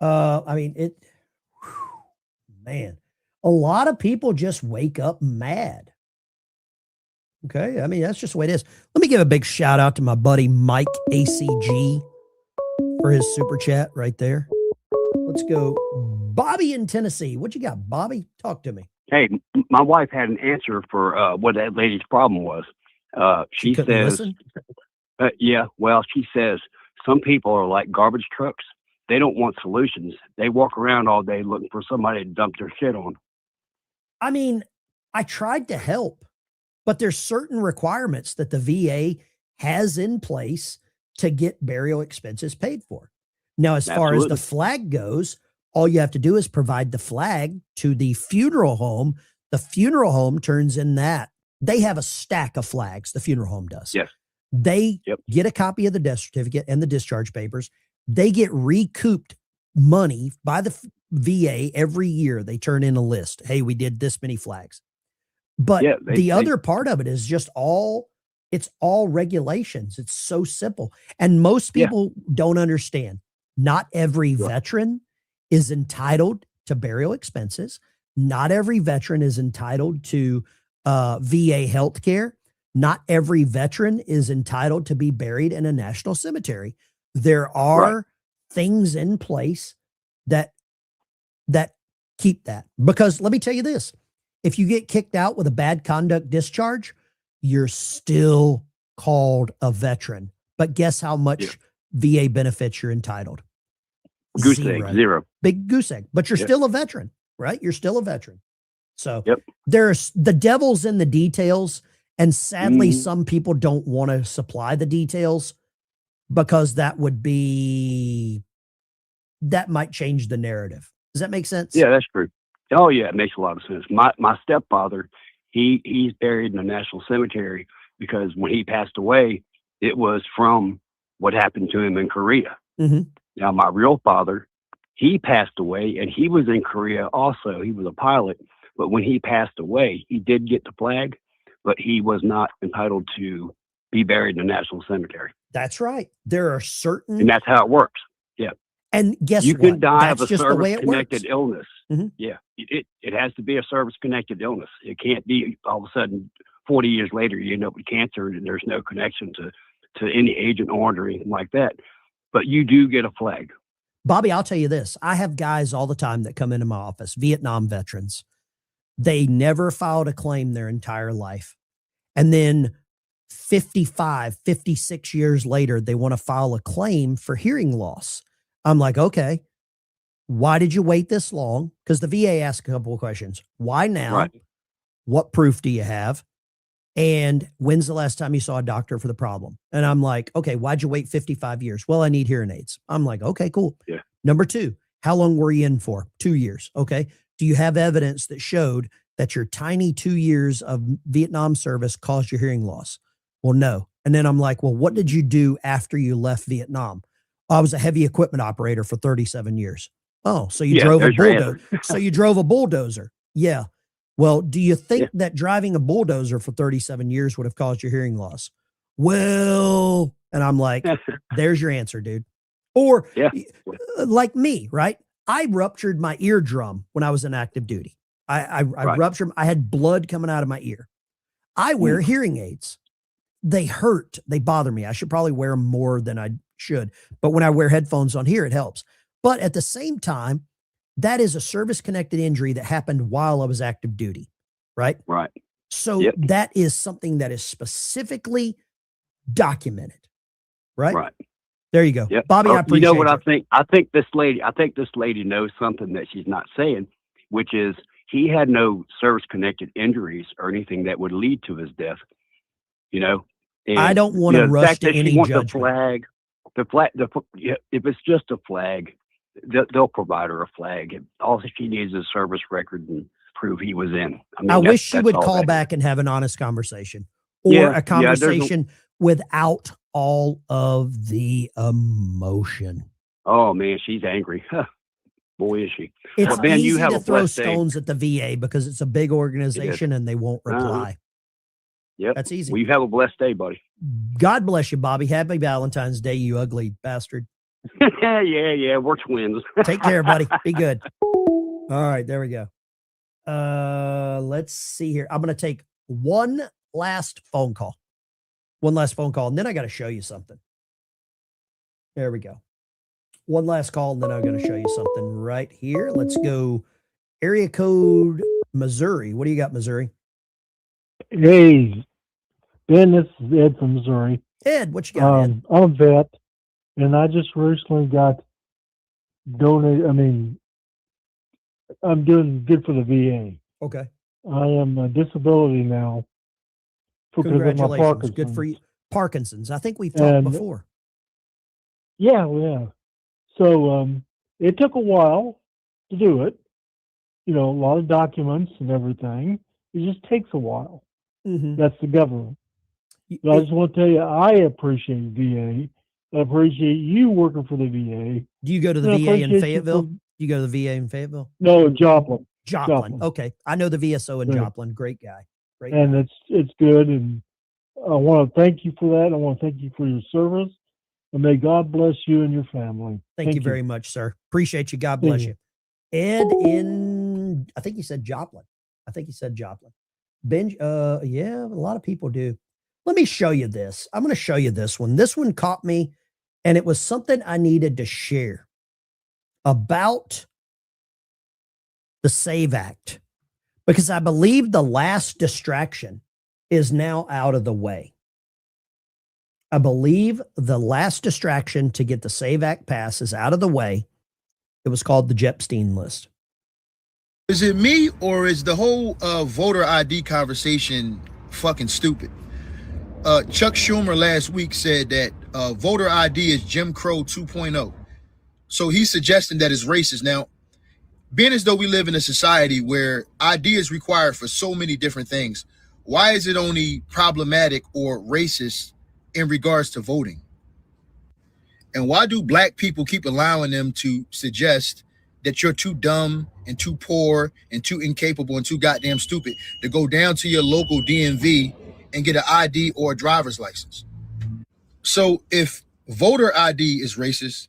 I mean, man, a lot of people just wake up mad. Okay. I mean, that's just the way it is. Let me give a big shout out to my buddy, Mike ACG, for his super chat right there. Let's go. Bobby in Tennessee. What you got, Bobby? Talk to me. Hey, my wife had an answer for what that lady's problem was. She says, yeah, well, she says some people are like garbage trucks. They don't want solutions. They walk around all day looking for somebody to dump their shit on. I mean, I tried to help, but there's certain requirements that the VA has in place to get burial expenses paid for. Now, as far as the flag goes, all you have to do is provide the flag to the funeral home. The funeral home turns in that. They have a stack of flags, the funeral home does. Yes. They get a copy of the death certificate and the discharge papers. They get recouped money by the VA every year. They turn in a list. Hey, we did this many flags. But the other part of it is just it's all regulations. It's so simple. And most people don't understand. Not every veteran is entitled to burial expenses. Not every veteran is entitled to VA health care. Not every veteran is entitled to be buried in a national cemetery. There are things in place that keep that. Because let me tell you this, if you get kicked out with a bad conduct discharge, you're still called a veteran. But guess how much VA benefits you're entitled? Goose egg, zero. Big goose egg. But you're still a veteran, right? You're still a veteran. So there's the devil's in the details. And sadly, some people don't want to supply the details because that might change the narrative. Does that make sense? Yeah, that's true. Oh yeah, it makes a lot of sense. My stepfather, he's buried in a national cemetery because when he passed away, it was from what happened to him in Korea. Now, my real father, he passed away and he was in Korea also. He was a pilot, but when he passed away, he did get the flag, but he was not entitled to be buried in a national cemetery. That's right. There are certain, and that's how it works. Yeah. And guess you what? can die That's of a just the way it service-connected works. illness. Yeah, it has to be a service-connected illness. It can't be all of a sudden 40 years later you end up with cancer and there's no connection to any Agent Orange or anything like that. But you do get a flag. Bobby, I'll tell you this. I have guys all the time that come into my office, Vietnam veterans. They never filed a claim their entire life. And then 55, 56 years later, they want to file a claim for hearing loss. I'm like, okay, why did you wait this long? Because the VA asks a couple of questions. Why now? What proof do you have? And when's the last time you saw a doctor for the problem? And I'm like, okay, why'd you wait 55 years? Well, I need hearing aids. I'm like, okay, cool. Yeah. Number two, how long were you in for? 2 years. Okay. Do you have evidence that showed that your tiny 2 years of Vietnam service caused your hearing loss? Well, no. And then I'm like, well, what did you do after you left Vietnam? I was a heavy equipment operator for 37 years. Oh, so you drove a bulldozer. So you drove a bulldozer. Yeah. Well, do you think that driving a bulldozer for 37 years would have caused your hearing loss? Well, and I'm like, there's your answer, dude. Or like me, right? I ruptured my eardrum when I was in active duty. I ruptured, I had blood coming out of my ear. I wear hearing aids. They hurt. They bother me. I should probably wear them more than I should. But when I wear headphones on here, it helps. But at the same time, that is a service-connected injury that happened while I was active duty, right? Right. So that is something that is specifically documented, right? Right. There you go. Yep. Bobby, I appreciate you know what you. I think? I think this lady knows something that she's not saying, which is he had no service-connected injuries or anything that would lead to his death, you know? And, I don't want to rush to any judgment. The flag, if it's just a flag, they'll provide her a flag. All she needs is a service record and prove he was in. I mean, I wish she would call back and have an honest conversation, or a conversation without all of the emotion. Oh man, she's angry. Boy, is she. It's Ben, easy you have to a throw blessed day. stones at the VA because it's a big organization and they won't reply. Yep. That's easy. Well, you have a blessed day, buddy. God bless you, Bobby. Happy Valentine's Day, you ugly bastard. yeah, we're twins. Take care, buddy. Be good. All right, there we go. Let's see here. I'm going to take one last phone call. And then I got to show you something. There we go. One last call, and then I'm going to show you something right here. Let's go area code Missouri. What do you got, Missouri? Hey, Ben, this is Ed from Missouri. Ed, what you got, Ed? I'm a vet, and I just recently got donated. I mean, I'm doing good for the VA. Okay. I am a disability now because of my Congratulations. Parkinson's. Good for you. Parkinson's. I think we've talked And before. yeah. So it took a while to do it. You know, a lot of documents and everything. It just takes a while. Mm-hmm. That's the government. But I just want to tell you, I appreciate VA. I appreciate you working for the VA. Do you go to the VA in Fayetteville? You go to the VA in Fayetteville? No, Joplin. Joplin. Okay. I know the VSO in Joplin. Great guy. Great and guy. it's good. And I want to thank you for that. I want to thank you for your service. And may God bless you and your family. Thank you very much, sir. Appreciate you. God bless you. Ed in, I think he said Joplin. Ben, yeah, a lot of people do. Let me show you this. I'm going to show you this one. This one caught me, and it was something I needed to share about the SAVE Act, because I believe the last distraction is now out of the way. I believe the last distraction to get the SAVE Act passed is out of the way. It was called the Epstein list. Is it me, or is the whole voter ID conversation fucking stupid? Chuck Schumer last week said that voter ID is Jim Crow 2.0. So he's suggesting that it's racist. Now, being as though we live in a society where ID is required for so many different things, why is it only problematic or racist in regards to voting? And why do black people keep allowing them to suggest that you're too dumb and too poor and too incapable and too goddamn stupid to go down to your local DMV and get an ID or a driver's license? So if voter ID is racist,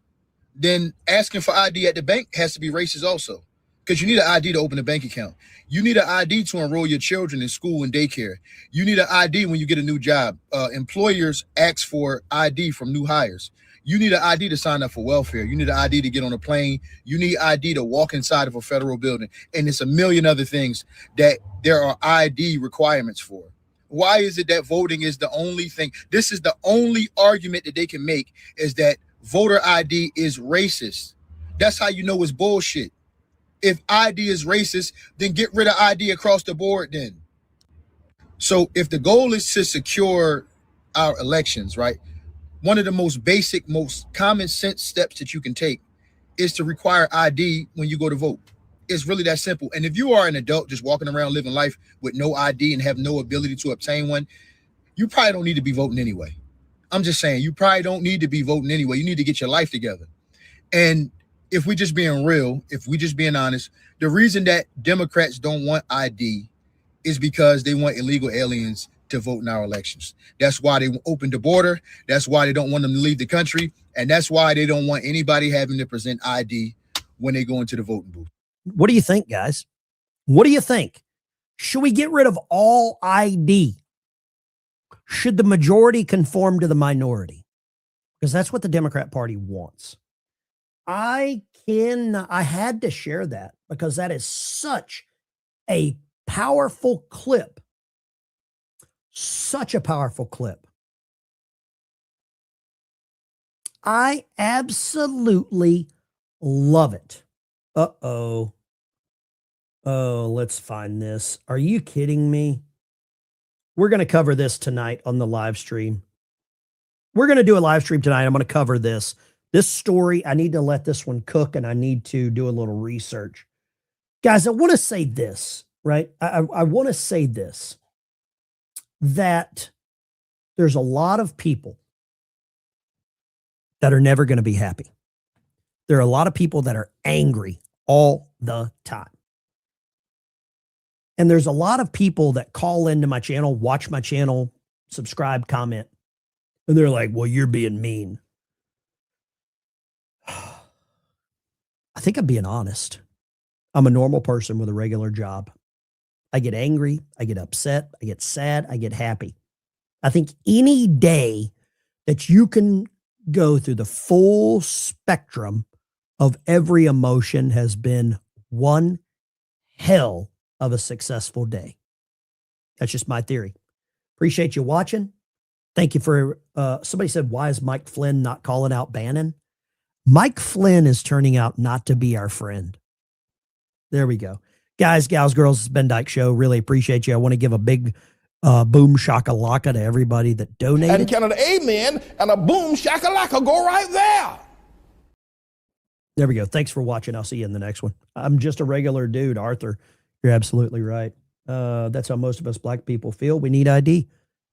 then asking for ID at the bank has to be racist also, because you need an ID to open a bank account. You need an ID to enroll your children in school and daycare. You need an ID when you get a new job. Employers ask for ID from new hires. You need an ID to sign up for welfare. You need an ID to get on a plane. You need ID to walk inside of a federal building. And it's a million other things that there are ID requirements for. Why is it that voting is the only thing? This is the only argument that they can make, is that voter ID is racist. That's how you know it's bullshit. If ID is racist, then get rid of ID across the board then. So if the goal is to secure our elections, right? One of the most basic, most common sense steps that you can take is to require ID when you go to vote. It's really that simple. And if you are an adult just walking around living life with no ID and have no ability to obtain one, you probably don't need to be voting anyway. I'm just saying, you probably don't need to be voting anyway. You need to get your life together. And if we're just being real, if we're just being honest, the reason that Democrats don't want ID is because they want illegal aliens to vote in our elections. That's why they opened the border. That's why they don't want them to leave the country. And that's why they don't want anybody having to present ID when they go into the voting booth. What do you think, guys? What do you think? Should we get rid of all ID? Should the majority conform to the minority? Because that's what the Democrat Party wants. I had to share that because that is such a powerful clip. Such a powerful clip. I absolutely love it. Uh-oh. Oh, let's find this. Are you kidding me? We're going to cover this tonight on the live stream. We're going to do a live stream tonight. I'm going to cover this. This story, I need to let this one cook, and I need to do a little research. Guys, I want to say this, right? I want to say this, that there's a lot of people that are never going to be happy. There are a lot of people that are angry all the time. And there's a lot of people that call into my channel, watch my channel, subscribe, comment, and they're like, well, you're being mean. I think I'm being honest. I'm a normal person with a regular job. I get angry, I get upset, I get sad, I get happy. I think any day that you can go through the full spectrum of every emotion has been one hell of a successful day. That's just my theory. Appreciate you watching. Thank you for, somebody said, why is Mike Flynn not calling out Bannon? Mike Flynn is turning out not to be our friend. There we go. Guys, gals, girls, it's Ben Dyke Show. Really appreciate you. I want to give a big boom shakalaka to everybody that donated. And can an amen and a boom shakalaka go right there? There we go. Thanks for watching. I'll see you in the next one. I'm just a regular dude, Arthur. You're absolutely right. That's how most of us black people feel. We need ID.